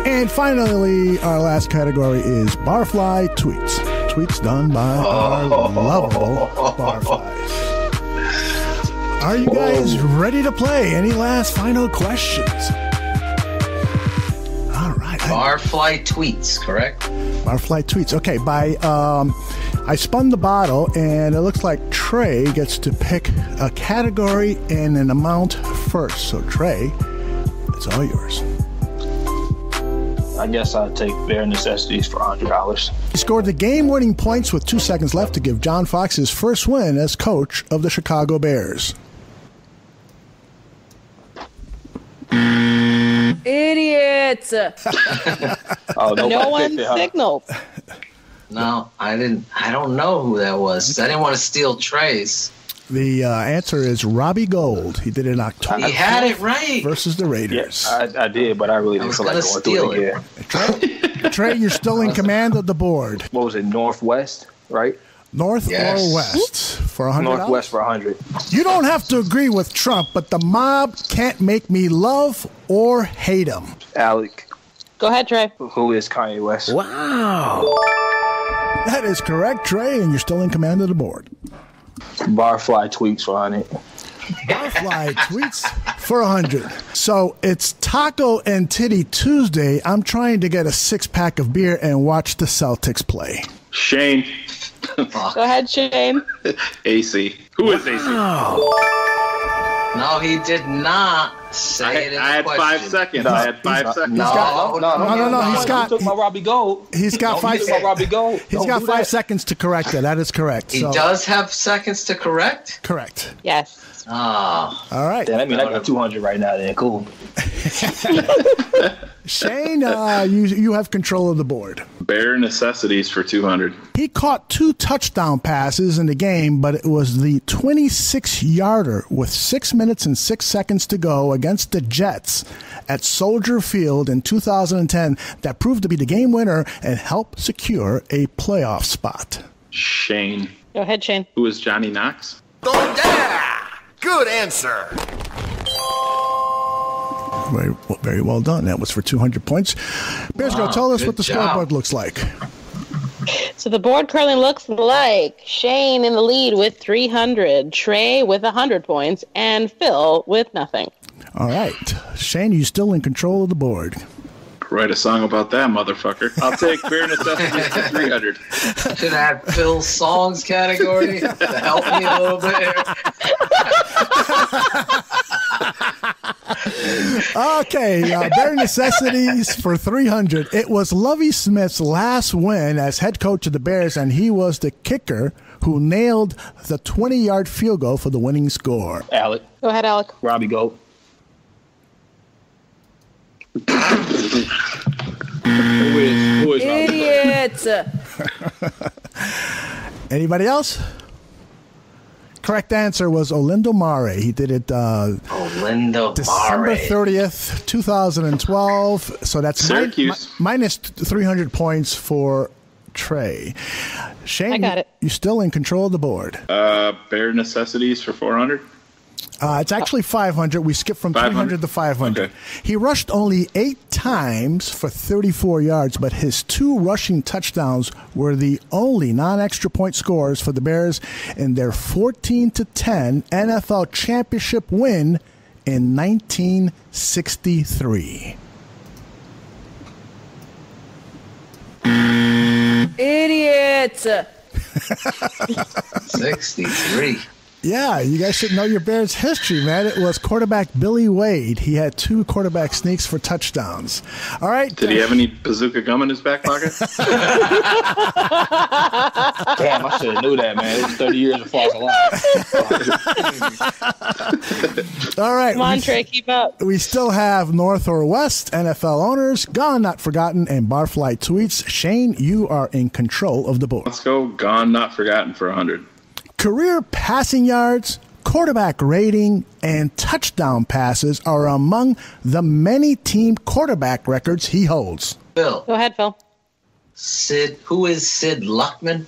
And finally, our last category is Barfly Tweets. Tweets done by our lovable Barflies. Are you guys ready to play? Any last final questions? All right. Barfly Tweets, correct? Barfly Tweets. Okay, I spun the bottle, and it looks like Trey gets to pick a category and an amount first. So, Trey, It's all yours. I guess I'll take bare necessities for $100. He scored the game-winning points with 2 seconds left to give John Fox his first win as coach of the Chicago Bears. Idiots. No one signaled. No, I didn't. I don't know who that was. I didn't want to steal Trey's. The answer is Robbie Gold. He did it in October. He had it right. Versus the Raiders. Yes, I did, but I really didn't feel like going through it again. Trey, you're still in command of the board. What was it, Northwest, right? North or West for $100? Northwest for $100. You don't have to agree with Trump, but the mob can't make me love or hate him. Alec. Go ahead, Trey. Who is Kanye West? Wow. That is correct, Trey, and you're still in command of the board. Barfly tweets for $100. Barfly tweets for $100. So it's Taco and Titty Tuesday. I'm trying to get a 6-pack of beer and watch the Celtics play. Shayne. Go ahead, Shayne. AC. Who is AC? No, he did not say it in the I had question. 5 seconds. I had 5 seconds. No. He's got. Took my Robbie Gold. He's got 5 seconds. Robbie Gold. He's got 5 seconds to correct it. That is correct. He does have seconds to correct? Correct. Yes. Oh. All right. Damn, I mean, I got 200 right now. Then cool. Shayne, you have control of the board. Bare necessities for 200. He caught 2 touchdown passes in the game, but it was the 26-yarder with 6 minutes and 6 seconds to go against the Jets at Soldier Field in 2010 that proved to be the game winner and helped secure a playoff spot. Shayne. Go ahead, Shayne. Who is Johnny Knox? Oh, yeah! Good answer. Very well done. That was for 200 points. Bears, go tell us what the scoreboard looks like. So the board currently looks like Shayne in the lead with 300, Trey with 100 points, and Phil with nothing. All right. Shayne, you still in control of the board. Write a song about that, motherfucker. I'll take bare necessities for 300. Should add Phil's songs category to help me a little bit. Okay, bare necessities for 300. It was Lovie Smith's last win as head coach of the Bears, and he was the kicker who nailed the 20-yard field goal for the winning score. Alec. Go ahead, Alec. Robbie Gold. Who is Idiots. Anybody else? Correct answer was Olindo Mare. He did it Olindo December Mare. 30th, 2012. So that's Syracuse. minus 300 points for Trey. Shayne, I got it. You're still in control of the board. Bare necessities for 400. It's actually 500. We skipped from 300 to 500. Okay. He rushed only 8 times for 34 yards, but his 2 rushing touchdowns were the only non-extra point scores for the Bears in their 14-10 NFL championship win in 1963. Idiots. 63. Yeah, you guys should know your Bears history, man. It was quarterback Billy Wade. He had 2 quarterback sneaks for touchdowns. All right. Did he have any bazooka gum in his back pocket? Damn, I should have knew that, man. It's 30 years of false alarm. All right. Come on, Trey, keep up. We still have North or West, NFL owners, Gone Not Forgotten, and Barfly tweets. Shayne, you are in control of the board. Let's go Gone Not Forgotten for 100. Career passing yards, quarterback rating, and touchdown passes are among the many team quarterback records he holds. Phil. Go ahead, Phil. Who is Sid Luckman?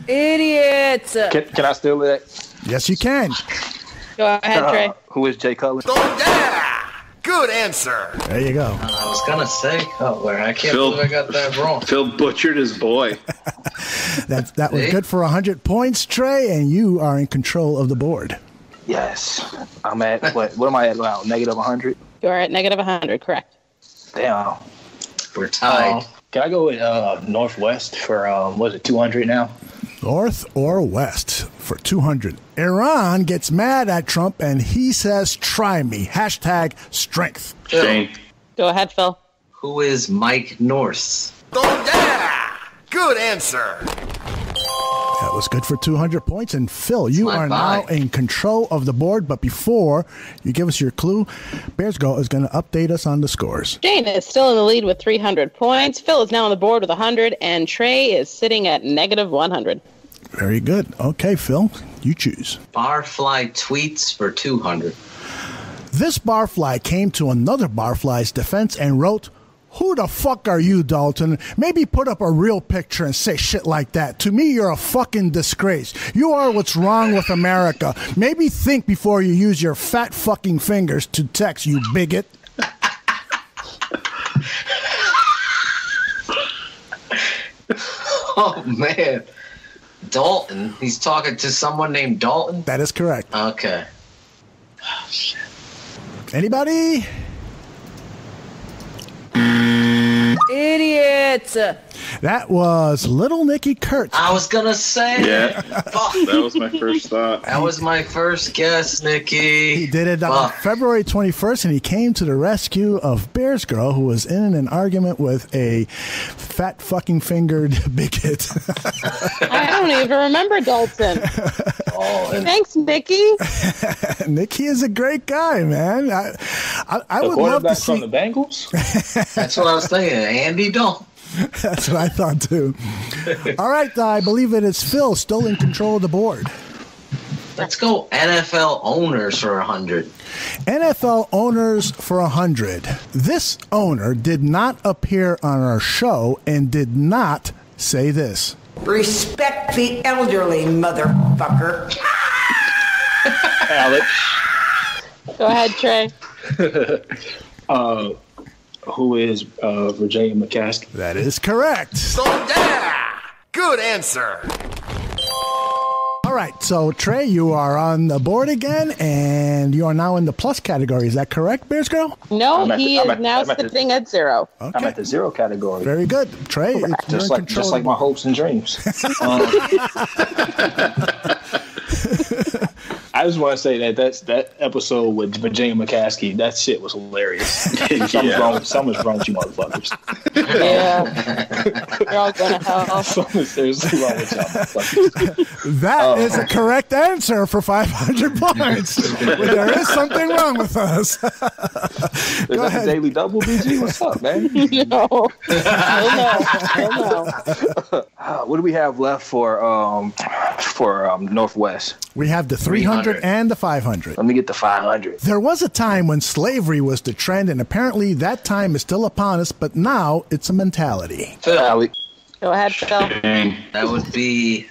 Idiots. Can I steal that? Yes, you can. Go ahead, Trey. Who is Jay Cutler? Oh, yeah! Good answer. There you go. I was going to say Cutler. I can't believe I got that wrong. Phil butchered his boy. That was good for 100 points, Trey, and you are in control of the board. Yes. I'm at, what am I at now? Negative 100? You are at negative 100, correct. Damn. We're tied. Can I go with Northwest for, 200 now? North or west for 200. Iran gets mad at Trump and he says, try me. Hashtag strength. Shayne. Go ahead, Phil. Who is Mike North? Oh, yeah! Good answer. That was good for 200 points. And Phil, you are now in control of the board. But before you give us your clue, Bears Girl is going to update us on the scores. Shayne is still in the lead with 300 points. Phil is now on the board with 100, and Trey is sitting at negative 100. Very good. Okay, Phil, you choose. Barfly tweets for 200. This barfly came to another barfly's defense and wrote, "Who the fuck are you, Dalton? Maybe put up a real picture and say shit like that. To me, you're a fucking disgrace. You are what's wrong with America. Maybe think before you use your fat fucking fingers to text, you bigot." Oh, man. Dalton? He's talking to someone named Dalton? That is correct. Okay. Oh, shit. Anybody? Idiot. That was Little Nicky Kurtz. I was going to say. Yeah, that was my first thought. That was my first guess, Nicky. He did it on February 21st, and he came to the rescue of Bears Girl, who was in an argument with a fat fucking fingered bigot. I don't even remember Dalton. Thanks, Nicky. Nicky is a great guy, man. I would love to see from the Bengals. That's what I was thinking. Andy Dalton. That's what I thought too. All right, I believe it is Phil still in control of the board. Let's go NFL owners for 100. NFL owners for 100. This owner did not appear on our show and did not say this. Respect the elderly, motherfucker. Alex. Go ahead, Trey. Who is Virginia McCaskey? That is correct. So, yeah! Good answer. All right, so Trey, you are on the board again, and you are now in the plus category. Is that correct, Bears Girl? No, he is now sitting at 0. Okay. I'm at the 0 category. Very good. Trey, just like my hopes and dreams. I just want to say that episode with Virginia McCaskey, that shit was hilarious. Something's wrong with you motherfuckers. Yeah. You're all going to hell. Something's seriously wrong with y'all motherfuckers. That is a correct answer for 500 points. There is something wrong with us. Is that the Daily Double, BG? What's up, man? No. What do we have left for Northwest? We have the 300 and the 500. Let me get the 500. There was a time when slavery was the trend, and apparently that time is still upon us, but now it's a mentality. Phil. Go ahead, Phil. That would be,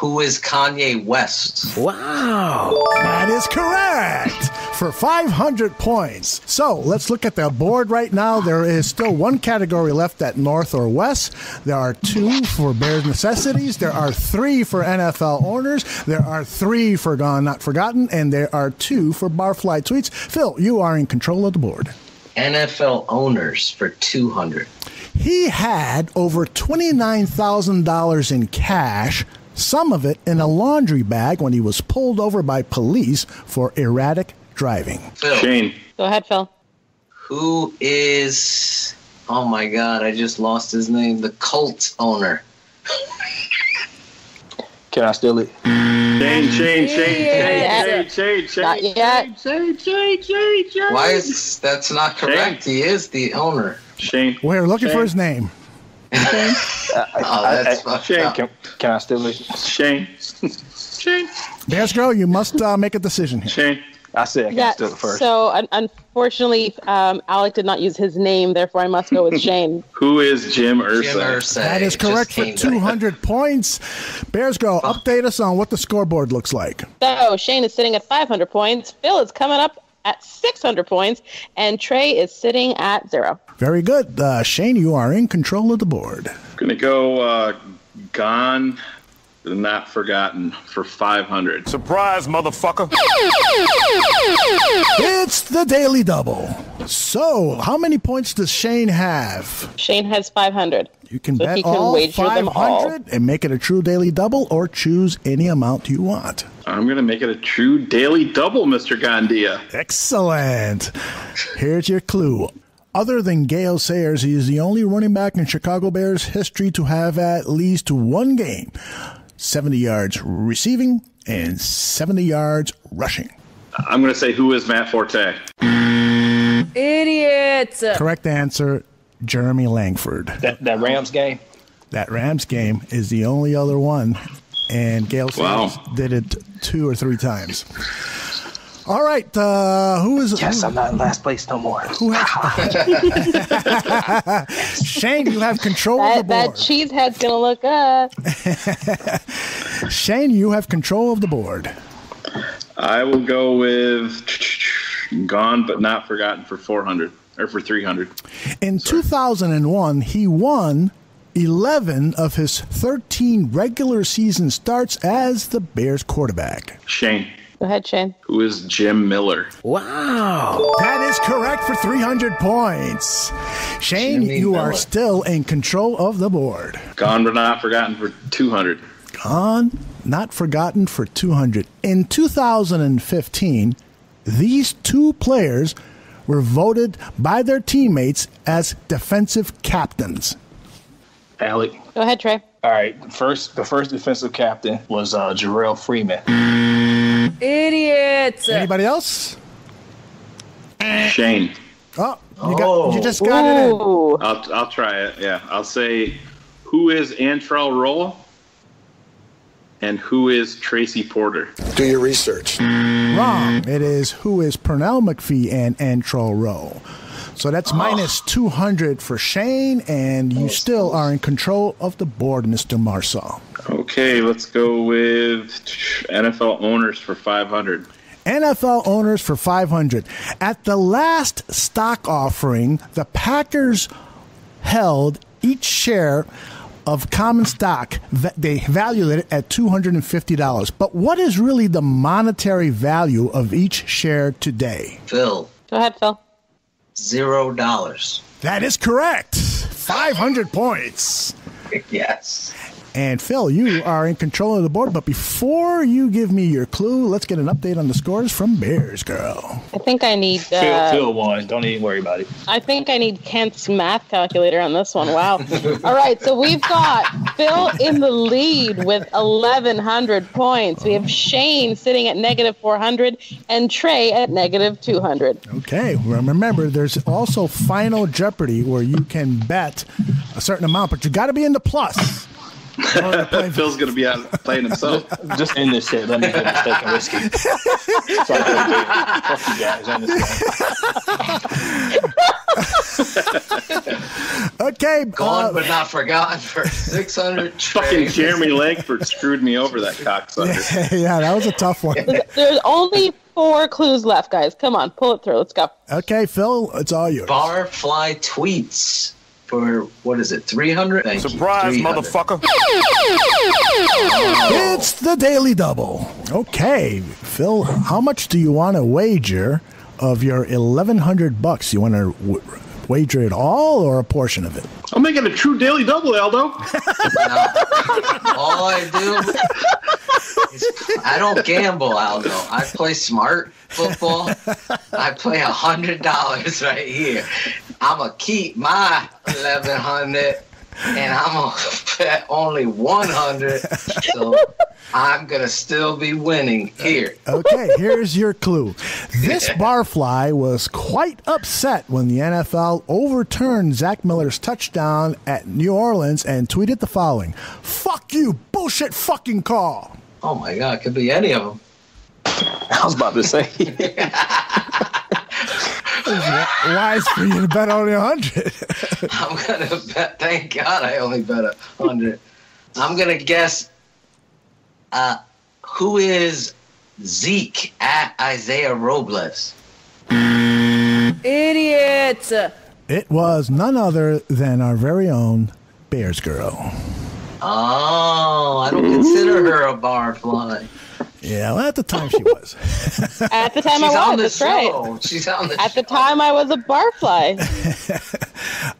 who is Kanye West? Wow. That is correct for 500 points. So let's look at the board right now. There is still one category left at North or West. There are 2 for Bears Necessities. There are 3 for NFL owners. There are 3 for Gone Not Forgotten. And there are 2 for Barfly Tweets. Phil, you are in control of the board. NFL owners for 200. He had over $29,000 in cash, some of it in a laundry bag when he was pulled over by police for erratic driving. Phil. Shayne. Go ahead, Phil. Who is, oh my God, I just lost his name, the Colts owner. Can I steal it? Shayne. Not yet. Why is that's not correct? He is the owner. Shayne. We're looking for his name. That's Shayne. Can I steal it? Shayne. Bears Girl, you must make a decision here. Shayne. I said I can steal it first. So, unfortunately, Alec did not use his name, therefore I must go with Shayne. Who is Jim Irsay? That is correct for 200 points. Bears Girl, update us on what the scoreboard looks like. So, Shayne is sitting at 500 points. Phil is coming up at 600 points. And Trey is sitting at 0. Very good. Shayne, you are in control of the board. Gonna go Gone Not Forgotten for 500. Surprise, motherfucker. It's the Daily Double. So, how many points does Shayne have? Shayne has 500. You can so bet he can all wager them all. 500 and make it a true Daily Double, or choose any amount you want. I'm going to make it a true Daily Double, Mr. Gandia. Excellent. Here's your clue. Other than Gale Sayers, he is the only running back in Chicago Bears history to have at least one game, 70 yards receiving and 70 yards rushing. I'm going to say, who is Matt Forte? Idiots. Correct answer, Jeremy Langford. That Rams game? That Rams game is the only other one, and Gale Sayers did it 2 or 3 times. All right, who is? Yes, I'm not in last place no more. Shayne, you have control of the board. That cheesehead's gonna look up. Shayne, you have control of the board. I will go with Gone But Not Forgotten for 400 or for 300. In 2001, he won 11 of his 13 regular season starts as the Bears quarterback. Shayne. Go ahead, Shayne. Who is Jim Miller? Wow. That is correct for 300 points. Shayne, you are still in control of the board. Gone But Not Forgotten for 200. Gone, Not Forgotten for 200. In 2015, these 2 players were voted by their teammates as defensive captains. Alec. Go ahead, Trey. All right. The first defensive captain was Jarrell Freeman. Idiots. Anybody else? Shayne. Oh, you just got it in. I'll try it. Yeah, I'll say, who is Antrell Roll and who is Tracy Porter? Do your research. Wrong. It is who is Pernell McPhee and Antrell Roll. So that's minus 200 for Shayne, and you still are in control of the board, Mr. Marsaw. Okay, let's go with NFL owners for 500. NFL owners for 500. At the last stock offering, the Packers held each share of common stock. They valued it at $250. But what is really the monetary value of each share today? Phil. Go ahead, Phil. $0. That is correct. 500 points. Yes. And Phil, you are in control of the board, but before you give me your clue, let's get an update on the scores from Bears Girl. I think I need... Phil won. Don't even worry about it. I think I need Kent's math calculator on this one. Wow. All right, so we've got Phil in the lead with 1,100 points. We have Shayne sitting at negative 400 and Trey at negative 200. Okay, remember, there's also Final Jeopardy where you can bet a certain amount, but you got to be in the plus. Phil's going to be out playing himself. Just end this shit. Let me get a steak and whiskey. Fuck you guys. End this. Okay. Gone but not forgotten for 600. Fucking Jeremy Langford screwed me over, that cocksucker. Yeah, that was a tough one. There's only 4 clues left, guys. Come on, pull it through. Let's go. Okay, Phil, it's all yours. Barfly tweets for, what is it, 300? Surprise, 300. motherfucker. It's the Daily Double. Okay, Phil, how much do you want to wager of your $1,100? You want to wager it all or a portion of it? I'll make it a true Daily Double, Aldo. All I do is I don't gamble, Aldo. I play smart football. I play $100 right here. I'm going to keep my 1,100 and I'm going to bet only 100. So I'm going to still be winning here. Okay, here's your clue. This barfly was quite upset when the NFL overturned Zach Miller's touchdown at New Orleans and tweeted the following: "Fuck you, bullshit fucking call." Oh my God, it could be any of them. I was about to say. Wise for you to bet only 100. I'm going to bet, thank God I only bet 100. I'm going to guess who is Zeke at Isaiah Robles? Idiots. It was none other than our very own Bears Girl. Oh, I don't consider her a barfly. Yeah, well, at the time she was. At the time She's I on was, the that's show. right. She's on the At show. the time I was a barfly.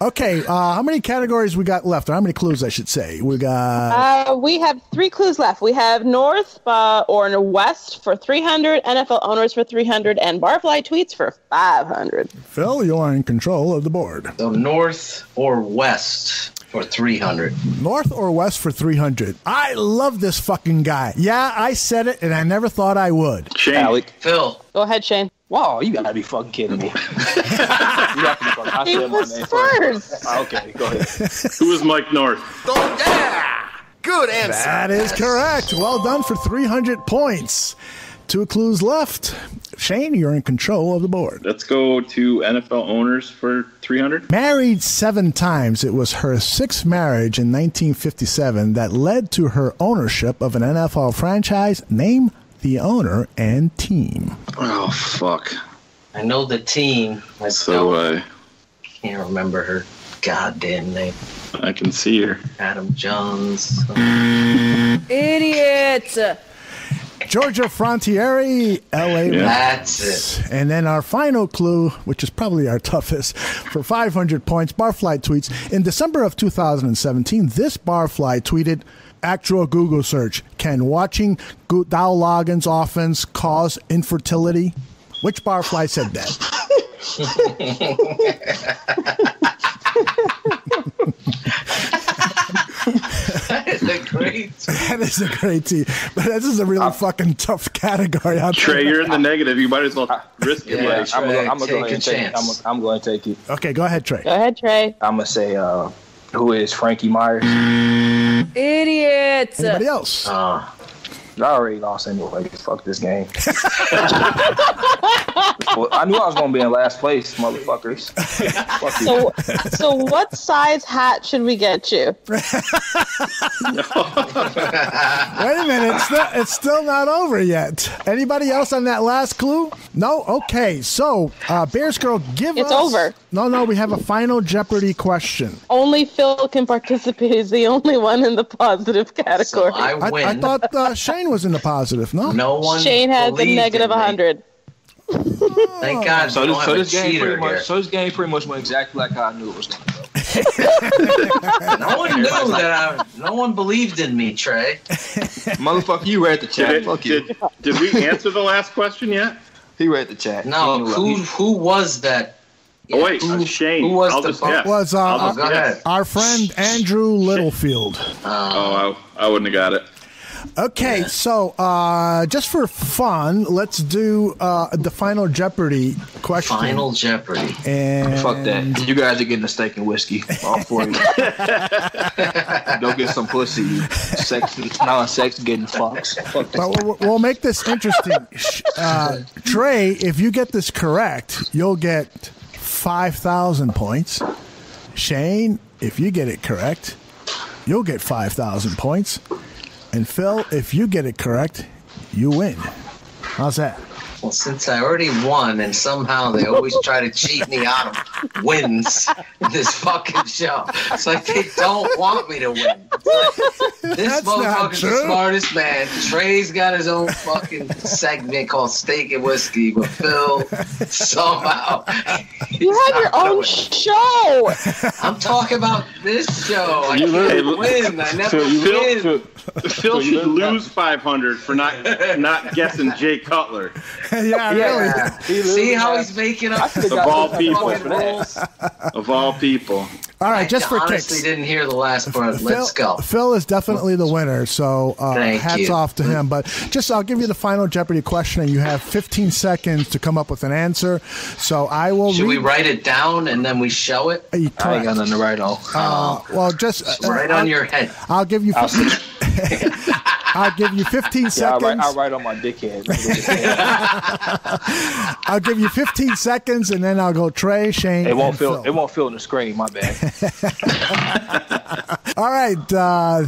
Okay, how many categories we got left? Or how many clues, I should say? We got... We have 3 clues left. We have North or West for 300, NFL owners for 300, and barfly tweets for 500. Phil, you are in control of the board. So North or West for 300. North or West for 300. I love this fucking guy. Yeah, I said it, and I never thought I would. Shane. Phil. Go ahead, Shane. Wow, you gotta be fucking kidding me. He was first. Okay, go ahead. Who is Mike North? Good answer. That is correct. Well done for 300 points. 2 clues left. Shane, you're in control of the board. Let's go to NFL owners for 300. Married 7 times. It was her 6th marriage in 1957 that led to her ownership of an NFL franchise. Name the owner and team. Oh, fuck. I know the team. I can't remember her goddamn name. I can see her. Adam Jones. Idiot. Georgia Frontiere, LA. That's it. And then our final clue, which is probably our toughest, for 500 points, Barfly tweets. In December of 2017, this Barfly tweeted, actual Google search, can watching Dow Loggins offense cause infertility? Which Barfly said that? That is a great team. That is a great team. But this is a really fucking tough category. Trey, you're in the negative. You might as well risk it. Yeah, Like, I'm Trey, going to take go ahead a and take it. chance. I'm going to take it. Okay, go ahead, Trey. Go ahead, Trey. I'm going to say, who is Frankie Myers? Idiot. Anybody else? I already lost anyway. Fuck this game. Well, I knew I was going to be in last place, motherfuckers. Fuck you. So what size hat should we get you? Wait a minute. It's still not over yet. Anybody else on that last clue? No? Okay. So, Bears Girl, give us... It's over. No, we have a final Jeopardy question. Only Phil can participate. He's the only one in the positive category. So I win. I thought Shayne was in the positive, no? No one. Shane has a believed negative in me. 100. Thank God. So we don't have a this game cheater pretty here. much. So this game pretty much went exactly like I knew it was going to go. No one knew that. No one believed in me, Trey. Motherfucker, you read the chat. Fuck you. Did we answer the last question yet? He read the chat. No, who was that? Oh wait, Shane. Who was I'll the just guess. Was Go ahead. our friend Andrew Littlefield. I wouldn't have got it. Okay, so just for fun, let's do the final Jeopardy question. Final Jeopardy. And fuck that. You guys are getting a steak and whiskey. All for you. Go get some pussy. Sex, non-sex, getting fucks. Fuck this. But we'll make this interesting. Trey, if you get this correct, you'll get 5,000 points. Shane, if you get it correct, you'll get 5,000 points. And Phil, if you get it correct, you win. How's that? Well, since I already won, and somehow they always try to cheat me out of wins in this fucking show. It's like they don't want me to win. It's like, this motherfucker's the smartest man. Trey's got his own fucking segment called Steak and Whiskey, but Phil, somehow... You have your own show! I'm talking about this show. I can't win. I never win. Phil should lose 500 for not guessing Jay Cutler. Yeah, really. See how he's making up of all people. Of all people. All right, just for honestly kicks. Didn't hear the last part. Let's go. Phil is definitely the winner, so hats off to him. But I'll give you the final Jeopardy question, and you have 15 seconds to come up with an answer. So I will. Should we write it down and then we show it? I ain't got nothing to write on. Well, just right on your head. I'll give you. I'll give you 15 seconds. I'll write on my dickhead. I'll give you 15 seconds, and then I'll go Trey, Shane. It won't Phil. fill in the screen. My bad. All right,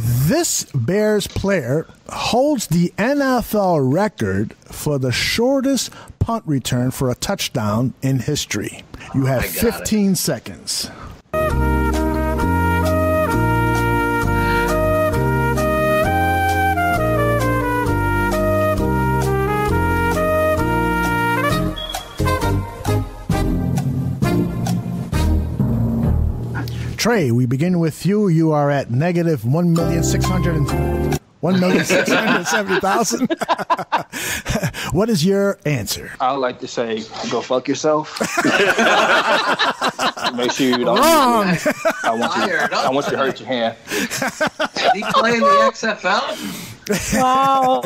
this Bears player holds the NFL record for the shortest punt return for a touchdown in history. You have 15 seconds. Trey, we begin with you. You are at negative 1,670,000. What is your answer? I would like to say, go fuck yourself. Make sure you don't. Wrong. I want you to hurt your hand. Did he play in the XFL? Wow.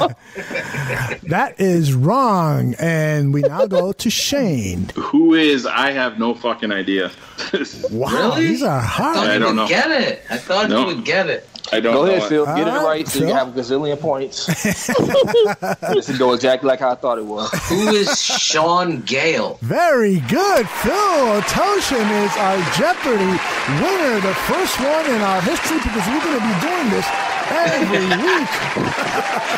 That is wrong. And we now go to Shayne. Who is? I have no fucking idea. Wow, Really? these are hard. I don't know. Get it. I thought you would get it. I don't Go know. ahead, Phil. Get it All right so you Phil. can have a gazillion points. This will go exactly like I thought it was. Who is Sean Gale? Very good. Phil Toshin is our Jeopardy winner, the first one in our history, because we're going to be doing this every week.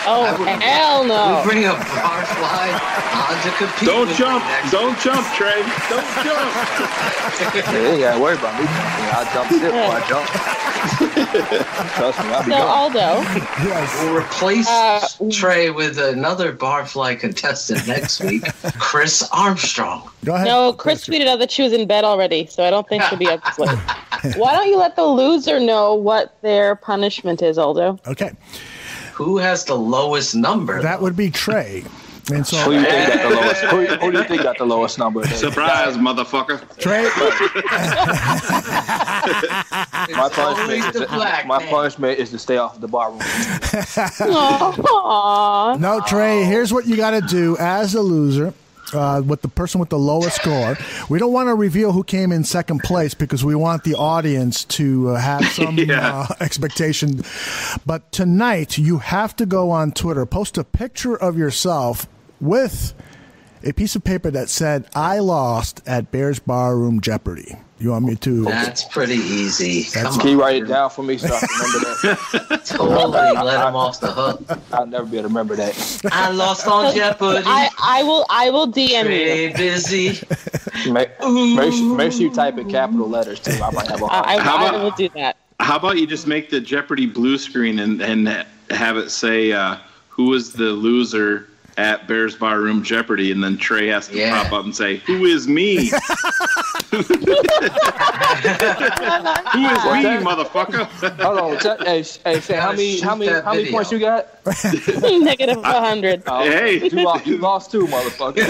Oh, hell no. We bring a barfly on to compete. Don't with jump. me next Don't jump, Trey. Don't jump. Yeah, you gotta worry about me. I'll jump shit before I jump. Trust me, I'll be So, gone. Aldo, We'll replace Trey with another barfly contestant next week, Chris Armstrong. Go ahead. no, Chris tweeted out that she was in bed already, so I don't think she'll be up this late. Why don't you let the loser know what their punishment is, Aldo? Okay. Who has the lowest number? That would be Trey. And so, Who do you think got the lowest? Who do you think got the lowest number? Surprise, motherfucker. Trey, My punishment is to stay off the bar room. Aww. no, Trey, here's what you got to do as a loser. With the person with the lowest score. We don't want to reveal who came in second place because we want the audience to have some expectation. But tonight, you have to go on Twitter, post a picture of yourself with a piece of paper that said, "I lost at Bears Barroom Jeopardy." You want me to? That's pretty easy. Can you write it down for me so I can remember that? Totally let him off the hook. I'll never be able to remember that. I lost on Jeopardy. I will DM Trey you. busy. Make sure you type in capital letters too. I might have a hard time. I will do that. How about you just make the Jeopardy blue screen and have it say who was the loser at Bears Barroom Jeopardy, and then Trey has to pop up and say, "Who is me? Who is me, motherfucker?" Hold on, hey, Shane, how many points you got? Negative 100. Hey, you lost too, motherfucker.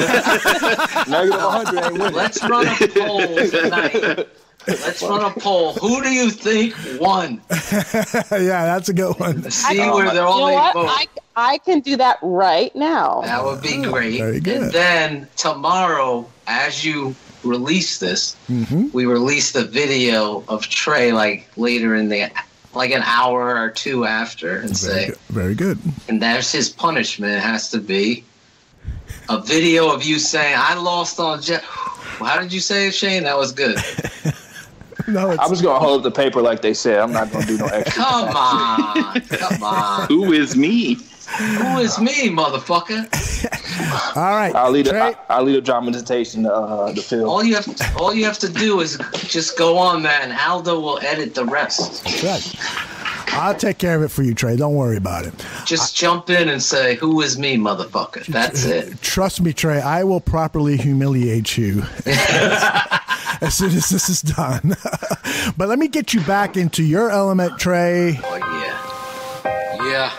Negative 100 ain't winning. Let's run a poll tonight. Let's run a poll. Who do you think won? Yeah, that's a good one. See where they're all vote. I can do that right now. That would be great. Very good. And then tomorrow, as you release this, we release the video of Trey later in the an hour or two after, and very good. And there's his punishment. It has to be a video of you saying, "I lost on Jet." How did you say it, Shane? That was good. No, I was gonna hold up the paper like they said. I'm not gonna do no extra. Come on. Who is me? Who is me, motherfucker? All right. I'll lead a dramatization to Phil. All you have to do is just go on that, and Aldo will edit the rest. That's right. I'll take care of it for you, Trey. Don't worry about it. Just jump in and say, "Who is me, motherfucker?" That's it. Trust me, Trey. I will properly humiliate you as soon as this is done. But let me get you back into your element, Trey. Oh, yeah.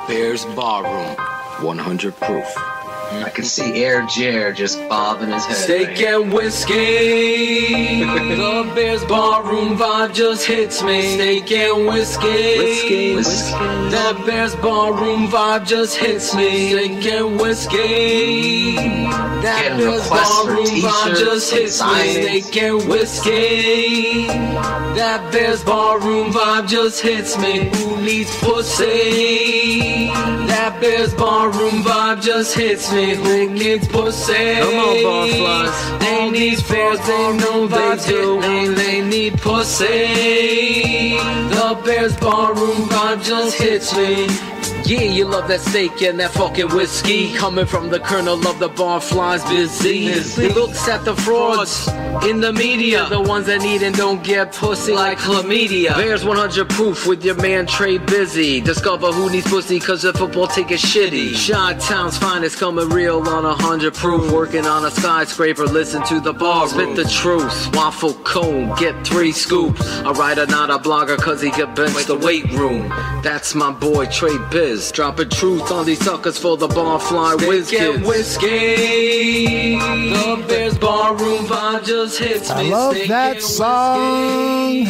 Bears Barroom, 100 proof. I can see Air Jer just bobbing his head. Steak and whiskey. The Bears Barroom vibe just hits me. Steak and whiskey. The Bears Barroom vibe just hits me. Steak and whiskey. That Bears Barroom vibe just hits me. Steak and whiskey. That Bears Barroom vibe just hits me. Who needs pussy? That Bears Barroom vibe just hits me. Who needs pussy? Come on, barflies. They need fans, they know they do. They need pussy. The Bears Barroom vibe just hits me. Yeah, you love that steak and that fucking whiskey. Coming from the colonel of the barflies, busy. He looks at the frauds in the media, the ones that need and don't get pussy like chlamydia. Bears 100 proof with your man Trey Busy. Discover who needs pussy, cause the football takes make it shitty. Chi-Town's finest coming real on 100 proof. Working on a skyscraper, listen to the bar, spit the truth. Waffle cone, get 3 scoops. A writer, not a blogger, cause he could bench the weight room. That's my boy Trey Biz, dropping truth on these suckers for the barfly whiz kids. Whiskey, the Bears Barroom vibe just hits me. I love that song.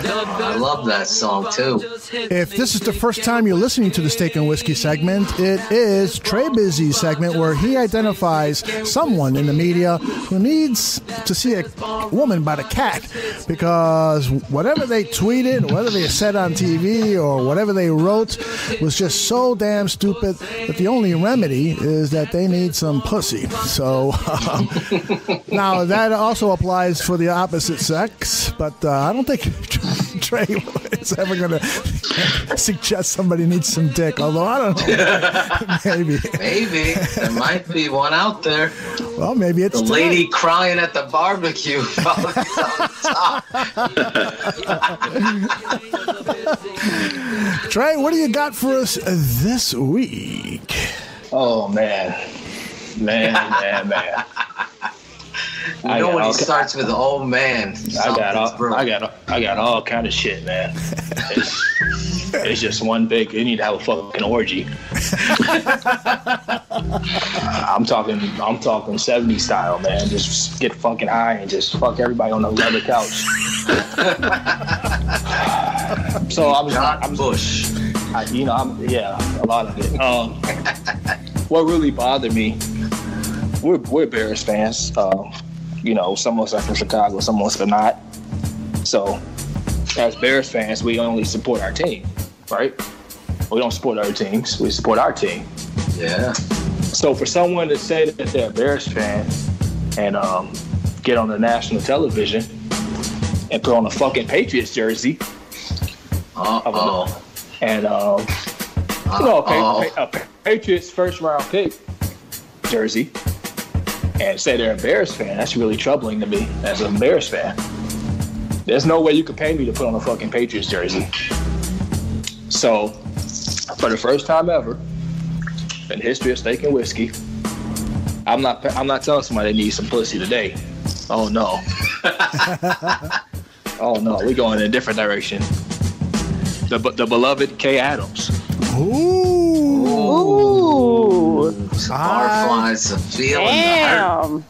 I love that song too. If this is the first time you're listening to the Steak and Whiskey segment, it is Trey Bizzy's segment where he identifies someone in the media who needs to see a woman by the cat, because whatever they tweeted, whatever they said on TV, or whatever they wrote was just so damn stupid that the only remedy is that they need some pussy. So now that also applies for the opposite sex, but I don't think Trey is ever going to suggest somebody needs some dick, although I don't know. Maybe there might be one out there. Well, maybe it's the lady crying at the barbecue. Trey, what do you got for us this week? Oh man. You know when he starts with "oh man," I got all kind of shit, man. It's just one big. You need to have a fucking orgy. I'm talking 70s style, man. Just get fucking high and just fuck everybody on the leather couch. So I'm Bush. A lot of it. What really bothered me? We're Bears fans. Some of us are from Chicago, some of us are not. So, as Bears fans, we only support our team, right? We don't support other teams. We support our team. Yeah. So, for someone to say that they're a Bears fan and get on the national television and put on a fucking Patriots jersey, and a Patriots first-round pick jersey, and say they're a Bears fan, that's really troubling to me as a Bears fan. There's no way you could pay me to put on a fucking Patriots jersey. So, for the first time ever in the history of Steak and Whiskey, I'm not telling somebody they need some pussy today. Oh no. Oh no, we're going in a different direction. The beloved Kay Adams. Ooh. Barflies are feeling the hurt.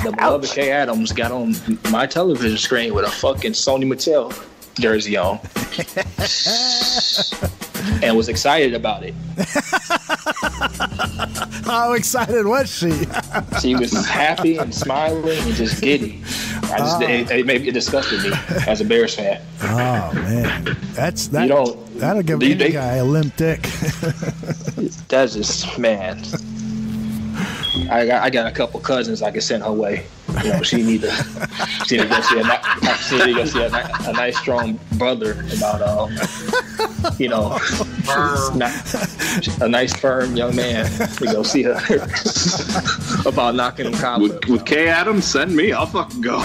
The beloved Kay Adams got on my television screen with a fucking Sony Mattel jersey on. And was excited about it. How excited was she? She was happy and smiling and just giddy. It disgusted me as a Bears fan. Oh man, that'll give any guy a limp dick. That's just, man. I got a couple cousins I can send her way. She need to go see a nice strong brother about a nice firm young man to go see her about knocking him cobwebs. With Kay Adams, send me. I'll fucking go.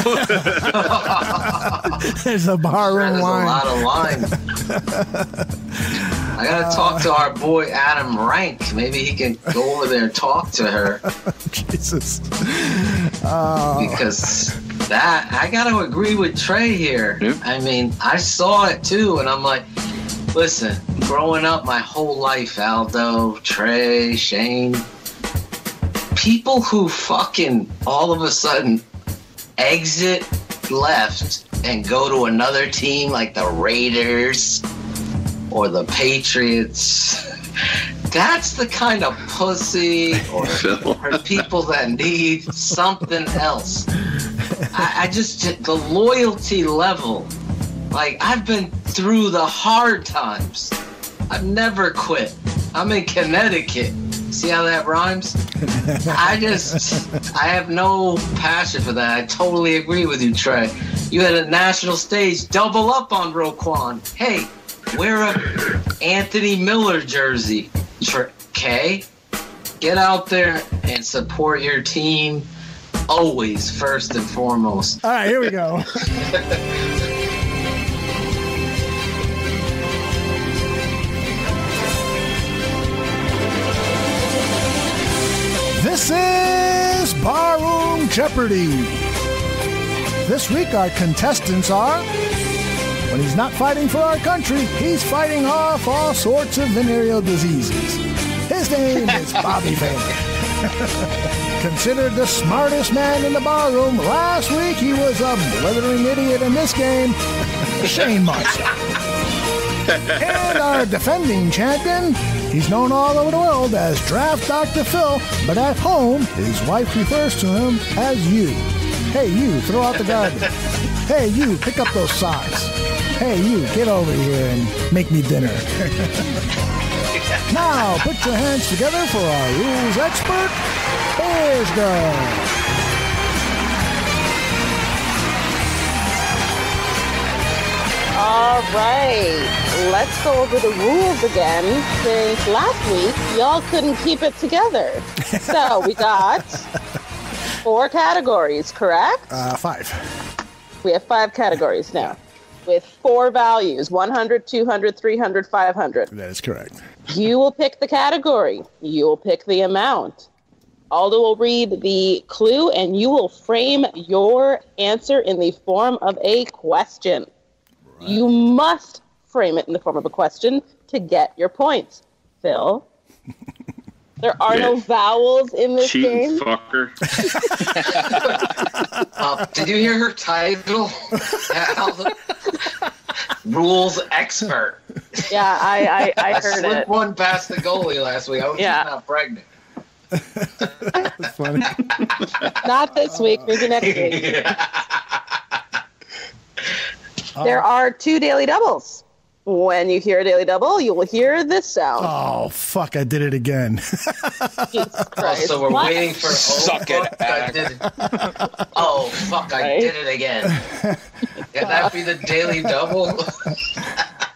There's a barroom line. A lot of line. I gotta talk to our boy Adam Rank. Maybe he can go over there and talk to her. Jesus. Because I gotta agree with Trey here. Yep. I mean, I saw it too, and I'm like, listen, growing up my whole life, Aldo, Trey, Shayne, people who fucking all of a sudden exit left and go to another team like the Raiders or the Patriots, that's the kind of pussy or people that need something else. I just, the loyalty level, like I've been through the hard times. I've never quit. I'm in Connecticut. See how that rhymes? I have no passion for that. I totally agree with you, Trey. You had a national stage, double up on Roquan. Hey, wear a Anthony Miller jersey, Kay. Get out there and support your team always, first and foremost. All right, here we go. This is Barroom Jeopardy. This week our contestants are, when he's not fighting for our country, he's fighting off all sorts of venereal diseases. His name is Bobby Van. Considered the smartest man in the barroom, last week he was a blithering idiot in this game, Shayne Marsaw. And our defending champion, he's known all over the world as Draft Dr. Phil, but at home, his wife refers to him as you. Hey, you, throw out the garbage. Hey, you, pick up those socks. Hey, you, get over here and make me dinner. Now, put your hands together for our rules expert, Bears Girl. All right, let's go over the rules again, since last week y'all couldn't keep it together. So we got 4 categories, correct? 5. We have 5 categories now, with 4 values, 100, 200, 300, 500. That is correct. You will pick the category. You will pick the amount. Aldo will read the clue, and you will frame your answer in the form of a question. Right. You must frame it in the form of a question to get your points. Phil? There are no vowels in this game. Fucker. Did you hear her title? Rules expert. Yeah, I heard slipped it. one past the goalie last week. I hope she's not pregnant. That's funny. Not this week, maybe next week. There are 2 daily doubles. When you hear a daily double, you will hear this sound. Oh, fuck, I did it again. Jesus Christ. So we're waiting for... Suck it, I did it. Oh, fuck, I did it again. Can that be the daily double?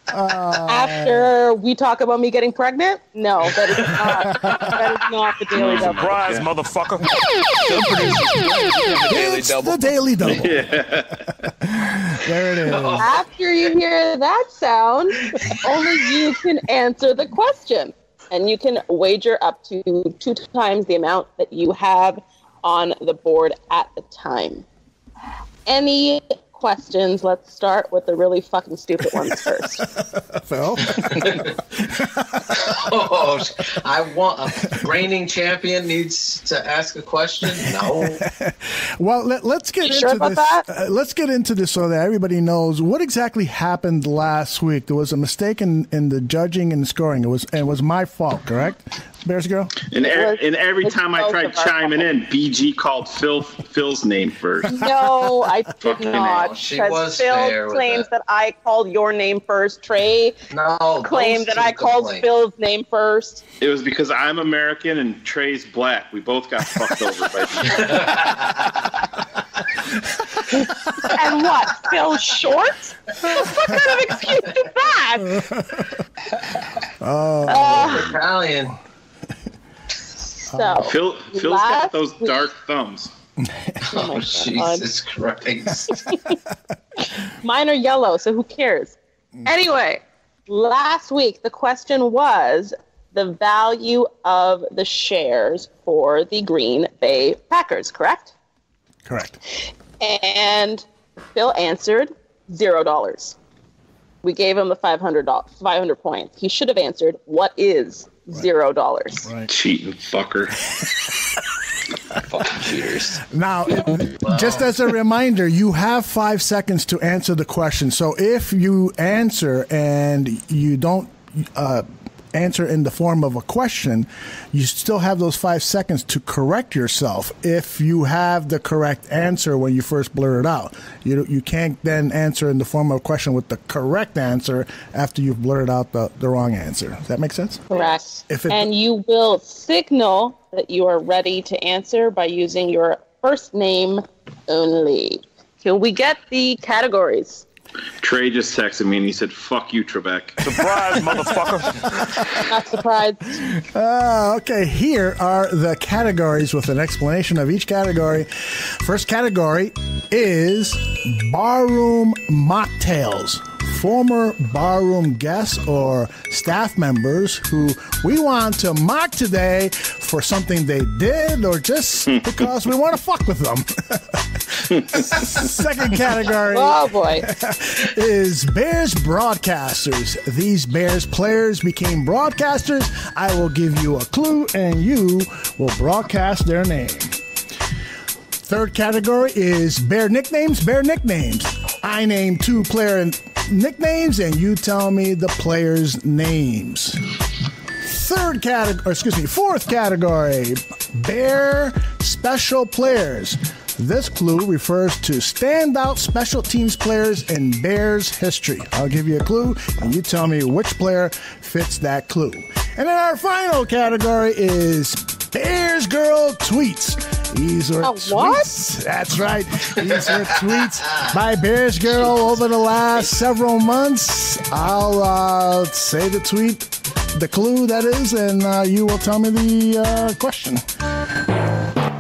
After we talk about me getting pregnant? No, that is not. That is not the daily double. Surprise, motherfucker. It's the daily double. There it is. After you hear that sound, only you can answer the question. And you can wager up to 2 times the amount that you have on the board at the time. Any questions? Let's start with the really fucking stupid ones first. Phil? I want a reigning champion needs to ask a question. No. Well, let's get into this. Let's get into this so that everybody knows what exactly happened last week. There was a mistake in the judging and the scoring. It was my fault, correct? Bears Girl? And every time I tried chiming in, BG called Phil's name first. No, I did not. Because Phil claims that I called your name first. Trey claimed that I called Phil's name first. It was because I'm American and Trey's black. We both got fucked over by And what? Phil's short? What kind of excuse is that? Italian. So, Phil's got those dark thumbs. Oh, Jesus Christ. Mine are yellow, so who cares? Anyway, last week the question was the value of the shares for the Green Bay Packers, correct? Correct. And Phil answered $0. We gave him the 500 points. He should have answered, what is $0? Right. Cheating fucker. Fucking cheaters. Now, just as a reminder, you have 5 seconds to answer the question. So if you answer and you don't answer in the form of a question, you still have those 5 seconds to correct yourself if you have the correct answer when you first blurt it out. You can't then answer in the form of a question with the correct answer after you've blurted out the wrong answer. Does that make sense? Correct. And you will signal that you are ready to answer by using your first name only. Can we get the categories? Trey just texted me and he said, "Fuck you, Trebek." Surprise, motherfucker. Not surprised. Okay, here are the categories with an explanation of each category. First category is barroom mocktails former barroom guests or staff members who we want to mock today for something they did or just because we want to fuck with them. Second category is Bears broadcasters. These Bears players became broadcasters. I will give you a clue and you will broadcast their name. Third category is Bear nicknames. Bear nicknames. I name 2 player nicknames and you tell me the players' names. Fourth category, Bear special players. This clue refers to standout special teams players in Bears history. I'll give you a clue, and you tell me which player fits that clue. And then our final category is Bears Girl tweets. These are tweets. That's right. These are tweets by Bears Girl over the last several months. I'll say the tweet, the clue that is, and you will tell me the question.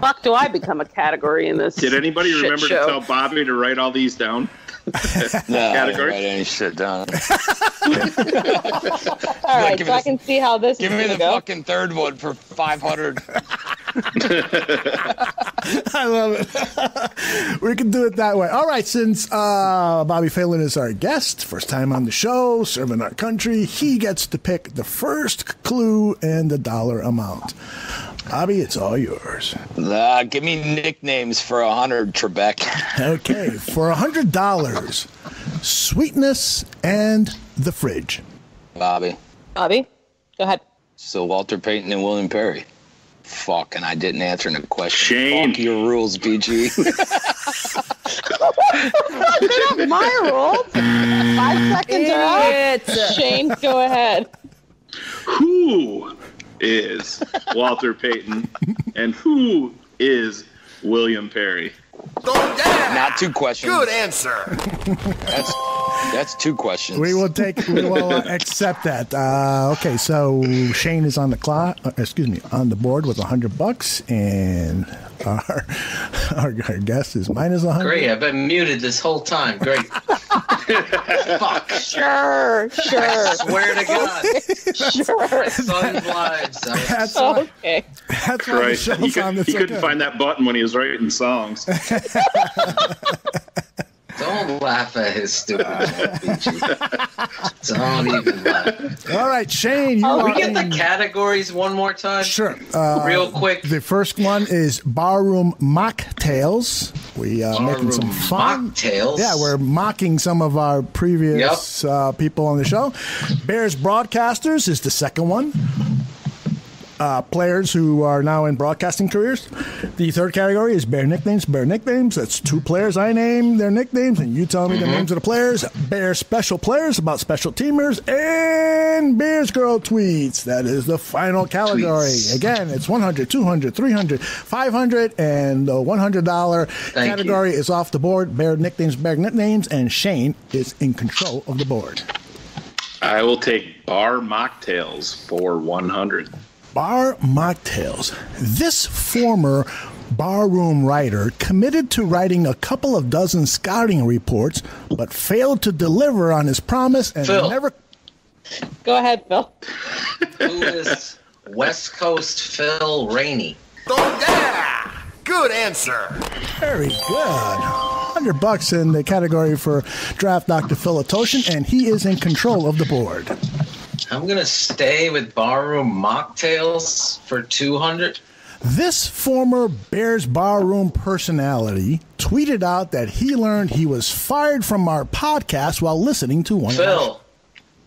Fuck, do I become a category in this? Did anybody shit remember show? to tell Bobby to write all these down? No, I didn't write any shit down. All right, so I can see how this Give is me going the to go. fucking third one for 500. I love it. We can do it that way. All right, since Bobby Phelan is our guest, first time on the show, serving our country, he gets to pick the first clue and the dollar amount. Bobby, it's all yours. Give me nicknames for 100, Trebek. Okay, for $100, Sweetness and the Fridge. Bobby. Go ahead. So Walter Payton and William Perry. Fuck, and I didn't answer the question. Shayne. Fuck your rules, BG. They're not my rules. 5 seconds are up. Shayne, go ahead. Who is Walter Payton and who is William Perry? Not 2 questions. Good answer. That's 2 questions. We will accept that. Okay, so Shayne is on the on the board with $100, and our guest is minus $100. Great, I've been muted this whole time. Great. Fuck. Sure. I swear to God. Sure. Son's lives. That's okay. That's why the Right. show's on the He couldn't second. find that button when he was writing songs. Don't laugh at his stupid BG. Don't even laugh. All right, Shayne, you Can are we get the in. categories one more time? Sure. Real quick. The first one is Barroom Mocktails. We making some fun. Mocktails? Yeah, we're mocking some of our previous people on the show. Bears Broadcasters is the second one. Players who are now in broadcasting careers. The third category is Bear nicknames. Bear nicknames. That's 2 players. I name their nicknames, and you tell me the names of the players. Bear special players about special teamers, and Bears Girl tweets. That is the final category. Tweets. Again, it's 100, 200, 300, 500, and the $100 category is off the board. Bear nicknames, and Shayne is in control of the board. I will take Bar Mocktails for 100. Bar Mocktails. This former barroom writer committed to writing a couple of dozen scouting reports, but failed to deliver on his promise and Phil. never. Go ahead, Phil. Who is West Coast Phil Rainey? Oh, yeah! Good answer. Very good. $100 in the category for Draft Dr. Phil Atoshin, and he is in control of the board. I'm going to stay with Barroom Mocktails for 200. This former Bears Barroom personality tweeted out that he learned he was fired from our podcast while listening to one Phil. of our...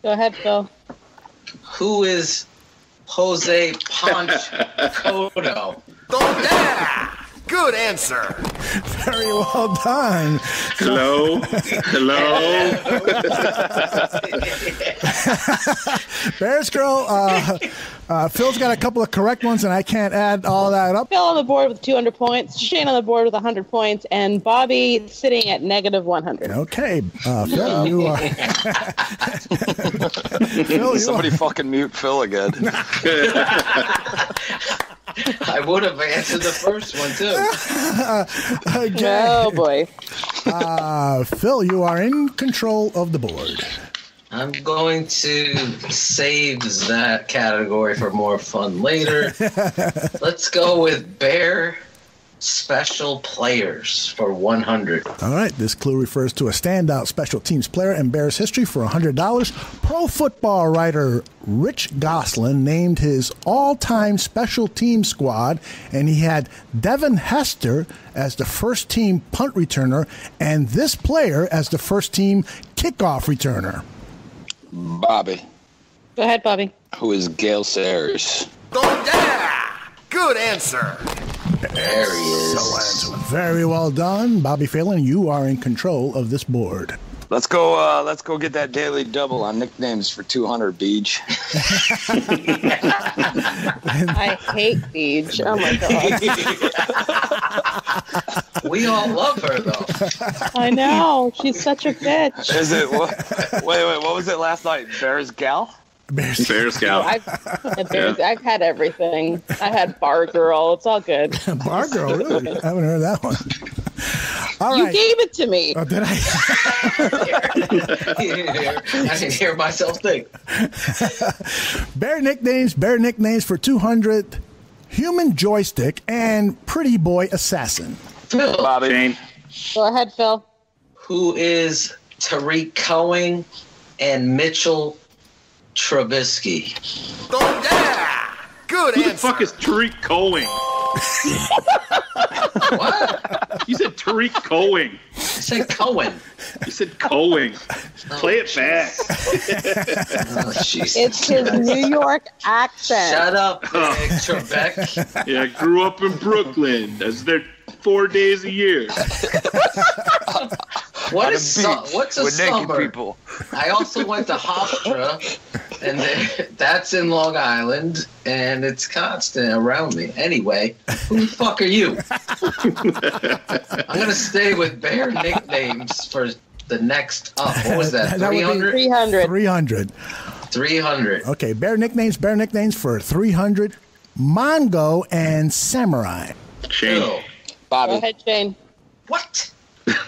Go ahead, Phil. Who is Jose Ponch Cotto? Oh, yeah! Good answer. Very well done. Hello? Bears Girl, Phil's got a couple of correct ones, and I can't add all that up. Phil on the board with 200 points, Shayne on the board with 100 points, and Bobby sitting at negative 100. Okay, Phil, you are... Phil, Somebody fucking mute Phil again. I would have answered the first one, too. Okay. Oh, boy. Phil, you are in control of the board. I'm going to save that category for more fun later. Let's go with Bear Special Players for 100. All right, this clue refers to a standout special teams player in Bears history for $100. Pro Football writer Rich Goslin named his all-time special team squad, and he had Devin Hester as the first-team punt returner and this player as the first-team kickoff returner. Bobby. Go ahead, Bobby. Who is Gale Sayers? Oh, yeah! Good answer. There he is. Very well done. Bobby Phelan, you are in control of this board. Let's go get that daily double on nicknames for 200, Beej. I hate Beej. Oh, my God. We all love her, though. I know. She's such a bitch. Is it? Wait, what was it last night? Bears Gal? Bears Gal. I've had everything. I had Bar Girl. It's all good. Bar Girl, really? I haven't heard that one. All you right. gave it to me. Oh, did I? I didn't hear myself think. Bear nicknames for 200. Human Joystick and Pretty Boy Assassin. Phil. Bobby. Shayne. Go ahead, Phil. Who is Tariq Cohen and Mitchell Trubisky? Oh, yeah! Good Who the answer. fuck is Tariq Cohen? What? You said Tariq Cohen. I said Cohen. You said Cohen. Play it back. Oh, Jesus. It's his New York accent. Shut up, Big Trebek. Yeah, I grew up in Brooklyn. That's their 4 days a year. What's a with naked summer? people. I also went to Hofstra, and that's in Long Island, and it's constant around me. Anyway, who the fuck are you? I'm going to stay with Bear nicknames for the next up. What was that, 300? 300. 300. 300. Okay, Bear nicknames for 300. Mongo and Samurai. Shayne. Phil. Bobby. Go ahead, Shayne. What?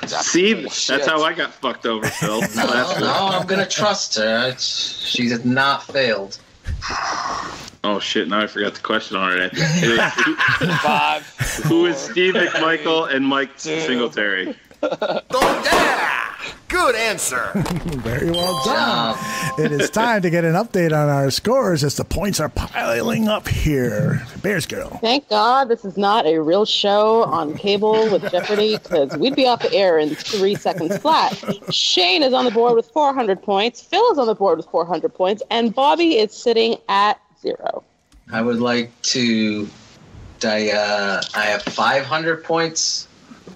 See, that's how I got fucked over, Phil. No, I'm going to trust her. She has not failed. Oh, shit, now I forgot the question already. 5. Who is Steve McMichael and Mike Singletary? Oh, yeah! Good answer. Very well done. It is time to get an update on our scores as the points are piling up here. Bears Girl. Thank God this is not a real show on cable with Jeopardy, because we'd be off the air in 3 seconds flat. Shayne is on the board with 400 points. Phil is on the board with 400 points. And Bobby is sitting at 0. I would like to... I have 500 points.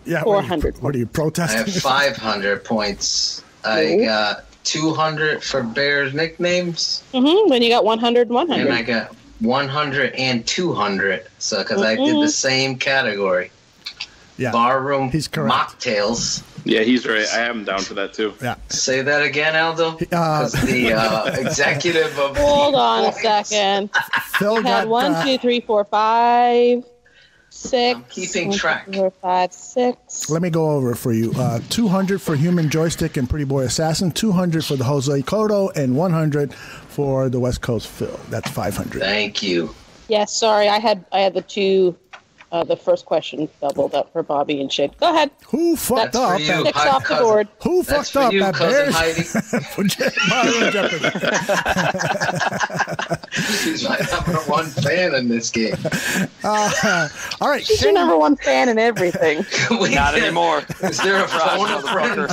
Yeah, 400. What are you I protesting? have 500 points. I got 200 for Bears nicknames. Mm-hmm. Then you got 100, 100. And I got 100 and 200. So, because I did the same category. Yeah. Barroom He's correct. mocktails. Yeah, he's right. I have him down for that, too. Yeah. Say that again, Aldo. Because the executive of... Hold on a second. Phil You had got 1, 2, 3, 4, 5, 6. I'm keeping 1, track. 2, 3, 4, 5, 6. Let me go over it for you. 200 for Human Joystick and Pretty Boy Assassin, 200 for the Jose Cotto, and 100 for the West Coast Phil. That's 500. Thank you. Yes, sorry. I had the two, the first question doubled up for Bobby and Shayne. Go ahead. Who fucked That's for up? you, 6 hi, off the cousin. board. Who That's fucked for up you, that cousin Bears? Barroom Jeopardy. She's my number one fan in this game. All right, She's your number one fan in everything. Not anymore. Is there a phone a friend?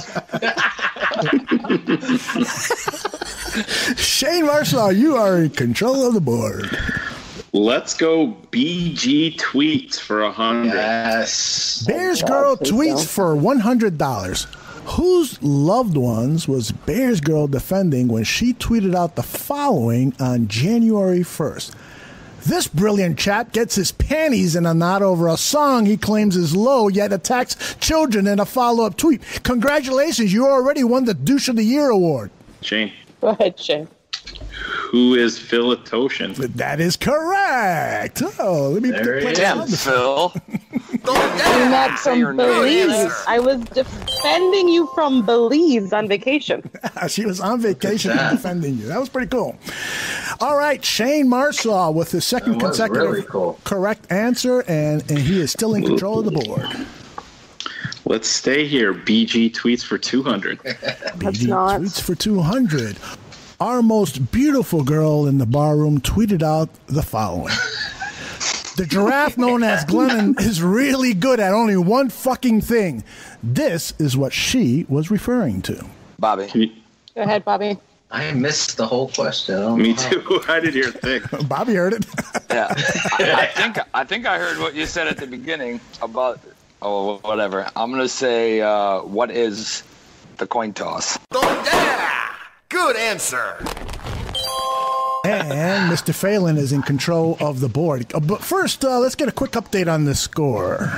Shayne Marsaw, you are in control of the board. Let's go BG tweets for 100. Yes. Bears Girl tweets for $100. Whose loved ones was Bears Girl defending when she tweeted out the following on January 1st? This brilliant chap gets his panties in a knot over a song he claims is low, yet attacks children in a follow-up tweet. Congratulations, you already won the Douche of the Year award. Shayne. Go ahead, Shayne. Who is Phil Toshin? That is correct. Oh, let me play Damn, Phil. I'm not from Belize. I was defending you from Belize on vacation. She was on vacation defending you. That was pretty cool. All right, Shayne Marsaw with his second consecutive correct answer, and he is still in control of the board. Let's stay here. BG tweets for 200. BG tweets for 200. Our most beautiful girl in the barroom tweeted out the following. The giraffe known as Glennon is really good at only one fucking thing. This is what she was referring to. Bobby. Go ahead, Bobby. I missed the whole question. Me too. I did hear a thing. Bobby heard it. Yeah. I think I heard what you said at the beginning about whatever. I'm gonna say what is the coin toss? Good answer. And Mr. Phelan is in control of the board. But first, let's get a quick update on the score.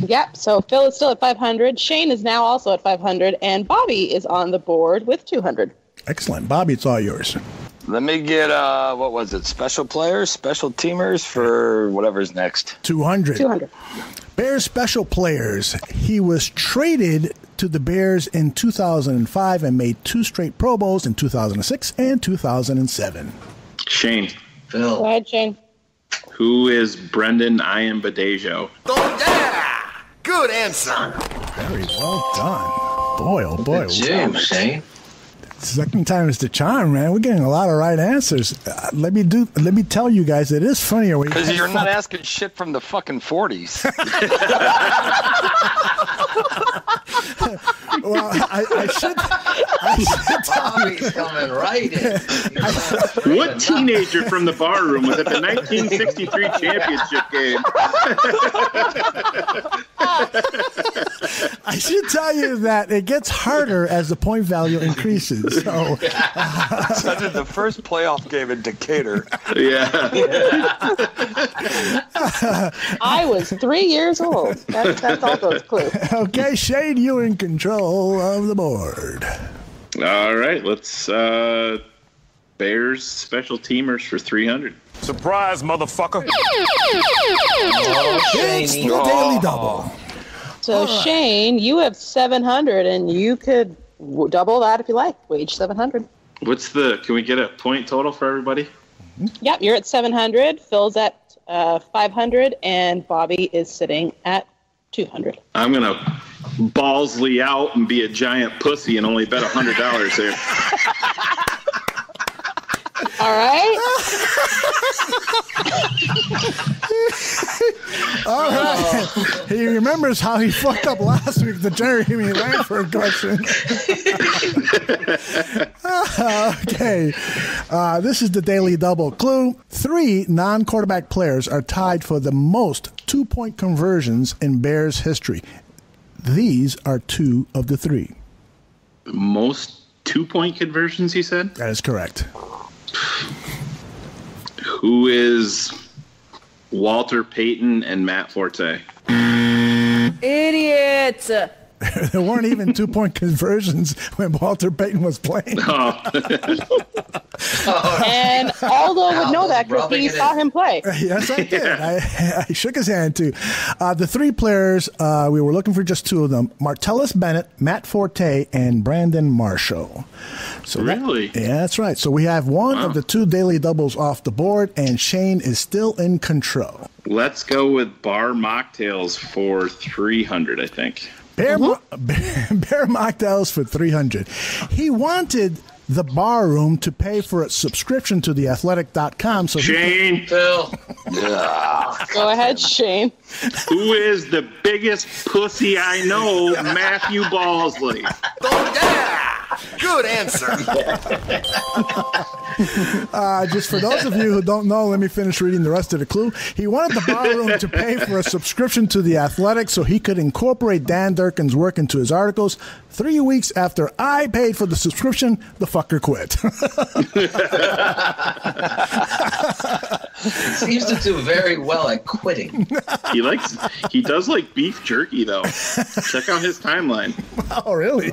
Yep, so Phil is still at 500. Shayne is now also at 500. And Bobby is on the board with 200. Excellent. Bobby, it's all yours. Let me get, what was it, special players, special teamers for whatever's next. 200. 200. Bears special players. He was traded to the Bears in 2005 and made 2 straight Pro Bowls in 2006 and 2007. Shayne. Phil. Go ahead, Shayne. Who is Brendan Iambadejo? Good answer. Very well done. Boy, oh boy. Shayne. Second time is the charm, man. We're getting a lot of right answers. Let me tell you guys, it is funnier when because you're not asking shit from the fucking 40s. Well, I should tell you. Bobby's coming right in. What teenager from the barroom was at the 1963 championship game? I should tell you that it gets harder as the point value increases. So, Such as the first playoff game in Decatur. Yeah. I was 3 years old. That's all those clues. Okay, Shayne, you're in control of the board. All right, let's Bears special teamers for 300. Surprise, motherfucker. It's the Daily Double. So, Shayne, you have 700, and you could double that if you like. Wage 700. Can we get a point total for everybody? Yep, you're at 700. Phil's at 500, and Bobby is sitting at 200. I'm going to ballsly out and be a giant pussy and only bet $100 here. All right. All right. He remembers how he fucked up last week, the Jeremy Langford question. Okay. This is the Daily Double. Clue. 3 non-quarterback players are tied for the most 2-point conversions in Bears history. These are 2 of the 3. Most 2-point conversions, he said? That is correct. Who is Walter Payton and Matt Forte? Idiot! There weren't even 2-point conversions when Walter Payton was playing. Oh. And Aldo would know that because he saw him play. Yes, I did. I shook his hand, too. The 3 players, we were looking for just 2 of them. Martellus Bennett, Matt Forte, and Brandon Marshall. So really? Yeah, that's right. So we have one of the 2 Daily Doubles off the board, and Shayne is still in control. Let's go with Bar Mocktails for 300, I think. Bear Mocktails for 300. He wanted the bar room to pay for its subscription to theathletic.com. So Shayne. Phil. Go ahead, Shayne. Who is the biggest pussy I know? Matthew Balsley. Good answer. Just for those of you who don't know, let me finish reading the rest of the clue. He wanted the bar room to pay for a subscription to The Athletic so he could incorporate Dan Durkin's work into his articles. 3 weeks after I paid for the subscription, the fucker quit. Seems to do very well at quitting. He does like beef jerky though. Check out his timeline. Oh, really?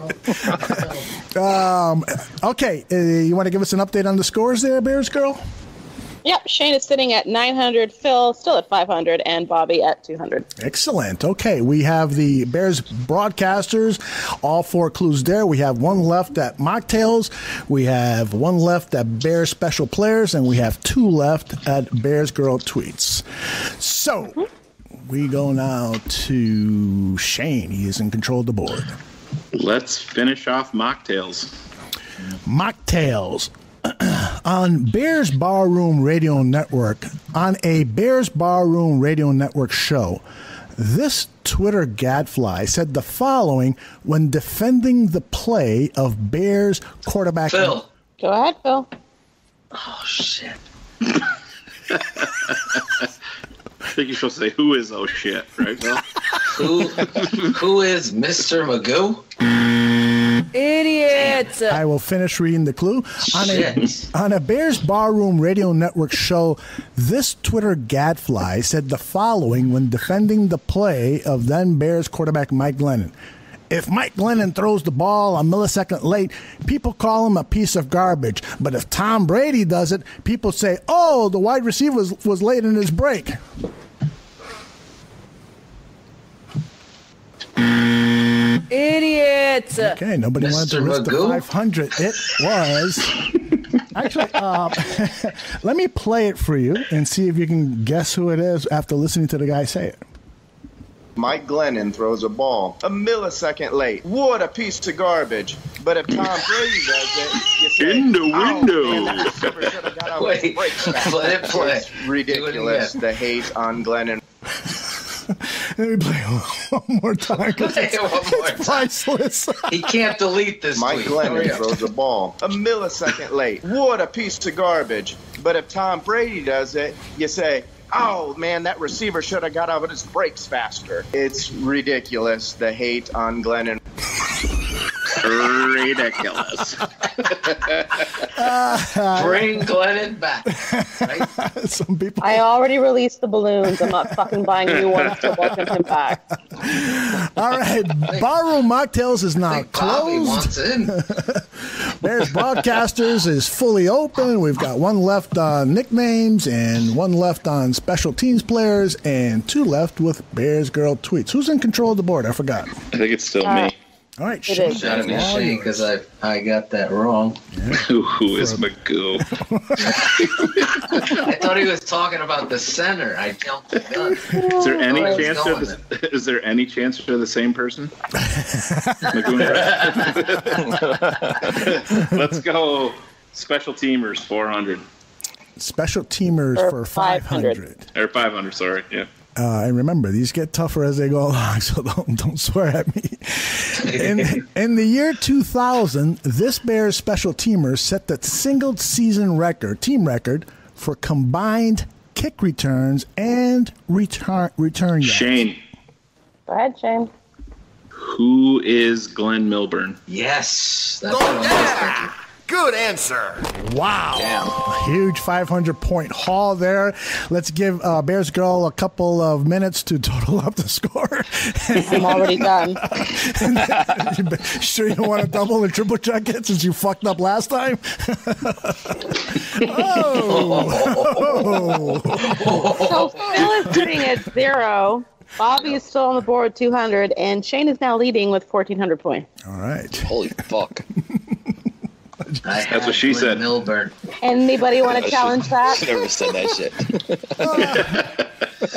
Okay, you want to give us an update on the scores there, Bears Girl? Yep, Shayne is sitting at 900, Phil still at 500, and Bobby at 200. Excellent. Okay, we have the Bears broadcasters, all 4 clues there. We have 1 left at Mocktails, we have 1 left at Bears Special Players, and we have 2 left at Bears Girl Tweets. So, we go now to Shayne. He is in control of the board. Let's finish off Mocktails. Mocktails. On Bears Barroom Radio Network, on a Bears Barroom Radio Network show, this Twitter gadfly said the following when defending the play of Bears quarterback. Phil. Go ahead, Phil. Oh, shit. I think you're supposed to say, who is oh shit, right, Phil? Who is Mr. Magoo? Idiot! I will finish reading the clue. On a Bears Barroom Radio Network show, this Twitter gadfly said the following when defending the play of then Bears quarterback Mike Glennon. If Mike Glennon throws the ball a millisecond late, people call him a piece of garbage. But if Tom Brady does it, people say, oh, the wide receiver was late in his break. Idiot! Okay, nobody wanted to risk the 500. It was... Actually, let me play it for you and see if you can guess who it is after listening to the guy say it. Mike Glennon throws a ball a millisecond late. What a piece of garbage. But if Tom Brady does it, you say, in the window. Man, that receiver should have got out Wait, of breaks back. let it play. It's ridiculous, the hate on Glennon. Let me play it one more time. It's priceless. He can't delete this Mike tweet. Glennon throws a ball a millisecond late. What a piece of garbage. But if Tom Brady does it, you say, oh, man, that receiver should have got out of his breaks faster. It's ridiculous, the hate on Glennon. Ridiculous. Bring Glennon back. Right? Some people. I already released the balloons. I'm not fucking buying new ones to welcome him back. All right, Barroom Mocktails is now Bobby closed. wants in. Bears Broadcasters is fully open. We've got 1 left on nicknames and 1 left on special teams players and 2 left with Bears Girl Tweets. Who's in control of the board? I forgot. I think it's still me. All right, It is. Gotta be Shayne because I got that wrong. Yeah. Who is Magoo? I thought he was talking about the center. I jumped the gun. Is there any chance is there any chance they're the same person? Let's go. Special teamers 400. Special teamers for 500. Or 500, sorry. Yeah. And remember, these get tougher as they go along, so don't swear at me. In the year 2000, this Bears special teamer set the single season team record for combined kick returns and return yards. Shayne. Go ahead, Shayne. Who is Glenn Milburn? Yes. That's what I was thinking. Good answer. Wow. A huge 500-point haul there. Let's give Bears Girl a couple of minutes to total up the score. I'm already done. Sure you don't want to double and triple check it since you fucked up last time? So Phil is sitting at 0. Bobby is still on the board, 200, and Shayne is now leading with 1,400 points. All right. Holy fuck. That's what she said. Milburn. Anybody want to challenge that? I never said that shit.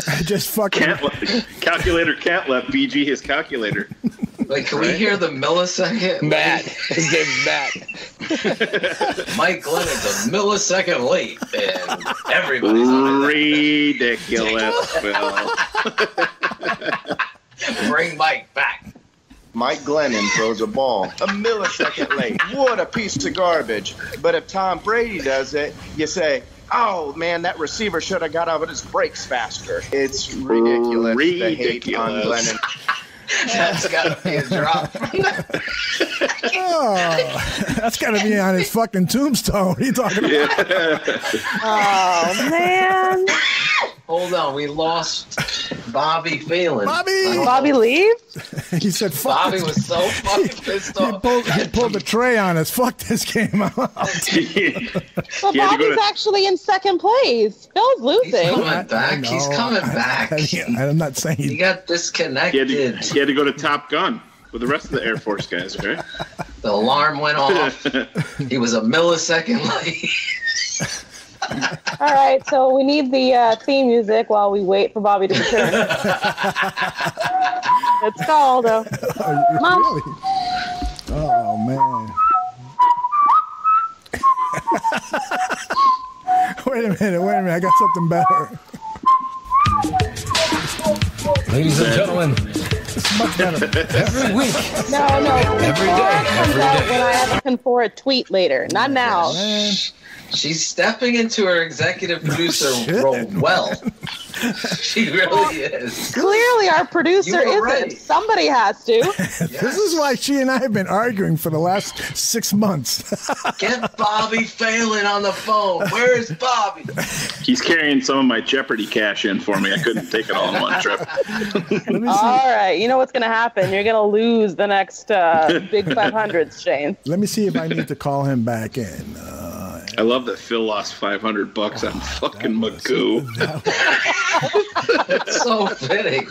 I just fucking... Calculator can't let BG his calculator. Wait, can we hear the millisecond? Matt. His name's Matt. Mike Glennon's a millisecond late, and everybody's ridiculous, Phil. Bring Mike back. Mike Glennon throws a ball a millisecond late. What a piece of garbage. But if Tom Brady does it, you say, oh, man, that receiver should have got out of his breaks faster. It's ridiculous. The hate on Glennon. That's got to be a drop. That's got to be on his fucking tombstone. What are you talking about? Oh, man. on. We lost Bobby Phelan. Bobby leaves? He said, fuck Bobby this was so fucking pissed off. He pulled the tray on us. Fuck this game out. But Bobby's actually in second place. Phil's losing. He's coming back. He's coming back. I'm not saying He got disconnected. He had to go to Top Gun with the rest of the Air Force guys, okay? The alarm went off. He was a millisecond late. All right, so we need the theme music while we wait for Bobby to return. Let's go, Aldo. Mom. Really? Oh, man. Wait a minute. I got something better. Ladies and gentlemen, it's much better. Every week. No. Every day. When I have to for a tweet later, not now. Man. She's stepping into her executive producer role well. She really is. Clearly, our producer isn't. Right. Somebody has to. This is why she and I have been arguing for the last 6 months. Get Bobby Phelan on the phone. Where is Bobby? He's carrying some of my Jeopardy cash in for me. I couldn't take it all in one trip. All right, you know what's going to happen. You're going to lose the next big 500s, Shayne. Let me see if I need to call him back in. I love that Phil lost $500 on fucking Magoo. It's so fitting.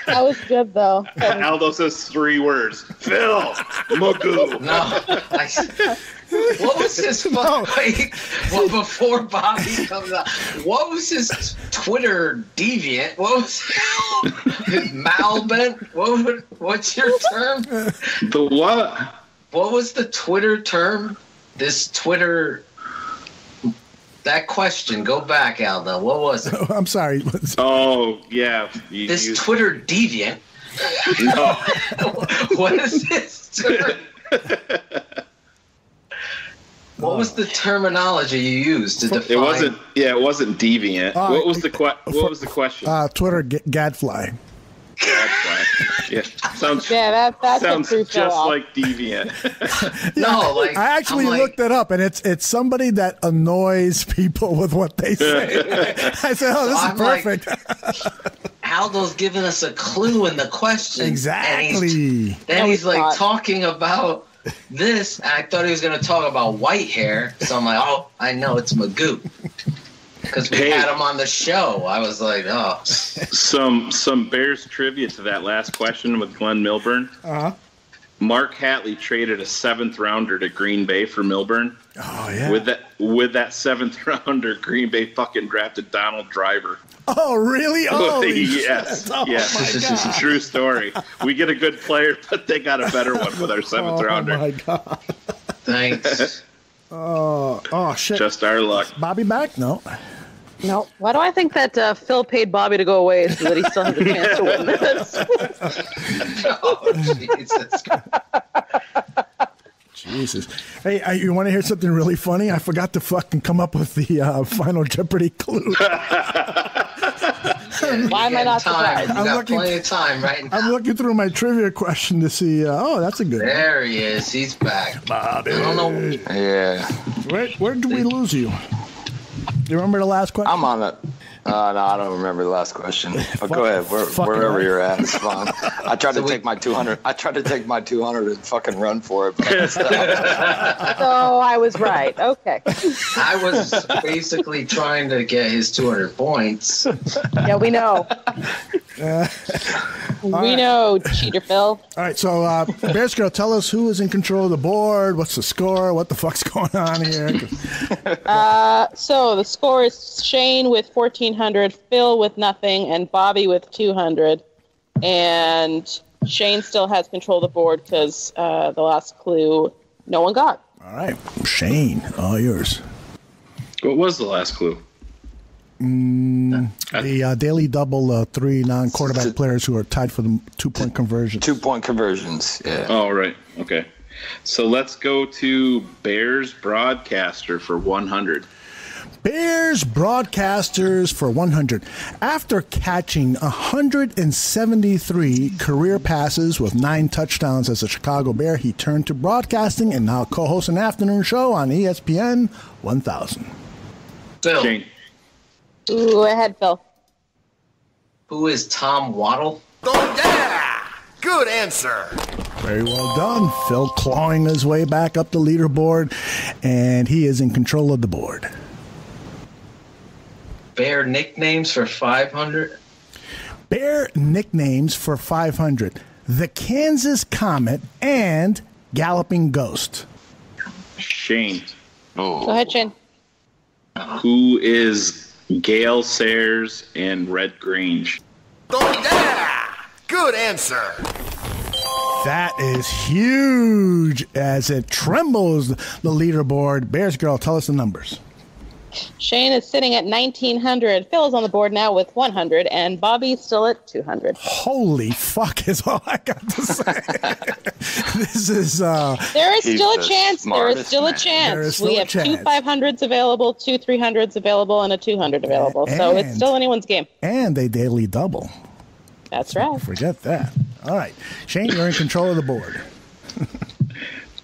That was good, though. Aldo says 3 words. Phil, Magoo. No. What was his well, before Bobby comes out, what was his Twitter deviant? What was his Malbent? What's your term? The what? What was the Twitter term? This Twitter... That question, go back, Aldo. What was it? I'm sorry. Oh, yeah. This Twitter deviant. No. What is this term? What was the terminology you used to define? It wasn't deviant. What was the question? Twitter gadfly. Gadfly. Yeah. Sounds just like deviant. I actually looked it up, and it's somebody that annoys people with what they say. I said, "Oh, this is perfect." Aldo's giving us a clue in the question. Exactly. Then he's like talking about this. And I thought he was going to talk about white hair, so I'm like, "Oh, I know it's Magoo." Because we had him on the show. I was like, oh. Some Bears trivia to that last question with Glenn Milburn. Uh-huh. Mark Hatley traded a 7th rounder to Green Bay for Milburn. Oh, yeah. With that 7th rounder, Green Bay fucking drafted Donald Driver. Oh, really? Oh, yes. Oh, yes. It's a true story. We get a good player, but they got a better one with our 7th rounder. Oh, my God. Thanks. Oh, shit. Just our luck. Bobby back? No. No. Why do I think that Phil paid Bobby to go away so that he still has a chance to win this? Oh, Jesus. Jesus. Hey, you want to hear something really funny? I forgot to fucking come up with the final Jeopardy clue. Why am I not surprised? You got plenty of time right now. I'm looking through my trivia question to see. That's a good one. There he is. He's back. Bobby. I don't know. Yeah. Where did we lose you? Do you remember the last question? I'm on it. No, I don't remember the last question. But go ahead, wherever you're at, it's fine. I tried to take my 200. I tried to take my 200 and fucking run for it. But So I was right. Okay. I was basically trying to get his 200 points. Yeah, we know. We know, cheater Phil. All right, so Bears Girl, tell us who is in control of the board. What's the score? What the fuck's going on here? So the score is Shayne with 1,400, Phil with nothing, and Bobby with 200. And Shayne still has control of the board because the last clue no one got. All right, Shayne, all yours. What was the last clue? The daily double 3 non-quarterback players who are tied for the 2-point conversions. 2-point conversions, yeah. Oh, right. Okay. So let's go to Bears broadcaster for 100. Bears broadcasters for 100. After catching 173 career passes with 9 touchdowns as a Chicago Bear, he turned to broadcasting and now co-hosts an afternoon show on ESPN 1000. Phil. Shayne. Ooh, ahead, Phil. Who is Tom Waddle? Oh, yeah! Good answer. Very well done. Phil clawing his way back up the leaderboard, and he is in control of the board. Bear nicknames for 500? Bear nicknames for 500. The Kansas Comet and Galloping Ghost. Shayne. Go ahead, Shayne. Who is Gale Sayers and Red Grange? Oh, yeah! Good answer. That is huge as it trembles the leaderboard. Bears Girl, tell us the numbers. Shayne is sitting at 1,900. Phil is on the board now with 100, and Bobby's still at 200. Holy fuck is all I got to say. This is... There is still a chance. There is still a chance. We have 2 500s available, 2 300s available, and a 200 available. So it's still anyone's game. And they daily double. That's right. Forget that. All right. Shayne, you're in control of the board.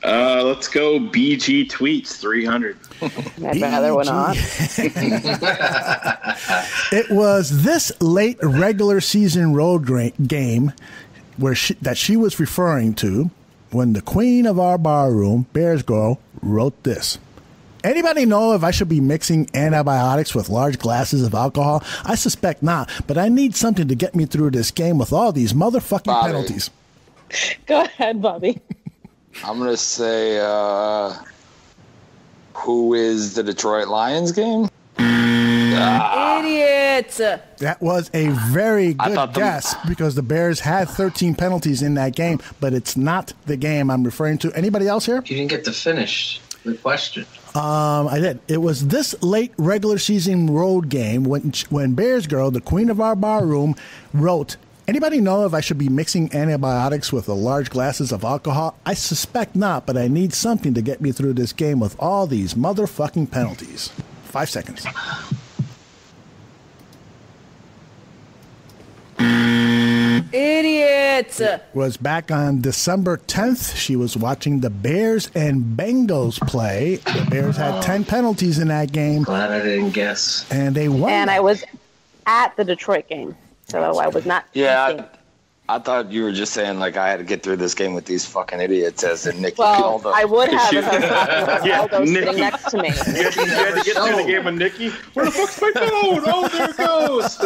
Let's go BG Tweets 300. I'd rather one on. It was this late regular season road game where she was referring to when the queen of our barroom, Bears Girl, wrote this. Anybody know if I should be mixing antibiotics with large glasses of alcohol? I suspect not, but I need something to get me through this game with all these motherfucking penalties. Go ahead, Bobby. I'm going to say, who is the Detroit Lions game? Idiot! That was a very good guess because the Bears had 13 penalties in that game, but it's not the game I'm referring to. Anybody else here? You didn't get to finish the question. I did. It was this late regular season road game when Bears Girl, the queen of our barroom, wrote, anybody know if I should be mixing antibiotics with the large glasses of alcohol? I suspect not, but I need something to get me through this game with all these motherfucking penalties. 5 seconds. Idiot! Was back on December 10th. She was watching the Bears and Bengals play. The Bears had 10 penalties in that game. Glad I didn't guess. And they won. And I was at the Detroit game, so I was not. Yeah, I thought you were just saying, like, I had to get through this game with these fucking idiots, as in Nikki. Well, I would have if I was talking Yeah, about Aldo sitting Nikki. next to me. You had to get through the game with Nikki. Where the fuck's my phone? Oh, there it goes.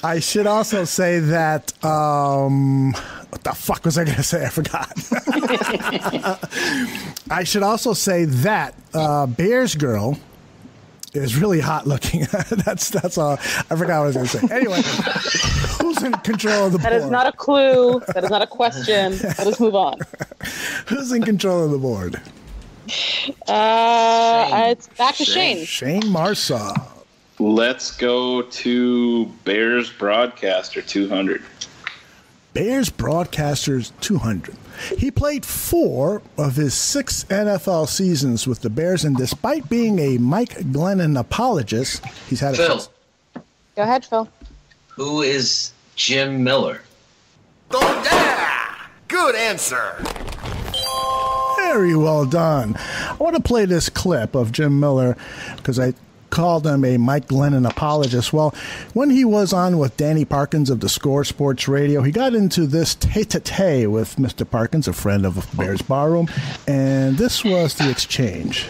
I should also say that, what the fuck was I going to say? I forgot. I should also say that Bears Girl is really hot looking. That's all. I forgot what I was going to say. Anyway, who's in control of the board? That is not a clue. That is not a question. Let us move on. Who's in control of the board? It's back to Shayne. Shayne Marsaw. Let's go to Bears Broadcaster 200. Bears Broadcasters 200. He played 4 of his 6 NFL seasons with the Bears, and despite being a Mike Glennon apologist, he's had a... Phil. Go ahead, Phil. Who is Jim Miller? Oh, yeah! Good answer. Very well done. I want to play this clip of Jim Miller because I called him a Mike Glennon apologist. Well, when he was on with Danny Parkins of the Score Sports Radio, he got into this tete-a-tete with Mr. Parkins, a friend of Bears Barroom, and this was the exchange.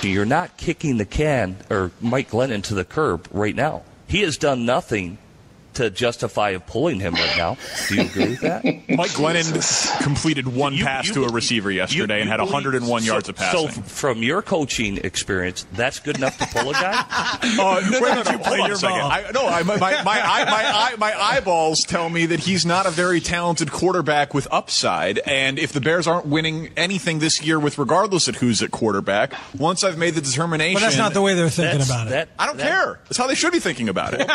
You're not kicking the can or Mike Glennon to the curb right now. He has done nothing to justify pulling him right now. Do you agree with that? Mike Glennon completed one pass to a receiver yesterday and had 101 yards of passing. So from your coaching experience, that's good enough to pull a guy? No, hold on a second. My eyeballs tell me that he's not a very talented quarterback with upside, and if the Bears aren't winning anything this year with regardless of who's at quarterback, once I've made the determination... But that's not the way they're thinking about it. I don't care. That's how they should be thinking about it.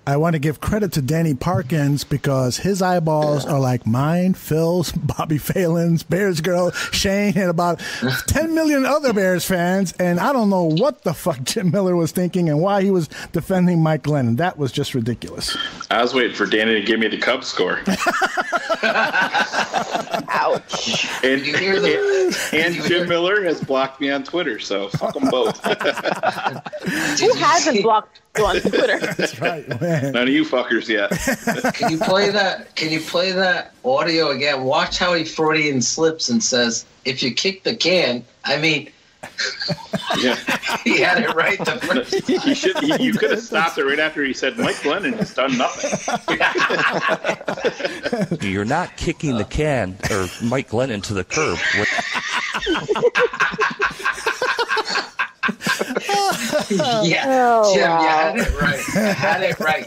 I want to give credit to Danny Parkins because his eyeballs are like mine, Phil's, Bobby Phelan's, Bears Girl, Shayne, and about 10 million other Bears fans. And I don't know what the fuck Jim Miller was thinking and why he was defending Mike Glennon. That was just ridiculous. I was waiting for Danny to give me the Cubs score. Ouch. And Jim Miller has blocked me on Twitter, so fuck them both. Who hasn't blocked you on Twitter? That's right, man. None of you fuckers yet. Can you play that audio again? Watch how he Freudian slips and says, "If you kick the can," I mean. Yeah. He had it right the first time. You could have stopped it right after he said Mike Glennon has done nothing. You're not kicking the can or Mike Glennon to the curb. Yeah, Jim, you had it right. You had it right.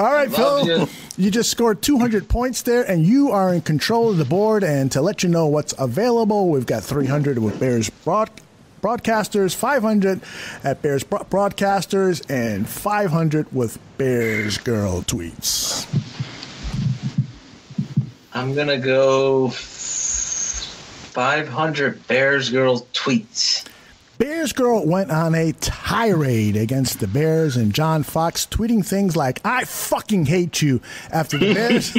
All right, Phil. You just scored 200 points there, and you are in control of the board. And to let you know what's available, we've got 300 with Bears Broadcasters, 500 at Bears Broadcasters, and 500 with Bears Girl Tweets. I'm going to go 500 Bears Girl Tweets. Bears Girl went on a tirade against the Bears, and John Fox tweeting things like, "I fucking hate you," after the Bears.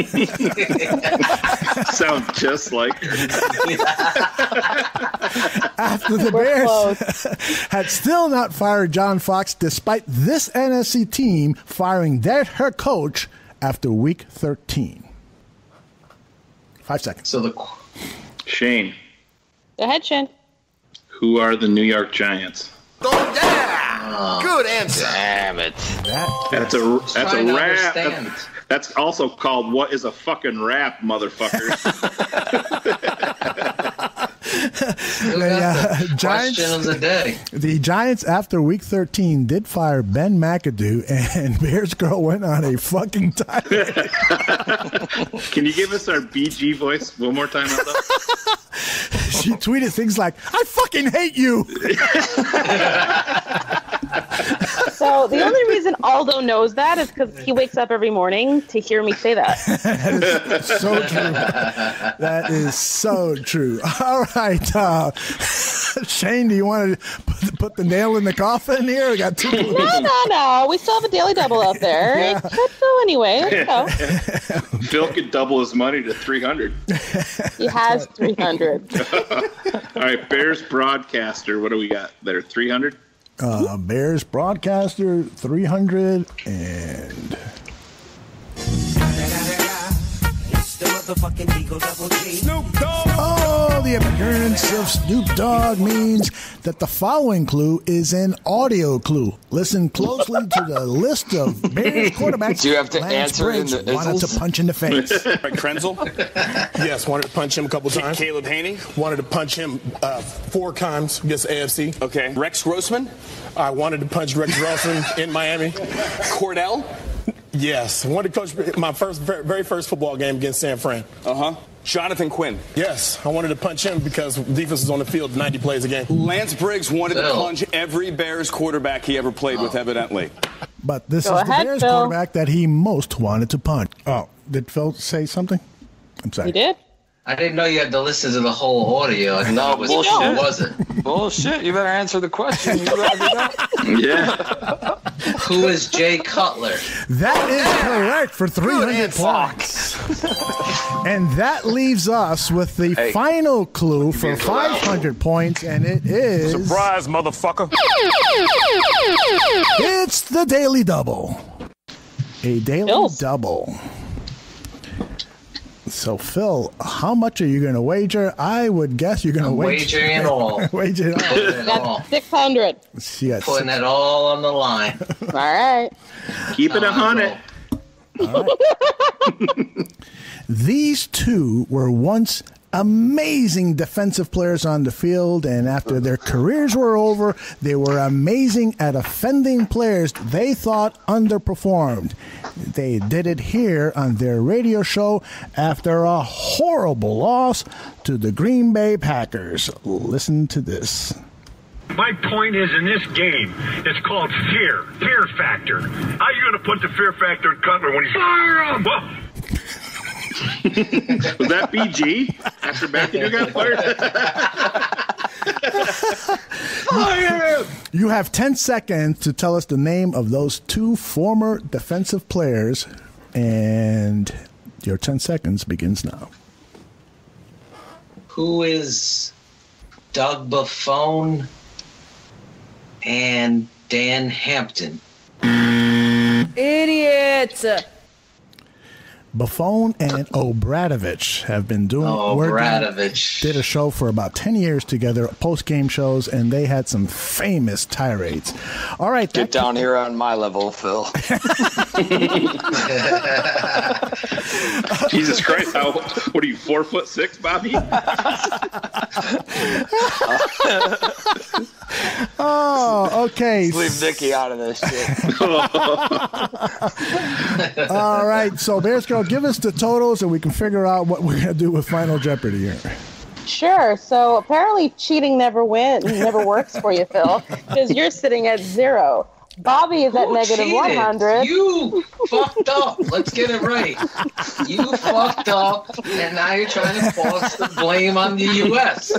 Sounds just like her. After the Bears had still not fired John Fox, despite this NFC team firing her coach after week 13. 5 seconds. So Shayne. Go ahead, Shayne. Who are the New York Giants? Oh, yeah! Good answer. Damn it. That's a rap. That's also called "What is a fucking rap, motherfucker?" Question of the day. The Giants, after week 13, did fire Ben McAdoo, and Bears Girl went on a fucking tirade. Can you give us our BG voice one more time, Aldo? She tweeted things like, "I fucking hate you." So the only reason Aldo knows that is because he wakes up every morning to hear me say that. That is so true. That is so true. All right. Shayne, do you want to put the nail in the coffin here? We got two. No. We still have a daily double out there. Yeah. It could go anyway. Let's go. Phil could double his money to 300. He has 300. All right, Bears Broadcaster. What do we got there? 300? Bears Broadcaster, 300, and... Snoop Dogg. Oh, the appearance of Snoop Dogg means that the following clue is an audio clue. Listen closely to the list of Bears quarterbacks. Do you have to Lance answer Briggs in the wanted to punch in the face. Krenzel? Yes, wanted to punch him a couple times. Caleb Haney? Wanted to punch him 4 times against AFC. Okay. Rex Grossman? I wanted to punch Rex Grossman in Miami. Cordell? Yes, I wanted to coach my very first football game against San Fran. Uh-huh. Jonathan Quinn? Yes, I wanted to punch him because defense is on the field 90 plays a game. Lance Briggs wanted to punch every Bears quarterback he ever played with, evidently. But this is the Bears quarterback that he most wanted to punch. Oh, did Phil say something? I'm sorry. He did? I didn't know you had to listen to the whole audio. I thought it was bullshit. Was it? Bullshit. You better answer the question. You Yeah. Who is Jay Cutler? That is correct for 300 points. And that leaves us with the final clue for 500 points, and it is... Surprise, motherfucker. It's the Daily Double. A Daily Double. So, Phil, how much are you going to wager? I would guess you're going to wager. Wagering it all. Wager it all. That's 600. Putting it all on the line. All right. Keep it 100. All right. These two were once amazing defensive players on the field, and after their careers were over, they were amazing at offending players they thought underperformed. They did it here on their radio show after a horrible loss to the Green Bay Packers. Listen to this. My point is, in this game, it's called fear factor. How are you going to put the fear factor in Cutler when he's fire him? Well, was that BG after McAdoo got fired? You have 10 seconds to tell us the name of those two former defensive players And your 10 seconds begins now. Who is Doug Buffone and Dan Hampton? Idiots. Buffone and Obradovich have been doing Obradovich did a show for about 10 years together, post-game shows, and they had some famous tirades. All right. Get down here on my level, Phil. Jesus Christ. What are you, 4'6", Bobby? Oh, okay. Leave Nicky out of this shit. All right. So, Bears Girl, give us the totals and we can figure out what we're going to do with Final Jeopardy here. Sure. So apparently cheating never works for you, Phil, because you're sitting at 0. Bobby is at negative 100. You fucked up. Let's get it right. You fucked up, and now you're trying to force the blame on the U.S.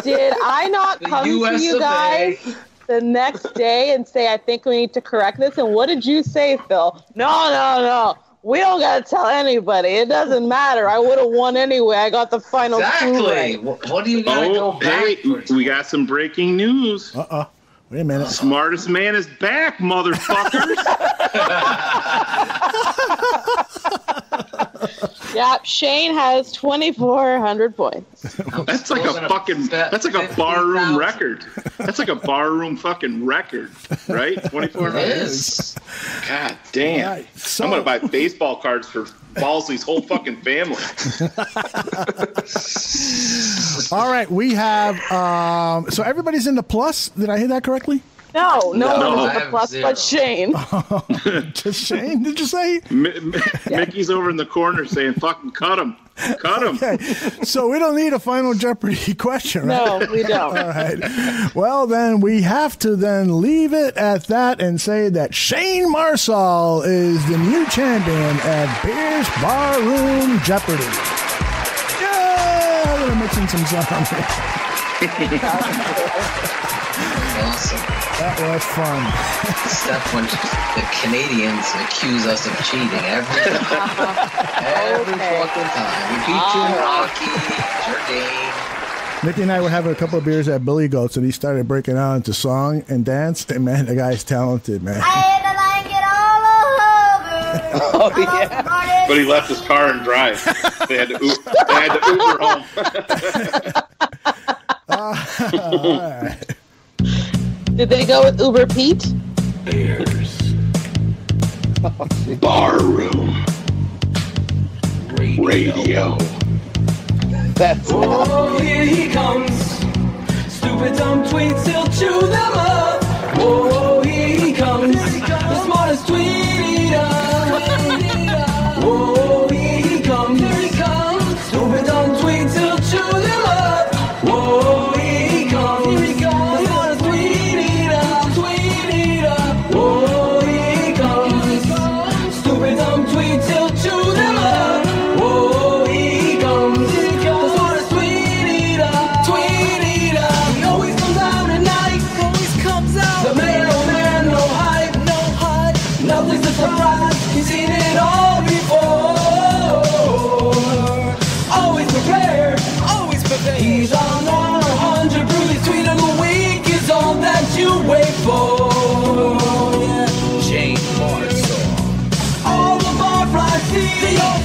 Did I not come to you guys the next day and say, I think we need to correct this? And what did you say, Phil? No. We don't got to tell anybody. It doesn't matter. I would have won anyway. I got the final two right. What do you got to go back? Hey, we got some breaking news. Wait a minute. Smartest man is back, motherfuckers. Yeah, Shayne has 2,400 points. That's like a barroom record. That's like a barroom fucking record, right? 2,400. God damn. Right, so, I'm gonna buy baseball cards for Balsley's whole fucking family. All right, we have. So everybody's in the plus. Did I hear that correctly? No one is the plus, but Shayne. Just Shayne, did you say? Mickey's over in the corner saying, fucking cut him. Cut him. Okay. So we don't need a Final Jeopardy question, right? No, we don't. All right. Well, then we have to then leave it at that and say that Shayne Marsaw is the new champion at Bears Barroom Jeopardy. Yeah! I'm going to mix in some sound here. Awesome. That was fun. Except when the Canadians accuse us of cheating every fucking time. We beat you in hockey. It's your game. Nicky and I were having a couple of beers at Billy Goat's, and he started breaking out into song and dance. And man, the guy's talented, man. Oh, yeah. But he left his car and drive. They had to Uber home. All right. Did they go with Uber Pete? Bears Barroom Radio. That's here he comes. Stupid dumb tweets, he'll chew them up. Whoa, here he comes. The smartest tweeter. Whoa, here he comes. Stupid dumb tweets, he'll chew them up. Whoa, here he comes. The smartest tweeter. Whoa, here he comes. Stupid dumb tweets, he'll chew them up. Whoa, here he comes. The smartest tweeter. He always comes out at night. The mailman, no hype. Nothing's a surprise. He's seen it all before. Always prepared. He's on 100 Bruce's tweet of the week is all that you wait for. Shayne Marsaw. All the barflies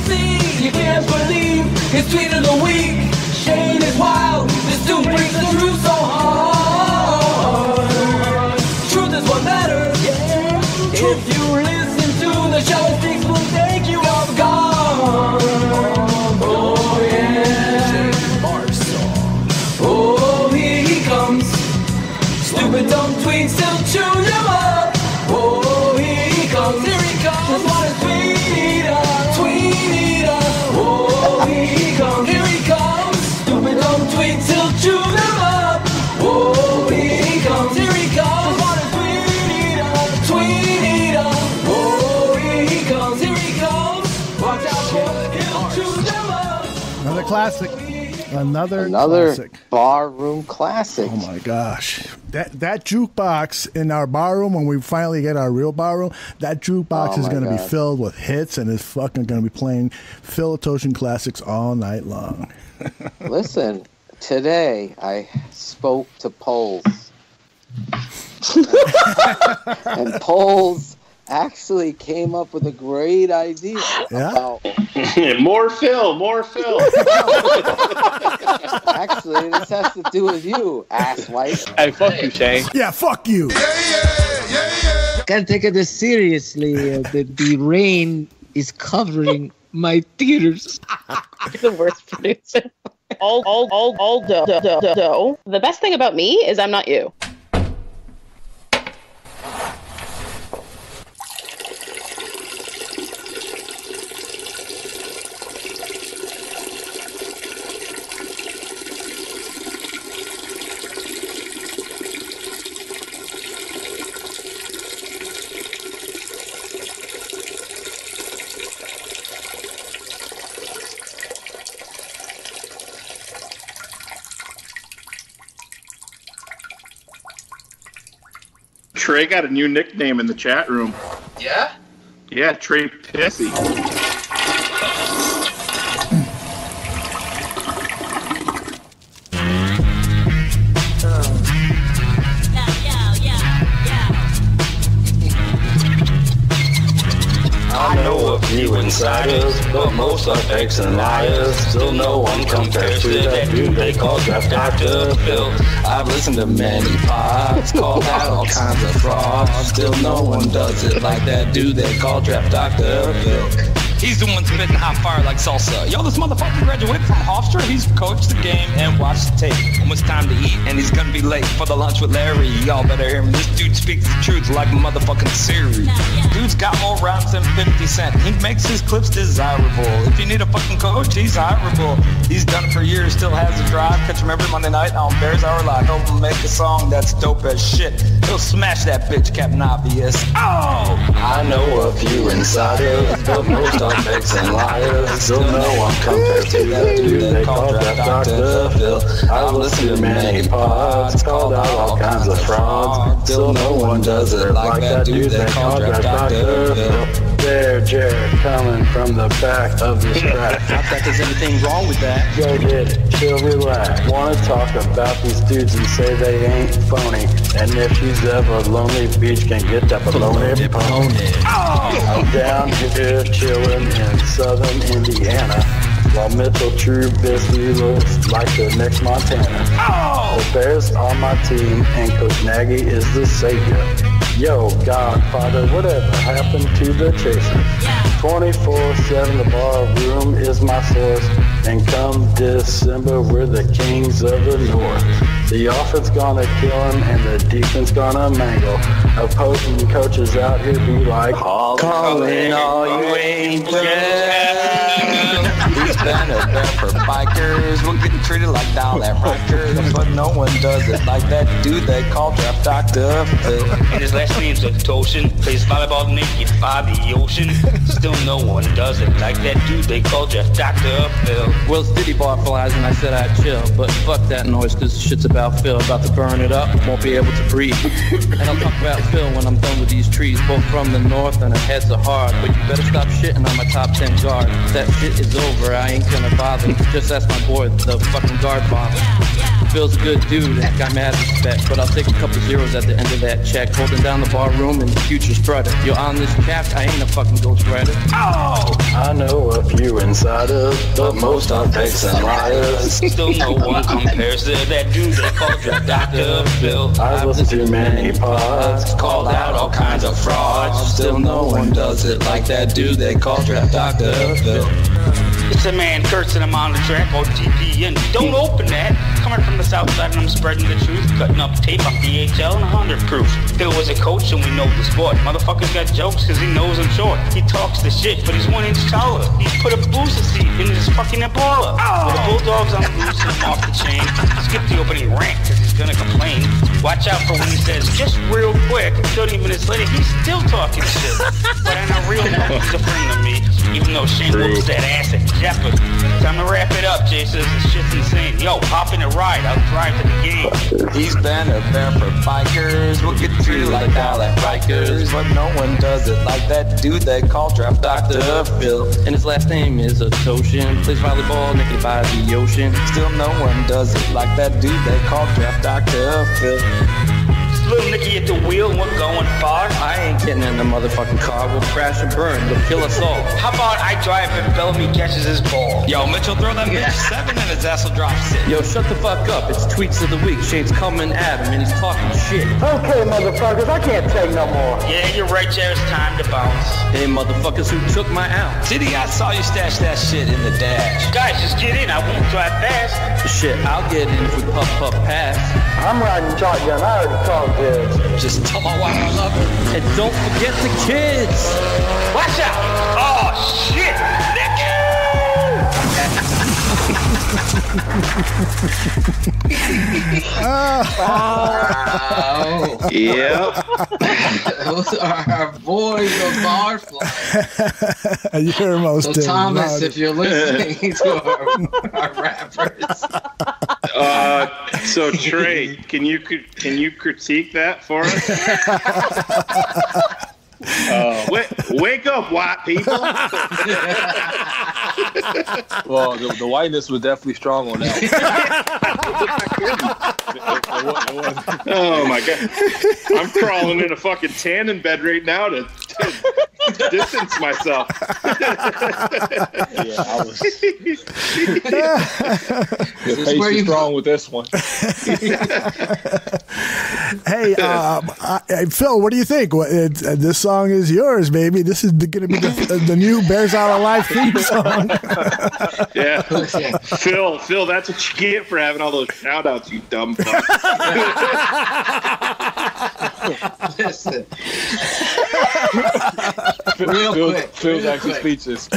see. You can't believe his tweet of the week. Shayne is wild. This dude brings the truth so hard. Truth is what matters. If you listen to the show, things will take you off guard. Oh yeah. Shayne Marsaw. Oh, here he comes. Stupid dumb tweets, he'll chew them up. Oh, here he comes. The smartest tweeter. Oh, here he comes. Stupid dumb tweets, he'll chew them up. Oh, here he comes. The smartest tweeter. Oh, here he comes. Watch out, boy, he'll chew them up. Another classic. Another Another classic. barroom classic. Oh my gosh. That jukebox in our barroom, when we finally get our real barroom, that jukebox is going to be filled with hits, and it's fucking going to be playing Philatosian classics all night long. Listen, today I spoke to Poles. And Poles actually came up with a great idea. Yeah? More Phil. Actually, this has to do with you, asswipe. Hey, fuck you, Shayne. Yeah, fuck you. Can't take it this seriously. The rain is covering my theaters. The worst producer. Aldo. The best thing about me is I'm not you. Trey got a new nickname in the chat room. Yeah? Yeah, Trey Pissy. I know a few insiders, but most are fakes and liars. Still no one compares to that dude they call Draft Dr. Phil. I've listened to many pods, called out all kinds of frauds. Still no one does it like that dude they call Draft Dr. Phil. He's the one spitting hot fire like salsa. Yo, this motherfucker graduated from Hofstra. He's coached the game and watched the tape. Almost time to eat, and he's gonna be late for the lunch with Larry. Y'all better hear him. This dude speaks the truth like motherfucking Siri. Dude's got more rhymes than 50 Cent. He makes his clips desirable. If you need a fucking coach, he's hireable. He's done it for years, still has a drive. Catch him every Monday night on Bears Hour Live. He'll make a song that's dope as shit. He'll smash that bitch, Captain Obvious. Oh! I know a few insiders, but most are fakes and liars. Still no one compares to that dude they call Draft Dr. Phil. I've listened to many pods, called out all kinds of frauds. Still no one does it like that dude they call Draft Dr. Phil. There, Jared, coming from the back of this track. Not that there's anything wrong with that. Go get it, chill, relax. Wanna talk about these dudes and say they ain't phony. And if she's ever lonely, Beach can get that baloney pony. I'm down here chilling in southern Indiana, while Mitchell Trubisky looks like the next Montana. The Bears are my team, and Coach Nagy is the savior. Yo, Godfather, whatever happened to the chaser? 24/7, the bar room is my source. And come December, we're the kings of the north. The offense gonna kill him, and the defense gonna mangle. Opposing coaches out here be like, calling all you angels. He's been a bear for bikers. We're getting treated like doll at Rikers, but no one does it like that dude they call Draft Dr. Phil. And his last name's Toshin. Plays volleyball naked by the ocean. Still no one does it like that dude they call Draft Dr. Phil. Well, City bar flies and I said I'd chill, but fuck that noise, cause shit's about Phil. About to burn it up, won't be able to breathe. And I'll talk about Phil when I'm done with these trees, both from the north and our heads are hard. But you better stop shitting on my top 10 guard. That shit is over, I ain't gonna bother. Just ask my boy, the fucking guard bomb. Phil's a good dude and got mad respect, but I'll take a couple zeros at the end of that check. Holding down the bar room and the future's brighter. You're on this cast, I ain't a fucking ghostwriter. Oh! I know a few insiders, but most are fakes and liars. Still no one compares to that dude they call Draft Dr. Phil. I've listened to many pods, called out all kinds of frauds. Still no one does it like that dude they call Draft Dr. Phil. It's a man cursing him on the track, OTP, and don't open that. Coming from the south side and I'm spreading the truth, cutting up tape off DHL and 100 proof. Phil was a coach and we know the sport. Motherfucker's got jokes cause he knows I'm short. He talks the shit, but he's 1 inch taller. He put a booster seat in his fucking Ebola. With the Bulldogs, I'm losing him off the chain. Skip the opening rant cause he's gonna complain. Watch out for when he says, just real quick, 30 minutes later, he's still talking shit. But I know real he's a friend of me, even though Shayne whoops that ass at Jeopardy. Time to wrap it up, Jason. This shit's insane. Yo, hop in the ride. I'll drive to the game. He's been a bear for bikers. We'll get treated like all at Rikers. But no one does it like that dude they call Draft Dr. Phil. And his last name is Atoshin. Plays volleyball naked by the ocean. Still no one does it like that dude they call Draft Dr. Phil. Little Nicky at the wheel, and we're going far. I ain't getting in the motherfucking car. We'll crash and burn. They'll kill us all. How about I drive and Bellamy catches his ball? Yo, Mitchell, throw that bitch 7 and his ass will drop 6. Yo, shut the fuck up. It's Tweets of the Week. Shayne's coming at him and he's talking shit. Okay, motherfuckers, I can't take no more. Yeah, you're right, Jared. It's time to bounce. Hey, motherfuckers who took my ounce. Diddy, I saw you stash that shit in the dash. Guys, just get in. I won't drive fast. Shit, I'll get in if we puff past. I'm riding shotgun. I already talked this. Just tell my wife I love her. And don't forget the kids. Watch out! Oh, shit! Wow. Yep. Those are our boys of Barfly. You're most So Thomas, loud. if you're listening to our rappers. So Trey, can you critique that for us? Wake up, white people! Well, the whiteness was definitely strong on that. Oh my god! I'm crawling in a fucking tanning bed right now to distance myself. Yeah, I was. Your face is strong with this one. Hey, Phil, what do you think? This song is yours, baby. This is going to be the new Bears Out Alive theme song. Yeah, Phil, that's what you get for having all those shout outs, you dumb fuck. Listen. Phil's actually speechless.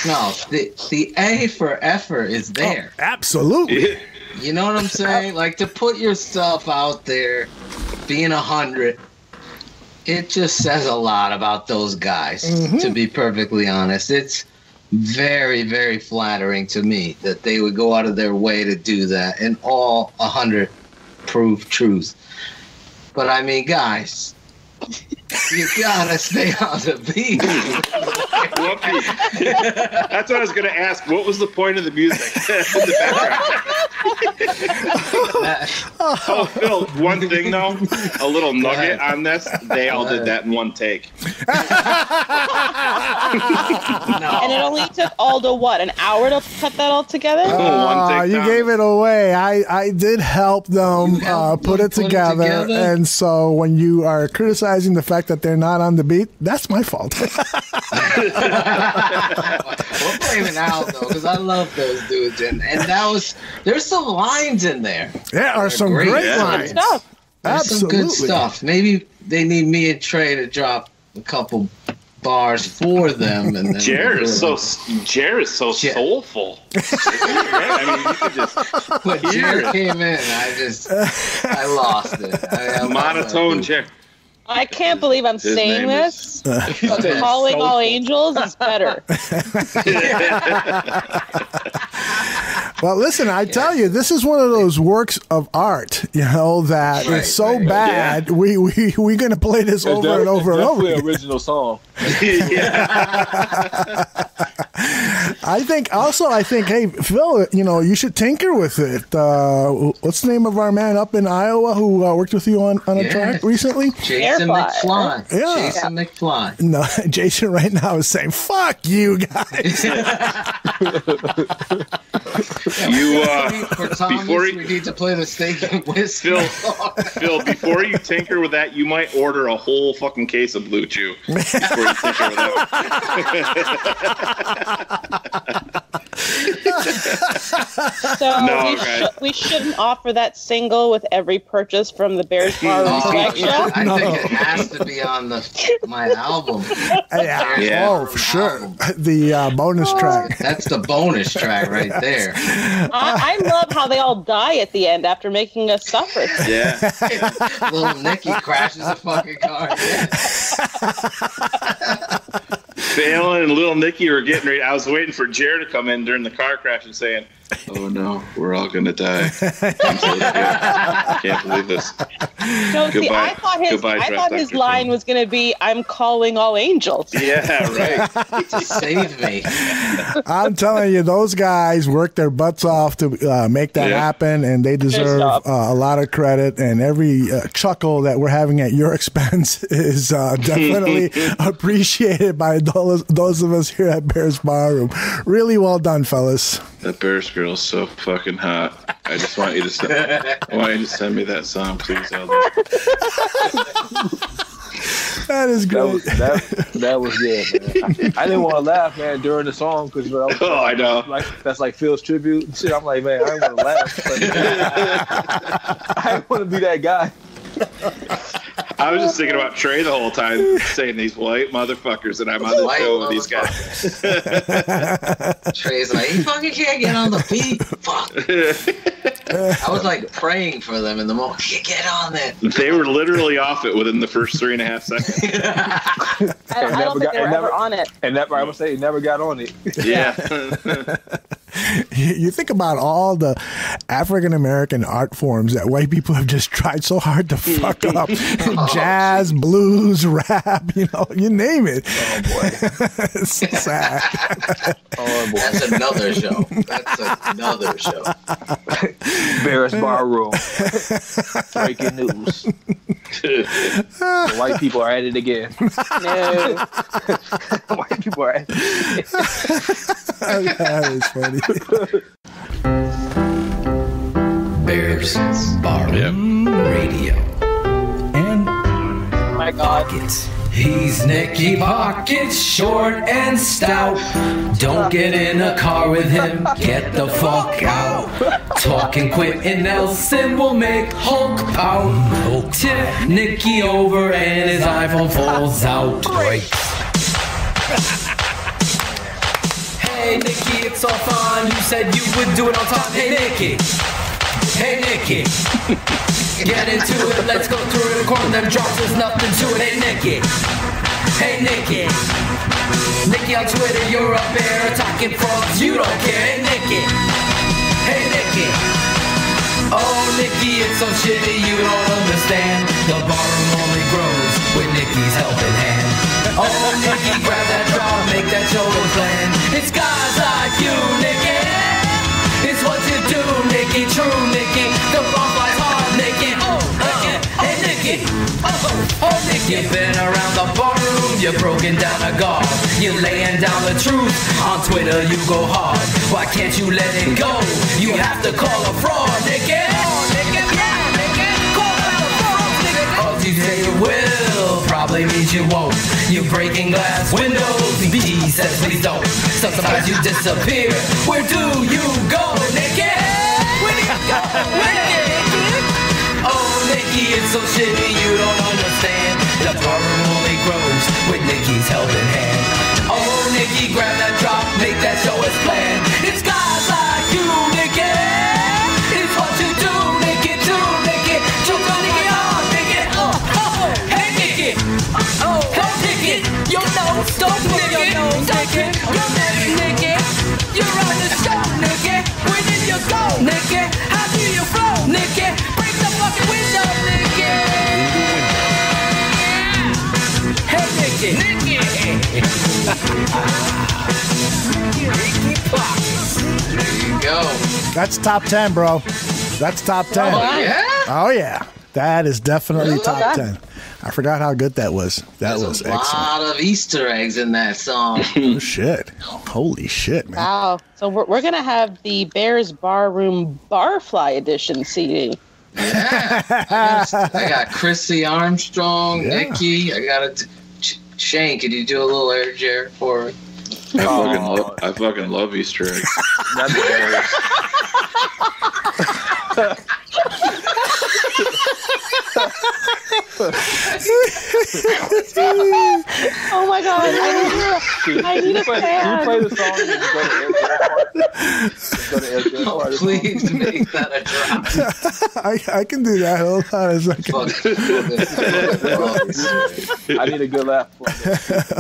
No, the A for effort is there. Oh, absolutely. You know what I'm saying? Like, to put yourself out there, being 100, it just says a lot about those guys, to be perfectly honest. It's very, very flattering to me that they would go out of their way to do that, and all 100 prove truth. But I mean, guys, you gotta stay on the beat. That's what I was going to ask. What was the point of the music in the background? Oh, Phil, one thing though, a little nugget on this. They all did that in one take. And it only took Aldo, what, an hour to cut that all together? You gave it away. I did help them put it together. And so when you are criticizing the fact that they're not on the beat, that's my fault. We're blaming Aldo because I love those dudes, and there's some lines in there. There are some great lines. There's Absolutely. some good stuff. Maybe they need me and Trey to drop a couple bars for them. And then Jer is so soulful. I mean, you could just when Jer came in, I lost it. Monotone Jer. I can't believe I'm His saying name this, but calling all angels is better. Well, listen, I tell you, this is one of those works of art, that is so bad. Yeah. We're going to play this over and over and over. It's definitely original song. I think, hey, Phil, you should tinker with it. What's the name of our man up in Iowa who worked with you on a track recently? Jason McFly. Yeah. Jason McFly. No, Jason right now is saying, fuck you guys. For Thomas, we need to play the steak and whiskey. Phil, before you tinker with that, you might order a whole fucking case of Blue Chew before you tinker with that. So we shouldn't offer that single with every purchase from the Bears Barroom Jeopardy. I think it has to be on my album. Yeah. Oh, for sure. The bonus track. That's the bonus track right there. I love how they all die at the end after making us suffer. Yeah. Little Nicky crashes a fucking car. Phelan and Little Nicky were getting ready. I was waiting for Jared to come in during the car crash and saying, "Oh no, we're all gonna die." I can't believe this. No, see, I thought his line was going to be, "I'm calling all angels." Yeah, right. Save me. I'm telling you, those guys worked their butts off to make that happen, and they deserve a lot of credit. And every chuckle that we're having at your expense is definitely appreciated by those of us here at Bears Barroom. Really well done, fellas. That Bears girl's so fucking hot. I just want you to send me that song, please, Elder. That is great. That was good, man. I didn't want to laugh, man, during the song because I know. That's like Phil's tribute and shit. I'm like, man, I didn't want to laugh. I didn't want to be that guy. I was just thinking about Trey the whole time, saying these white motherfuckers, and I'm on the show with these guys. Trey's like, you fucking can't get on the beat. Fuck. I was like praying for them in the moment. Get on it. They were literally off it within the first 3.5 seconds. I don't think they were ever on it. And I would say, it never got on it. Yeah. You think about all the African American art forms that white people have just tried so hard to fuck up. Jazz, blues, rap, you name it. Oh boy. It's so sad. Oh boy. That's another show. Bears Barroom. Breaking news. The white people are at it again. No. White people are at it again. That is funny. Bears Barroom Radio. And my God. Pockets. He's Nicky Pockets, short and stout. Don't get in a car with him, get the fuck out. Talking Quentin Nelson will make Hulk pout. Tip Nicky over and his iPhone falls out. Hey Nicky, it's all fine. You said you would do it on time. Hey Nicky. Hey Nicky. Get into it, let's go through it. According to them drops, there's nothing to it. Hey Nicky. Hey Nicky. Nicky on Twitter, you're up there talking frogs. You don't care. Hey Nicky. Hey Nicky. Oh Nicky, it's so shitty you don't understand. The barroom only grows with Nicky's helping hand. Oh Nicky, grab that drop, make that shoulder plan. It's guys like you, Nicky. It's what you do, Nicky. True, Nicky. The ball flies hard, Nicky. Nicky. Hey, Nicky. Oh, Nicky. You've been around the barroom. You're broken down a guard. You're laying down the truth. On Twitter, you go hard. Why can't you let it go? You have to call a fraud, Nicky. Oh, Nicky. Yeah, Nicky. Call out a fraud, Nicky. All you say you will probably means you won't. You're breaking glass windows. BG says please don't. Sometimes you disappear. Where do you go, Nicky? Where do you go, Nicky? Oh, Nicky, it's so shitty you don't understand. The barroom only grows with Nicky's helping hand. Oh, Nicky, grab that drop, make that show as planned. It's guys like you, Nicky. It's what you do, Nicky, too, Nicky. Jump on Nicky on, Nicky. Hey, Nicky. Hey, Nicky. Your nose, don't move your nose, Nicky. Your neck, Nicky. You're on the show, Nicky. Where did you go, Nicky? How do you flow, Nicky? Break the fucking window, Nicky. Hey, Nicky. Nicky. Nicky Pockets. There you go. That's top 10, bro. That's top 10. Oh, yeah? Oh, yeah. That is definitely Really? top 10. I forgot how good that was. That was There's a excellent. lot of Easter eggs in that song. Oh, shit. Holy shit, man. Wow. So we're going to have the Bears Barroom Barfly Edition CD. Yeah. I got Chrissy Armstrong, Nicky. I got Shayne, could you do a little air Jared for it? I fucking love Easter eggs. That'd be hilarious. Oh my god! I need a fan. Can you play the song and just go to LJ part? Please make that a drop. I can do that. Hold on a second. I need a good laugh.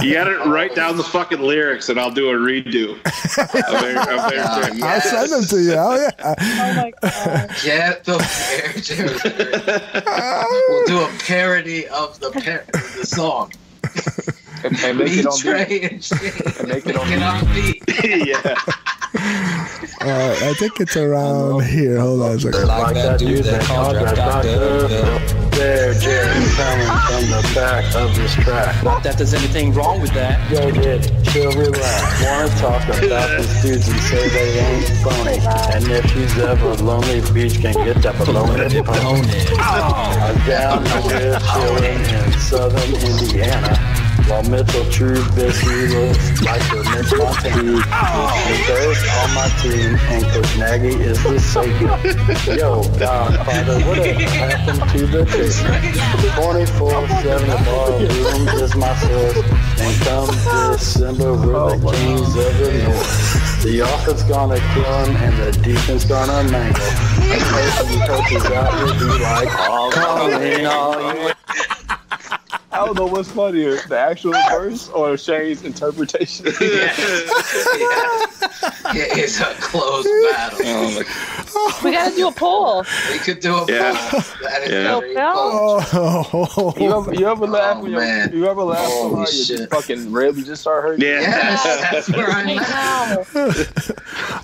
You gotta write down the fucking lyrics, and I'll do a redo. I'll send them to you. Oh, yeah. Oh my god! Get the We'll do a parody of the song. And make it on Trey and Shayne. And make it on beat. Yeah. I think it's around here. Hold on a second. Like that dude that called that doctor. There, Jerry, coming from the back of this track. Not that there's anything wrong with that. Yo, did chill, relax. Wanna talk about these dudes and say they ain't phony. And if she's ever lonely, beach can get that baloney pony. I'm down here chilling in southern Indiana. While Mitchell Trubisky looks like the Mitch Montana. The Bears on my team, and Coach Nagy is the savior. Yo, Godfather, what happened to the chase? 24/7 the ballroom is my source. And come December, we're the kings of the north. The offense gonna kill him, and the defense gonna mangle. And coaches out here be like, calling all you. I don't know what's funnier, the actual verse or Shayne's interpretation. It's a close battle. We gotta do a poll. We could do a poll. That is very You ever laugh when you ever laugh so Holy hard your fucking rib you just start hurting? Yeah. Yes, that's where I'm at.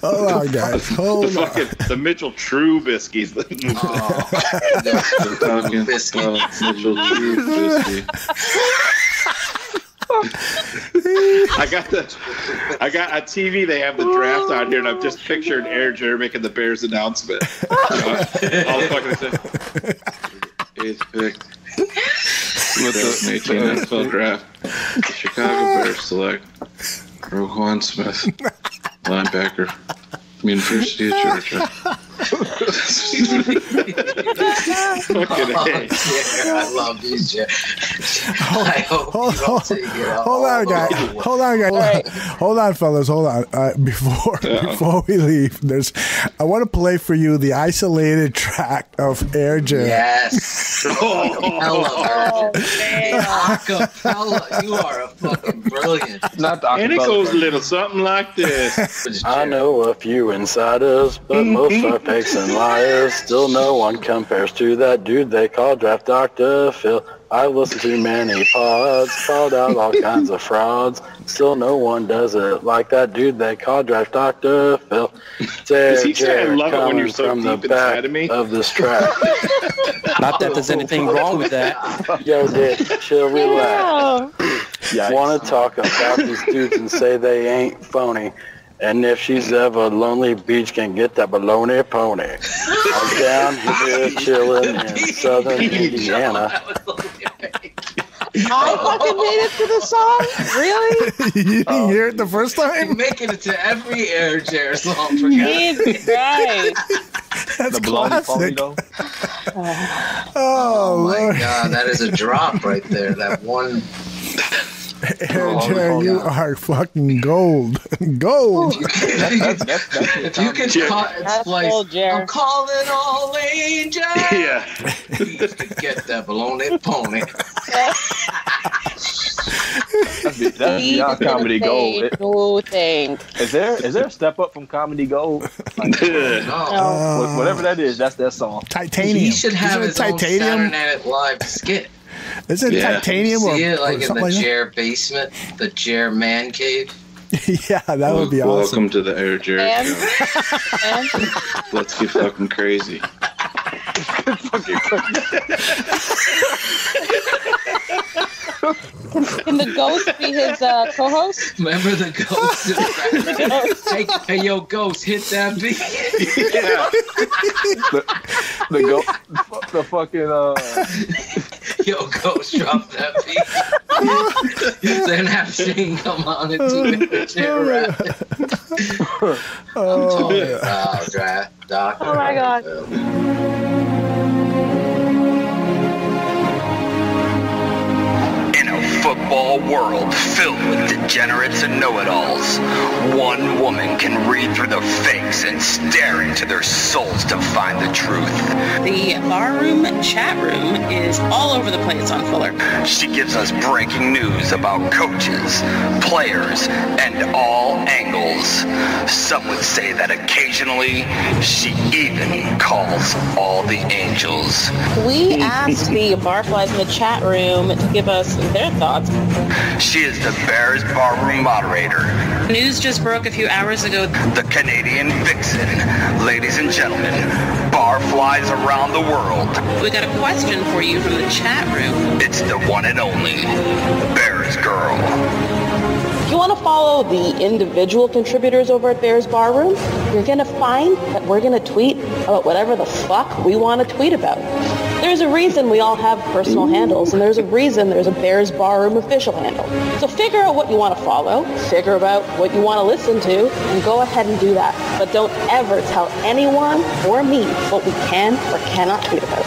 Hold on, guys. Hold on. The Mitchell Trubisky's. Mitchell Trubisky. I got a TV. They have the draft on here, and I've just pictured Aaron Jerry making the Bears announcement. All fucking say, 8th pick with the 18 NFL draft. The Chicago Bears select Roquan Smith, linebacker, University of Georgia. Fucking A. I love you, Jerry. I hope you don't take it out. Hold on, guys. Hold on, fellas. Hold on. Before we leave, I want to play for you the isolated track of Air Jam. Yes. Acapella. You are a fucking brilliant. Not the And it goes a little something like this. I know a few insiders, but most are fakes and liars. Still no one compares to that dude they call Draft Dr. Phil. I listened to many pods, called out all kinds of frauds. Still no one does it like that dude they call Draft Dr. Phil. Does he say I love it when you're so deep inside of me? Of this track. Not that there's anything wrong with that. Yo, Dick, chill, relax. Want to talk about these dudes and say they ain't phony. And if she's ever lonely, beach can get that baloney pony. I'm down here chilling in southern Indiana. I fucking made it to the song? Really? You didn't hear it the first time? You're making it to every Air Jair song. For Jesus Christ. That's the baloney pony, classic. though. Oh, my Lord. God, that is a drop right there. That one. Air Jam, you are fucking gold. Gold. If you can cut and splice, I'm calling all angels. Yeah. To get that baloney pony. That's beyond comedy gold. No thanks. Is there a step up from comedy gold? Like, whatever that is, that's that song. Titanium. He should have his own Titanium? Saturday Night Live skit. Is it titanium or See it like or in something the like Jair basement, the Jair man cave. Yeah, that would be awesome. Welcome to the Air Jerry Show. Let's get fucking crazy. Can the ghost be his co-host? Remember the ghost? hey, yo, ghost, hit that beat. Yeah. the fucking yo, ghost, drop that beat. Then have Shayne come on and do it. I'm talking about Draft Dr. Oh my God. football world filled with degenerates and know-it-alls, one woman can read through the fakes and stare into their souls to find the truth. The barroom chat room is all over the place on Fuller. She gives us breaking news about coaches, players, and all angles. Some would say that occasionally she even calls all the angels. We asked the barflies in the chat room to give us their thoughts. She is the Bears Barroom moderator. News just broke a few hours ago. The Canadian vixen. Ladies and gentlemen, barflies around the world. We got a question for you from the chat room. It's the one and only Bears Girl. If you want to follow the individual contributors over at Bears Barroom, you're going to find that we're going to tweet about whatever the fuck we want to tweet about. There's a reason we all have personal handles, and there's a reason there's a Bears Barroom official handle. So figure out what you want to follow, figure out what you want to listen to, and go ahead and do that. But don't ever tell anyone or me what we can or cannot tweet about.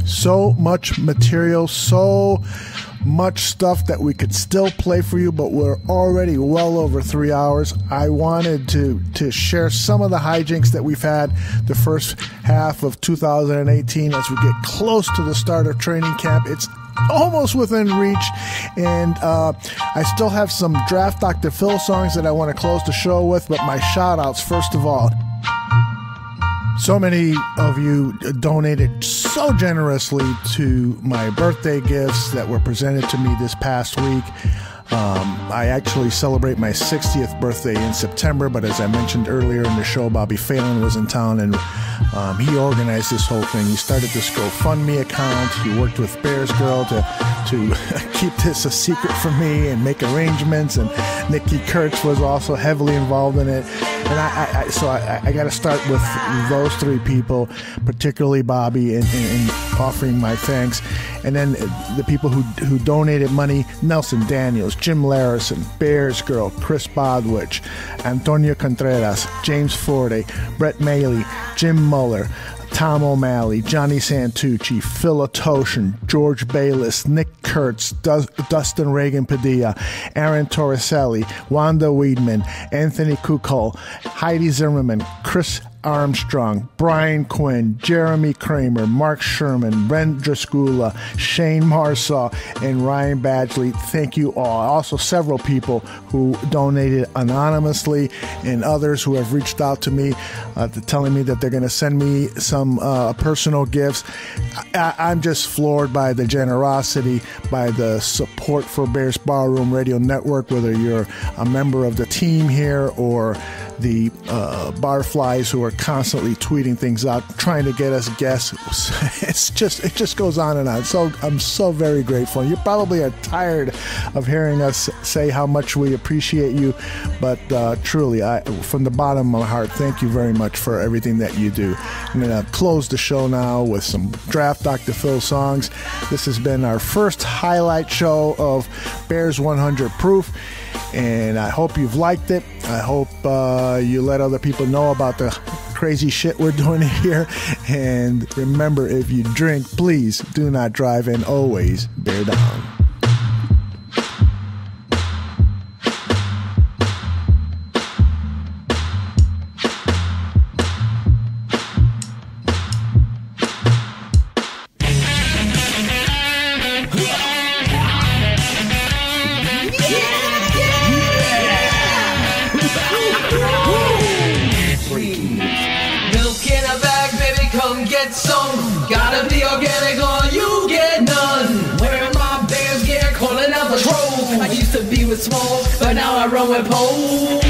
So much material, so much stuff that we could still play for you, but we're already well over 3 hours. I wanted to share some of the hijinks that we've had the first half of 2018 as we get close to the start of training camp. It's almost within reach, and I still have some Draft Dr. Phil songs that I want to close the show with, but my shout outs first of all. So many of you donated so generously to my birthday gifts that were presented to me this past week. I actually celebrate my 60th birthday in September, but as I mentioned earlier in the show, Bobby Phelan was in town, and he organized this whole thing. He started this GoFundMe account. He worked with Bears Girl to keep this a secret from me and make arrangements, and Nikki Kurtz was also heavily involved in it. And I got to start with those three people, particularly Bobby, and offering my thanks. And then the people who donated money: Nelson Daniels, Jim Larison, Bears Girl, Chris Bodwich, Antonio Contreras, James Forte, Brett Maley, Jim Muller, Tom O'Malley, Johnny Santucci, Phil Atoshin, George Bayless, Nick Kurtz, Dustin Reagan Padilla, Aaron Torricelli, Wanda Weedman, Anthony Kukol, Heidi Zimmerman, Chris Armstrong, Brian Quinn, Jeremy Kramer, Mark Sherman, Brent Driscoula, Shayne Marsaw, and Ryan Badgley. Thank you all. Also, several people who donated anonymously, and others who have reached out to me telling me that they're going to send me some personal gifts. I'm just floored by the generosity, by the support for Bears Barroom Radio Network, whether you're a member of the team here or the barflies who are constantly tweeting things out, trying to get us guests. It just goes on and on. So I'm so very grateful. You probably are tired of hearing us say how much we appreciate you, but truly, from the bottom of my heart, thank you very much for everything that you do. I'm going to close the show now with some Draft Dr. Phil songs. This has been our first highlight show of Bears 100 Proof, and I hope you've liked it. I hope you let other people know about the crazy shit we're doing here. And remember, if you drink, please do not drive, and always bear down. Gotta be organic or you get none. Wearing my Bears gear, calling out the trolls. I used to be with Small, but now I run with Poles.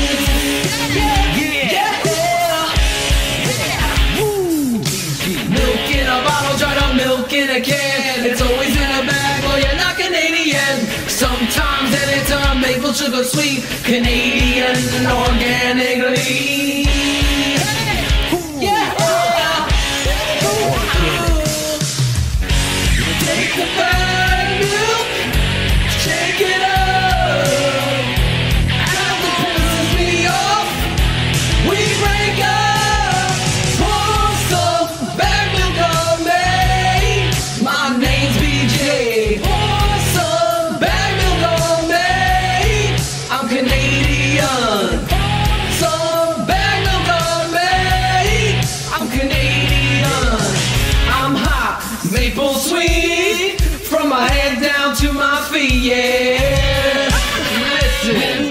Milk in a bottle, try to milk in a can. It's always in a bag, or you're not Canadian. Sometimes anytime, maple sugar sweet, Canadian organically. Take the bag milk, shake it up. yeah. Listen.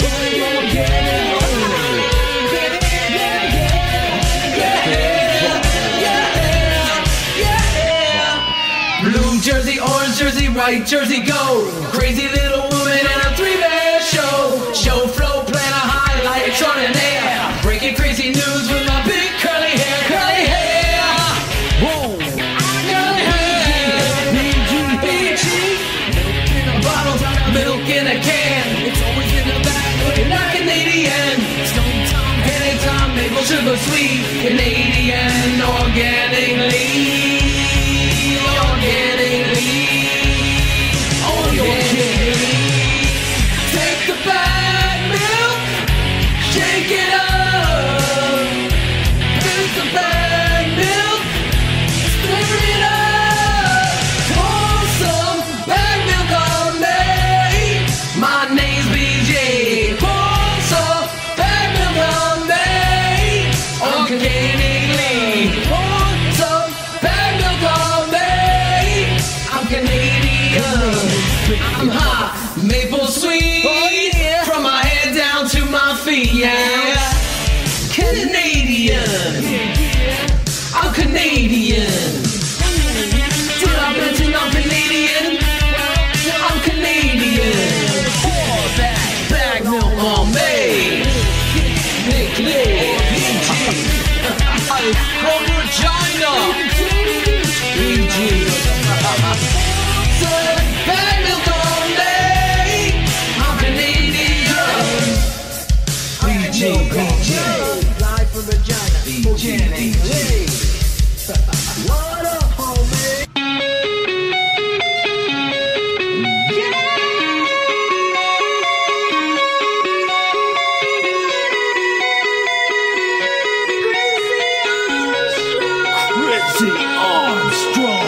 Blue jersey, orange jersey, white jersey, go. Crazy little woman and a three-man show. Show flow, plan a highlight extraordinaire. Breaking crazy news with my big curly hair, curly hair. Whoa. Curly hair. PG. Bottles, milk in a can. It's always in the bag, looking like Canadian. Anytime, maple sugar sweet. Canadian, organically. Take the bag milk, shake it up. Drink the bag milk, stir it up. Pour some bag milk on me. My name's BJ. Pour some bag milk on me. Organically. Pour some bag milk on me. I'm Canadian. I'm hot, maple sweet, from my head down to my feet, yeah. Canadian, I'm Canadian. Did I mention I'm Canadian? I'm Canadian. Pour that bag milk on me. Nick Lee, from Regina. BG. Bag milk on me. I'm Canadian. BG. Live from Regina. BG. What up, homie? Chrissy Armstrong.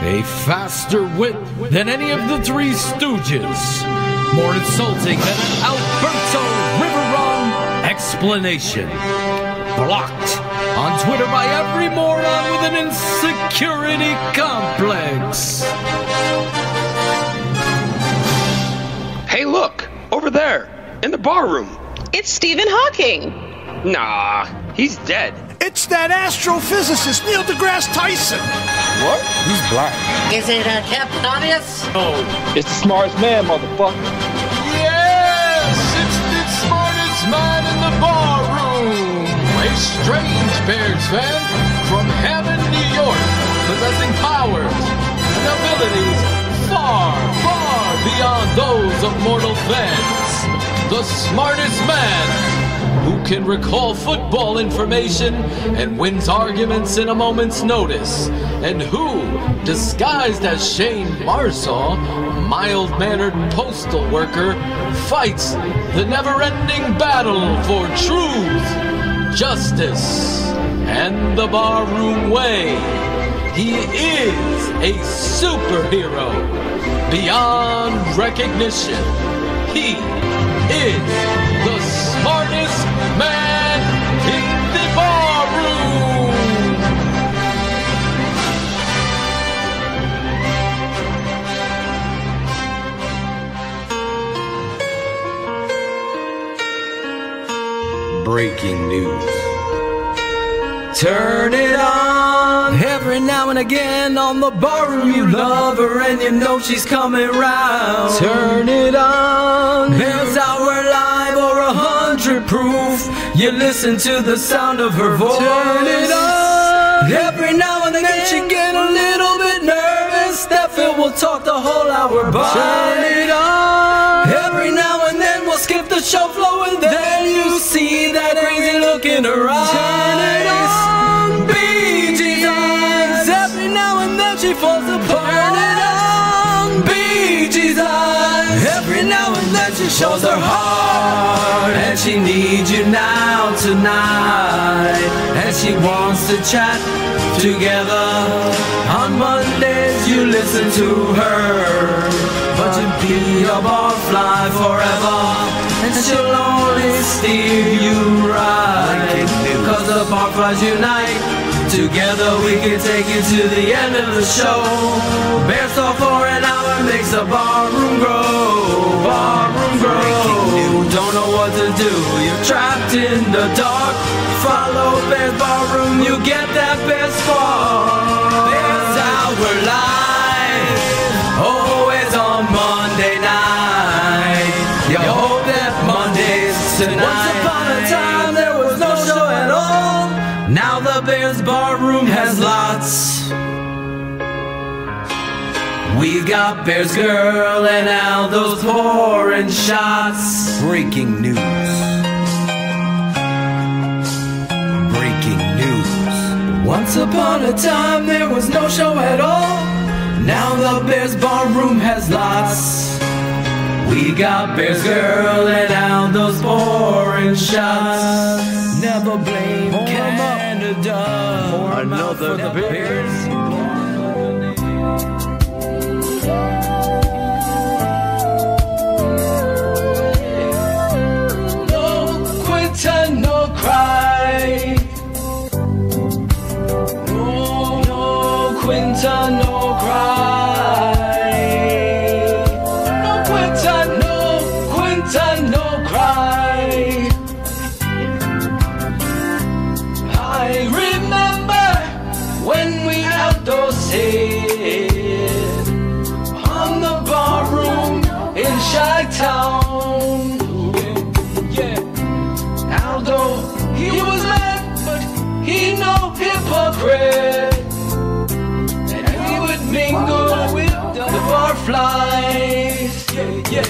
A faster wit than any of the Three Stooges. more insulting than an Alberto Riveron explanation. Blocked on Twitter by every moron with an insecurity complex. Hey, look! Over there! In the barroom! It's Stephen Hawking! Nah, he's dead. It's that astrophysicist Neil deGrasse Tyson. What? He's black. Is it Captain Obvious? No, it's the smartest man, motherfucker. Yes, it's the smartest man in the barroom. A strange Bears fan from Hammond, New York, possessing powers and abilities far, far beyond those of mortal fans. The smartest man who can recall football information and wins arguments in a moment's notice, and who, disguised as Shayne Marsaw, mild-mannered postal worker, fights the never-ending battle for truth, justice, and the barroom way. He is a superhero beyond recognition. He is the smartest man in the barroom. Breaking news. Turn it on every now and again on the barroom. You love her and you know she's coming round. Turn it on. There's our live or 100 proof. You listen to the sound of her voice. Turn it on. Every now and again she get a little bit nervous. That Phil will talk the whole hour by. Turn it on. Every now and then we'll skip the show flow and then you see that crazy look in her eyes. Turn it on. She falls apart. Turn it on, Bee Gee's eyes. Every now and then she shows her heart, and she needs you now tonight, and she wants to chat together. On Mondays you listen to her, but you be a barfly forever, and she'll only steer you right, cause the barflies unite. Together we can take you to the end of the show. Bears talk for an hour makes the barroom grow. Barroom grow. Don't know what to do, you're trapped in the dark. Follow Bears Barroom, you get that best part. Bears Hour Live, always on Monday night. You hope that Monday's tonight. Once upon a time there was no show at all. Now the Bears Barroom has lots. We got Bears Girl and Aldo's pouring shots. Breaking news. Breaking news. Once upon a time there was no show at all. Now the Bears Barroom has lots. We got Bears Girl and Aldo's pouring shots. Never blame Canada. Another the Bears. No quitter, no cry. No quitter, no cry. No quitter, no cry. I remember when we outdoors hid on the barroom in Chi-Town. Yeah, Aldo, he was mad, but he no hypocrite, and he would mingle with the barflies. Yeah.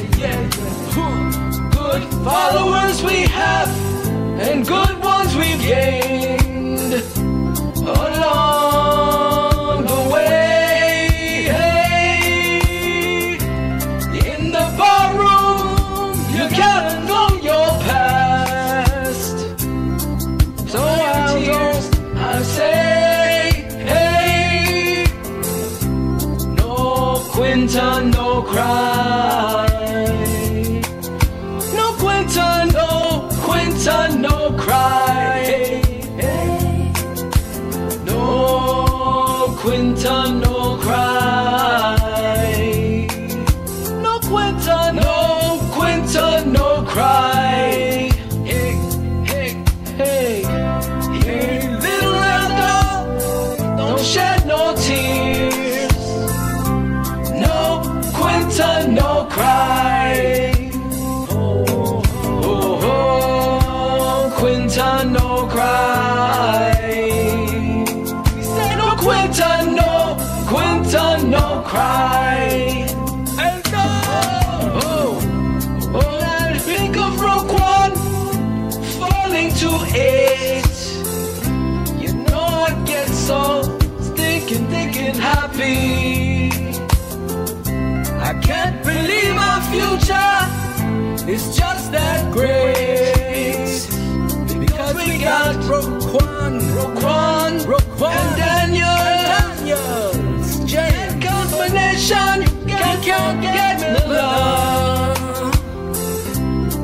Good followers we have, and good ones we've gained along the way. Hey, in the barroom, you gotta know your past. So I say, hey, no Quinta, no cry. future is just that great. Because we got Roquan, and Daniels. And combination, can't get the love.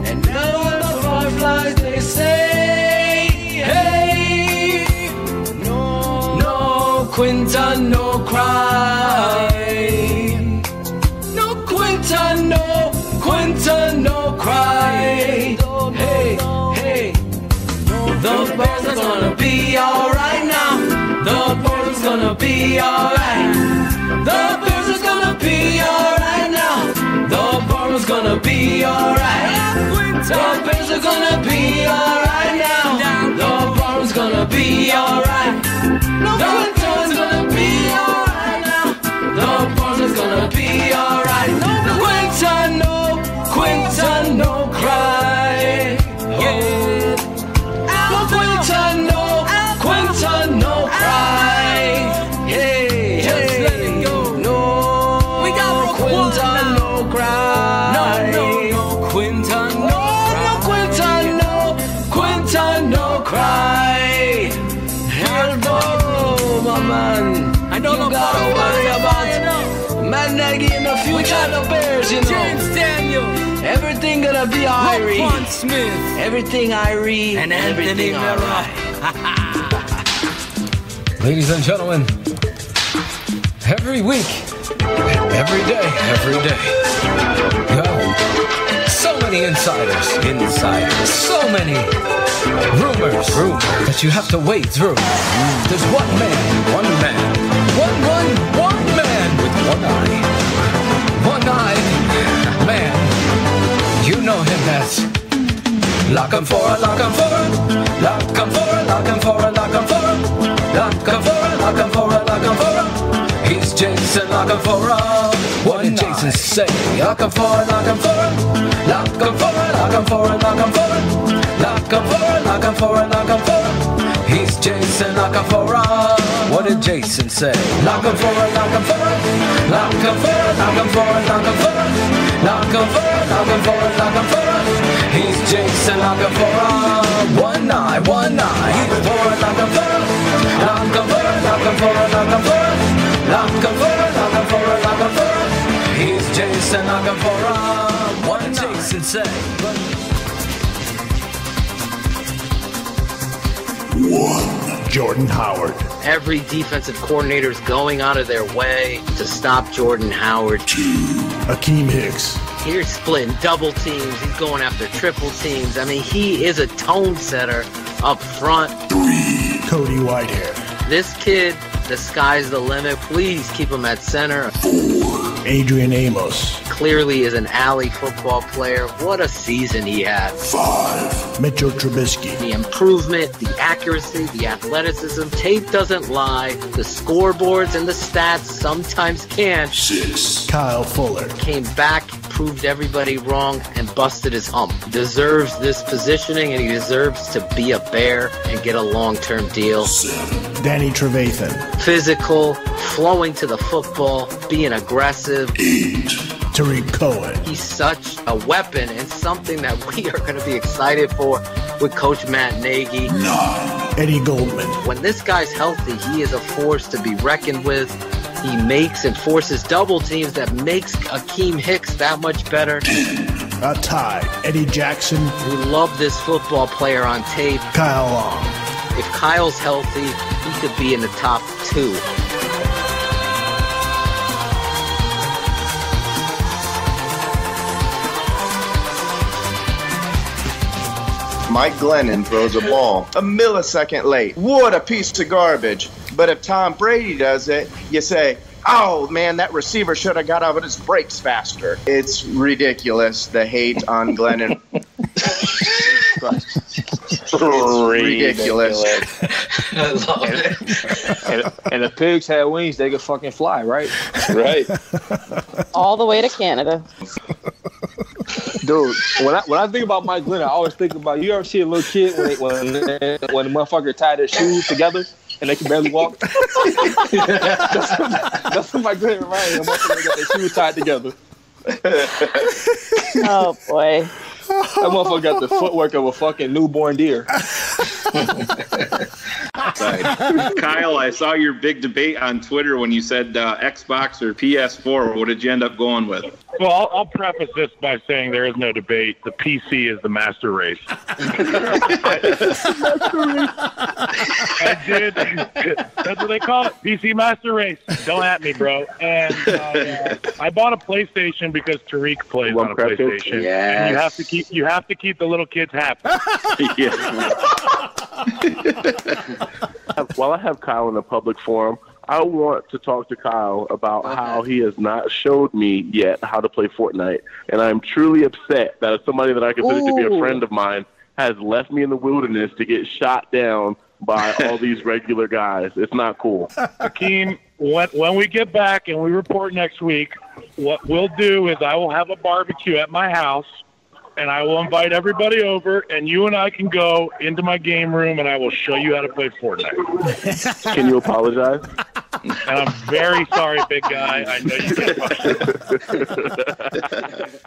And now the fireflies, they say, hey, no Quinton, no cry. No Quinton, no cry. Hey, hey. The Bears are gonna be alright now. The Bears are gonna be alright. The Bears are gonna be alright now. The Bears are gonna be alright. The Bears are gonna be alright now. The Bears are gonna be alright. The Bears are gonna be alright now. The Bears are gonna be alright. Quinton, no cry. Yeah. Quinton, no cry. Hey, just let it go. No, we got Quinton, no cry. No, Quinton, no cry. Quinton, no cry. Hello, my man. I don't know gotta worry about Matt Nagy in the future. The Bears, you know. James Daniels. Everything gonna be Irie. Smith. Everything Irie. And Anthony Alright. Ladies and gentlemen, every week, every day, so many insiders, so many rumors that you have to wade through. There's one man with one eye man. You know him as Lock 'em for a, lock 'em for a, lock 'em for a, lock 'em for a, lock 'em for a, lock 'em for a, lock 'em for a, lock 'em for a. He's Jason, lock 'em for a. What did Jason say? Lock 'em for a, lock 'em for a, lock 'em for a, lock 'em for a, lock 'em for a, lock 'em for a, lock 'em for a, lock 'em for a. He's Jason, lock 'em for a. What did Jason say? Lock 'em for a, lock 'em for a, lock 'em for a, lock 'em for a, lock 'em for a, lock 'em for a, lock 'em for a, lock 'em for a. He's Jason, lock 'em for a. One eye, he's for a, lock 'em for a, lock 'em for a, lock 'em for a, lock 'em for a, lock 'em for a, lock 'em for a, lock 'em for a. He's Jason, lock 'em for a. What did Jason say? Jordan Howard. Every defensive coordinator is going out of their way to stop Jordan Howard. 2. Akiem Hicks. He's splitting double teams. He's going after triple teams. I mean, he is a tone setter up front. 3. Cody Whitehair. This kid, the sky's the limit. Please keep him at center. 4. Adrian Amos. Clearly is an alley football player. What a season he had. 5. Mitchell Trubisky. The improvement, the accuracy, the athleticism. Tape doesn't lie. The scoreboards and the stats sometimes can. 6. Kyle Fuller. Came back, proved everybody wrong, and busted his hump. Deserves this positioning, and he deserves to be a Bear and get a long-term deal. 7. Danny Trevathan. Physical, flowing to the football, being aggressive. 8. Tariq Cohen. He's such a weapon and something that we are going to be excited for with Coach Matt Nagy. 9. Eddie Goldman. When this guy's healthy, he is a force to be reckoned with. He makes and forces double teams that makes Akiem Hicks that much better. 10. A tie. Eddie Jackson. We love this football player on tape. Kyle Long. If Kyle's healthy, he could be in the top 2. Mike Glennon throws a ball a millisecond late. What a piece of garbage. But if Tom Brady does it, you say, oh, man, that receiver should have got out of his brakes faster. It's ridiculous, the hate on Glennon. Ridiculous. I love it. And if pigs had wings, they could fucking fly, right? Right. All the way to Canada. Dude, when I think about Mike Glennon, I always think about, you ever see a little kid when the motherfucker tied their shoes together and they can barely walk? That's what Mike Glennon reminds me of. Motherfucker got their shoes tied together. Oh boy. That motherfucker got the footwork of a fucking newborn deer. Kyle, I saw your big debate on Twitter when you said Xbox or PS4. What did you end up going with? Well, I'll preface this by saying there is no debate. The PC is the master race. I did. That's what they call it. PC master race. Don't at me, bro. And I bought a PlayStation because Tariq plays on a PlayStation. Yes. And you have to keep the little kids happy. While I have Kyle in a public forum, I want to talk to Kyle about how he has not showed me yet how to play Fortnite. And I'm truly upset that somebody that I consider to be a friend of mine has left me in the wilderness to get shot down by all these regular guys. It's not cool. Akiem, when we get back and we report next week, what we'll do is I will have a barbecue at my house, and I will invite everybody over, and you and I can go into my game room, and I will show you how to play Fortnite. Can you apologize? And I'm very sorry, big guy. I know you can't.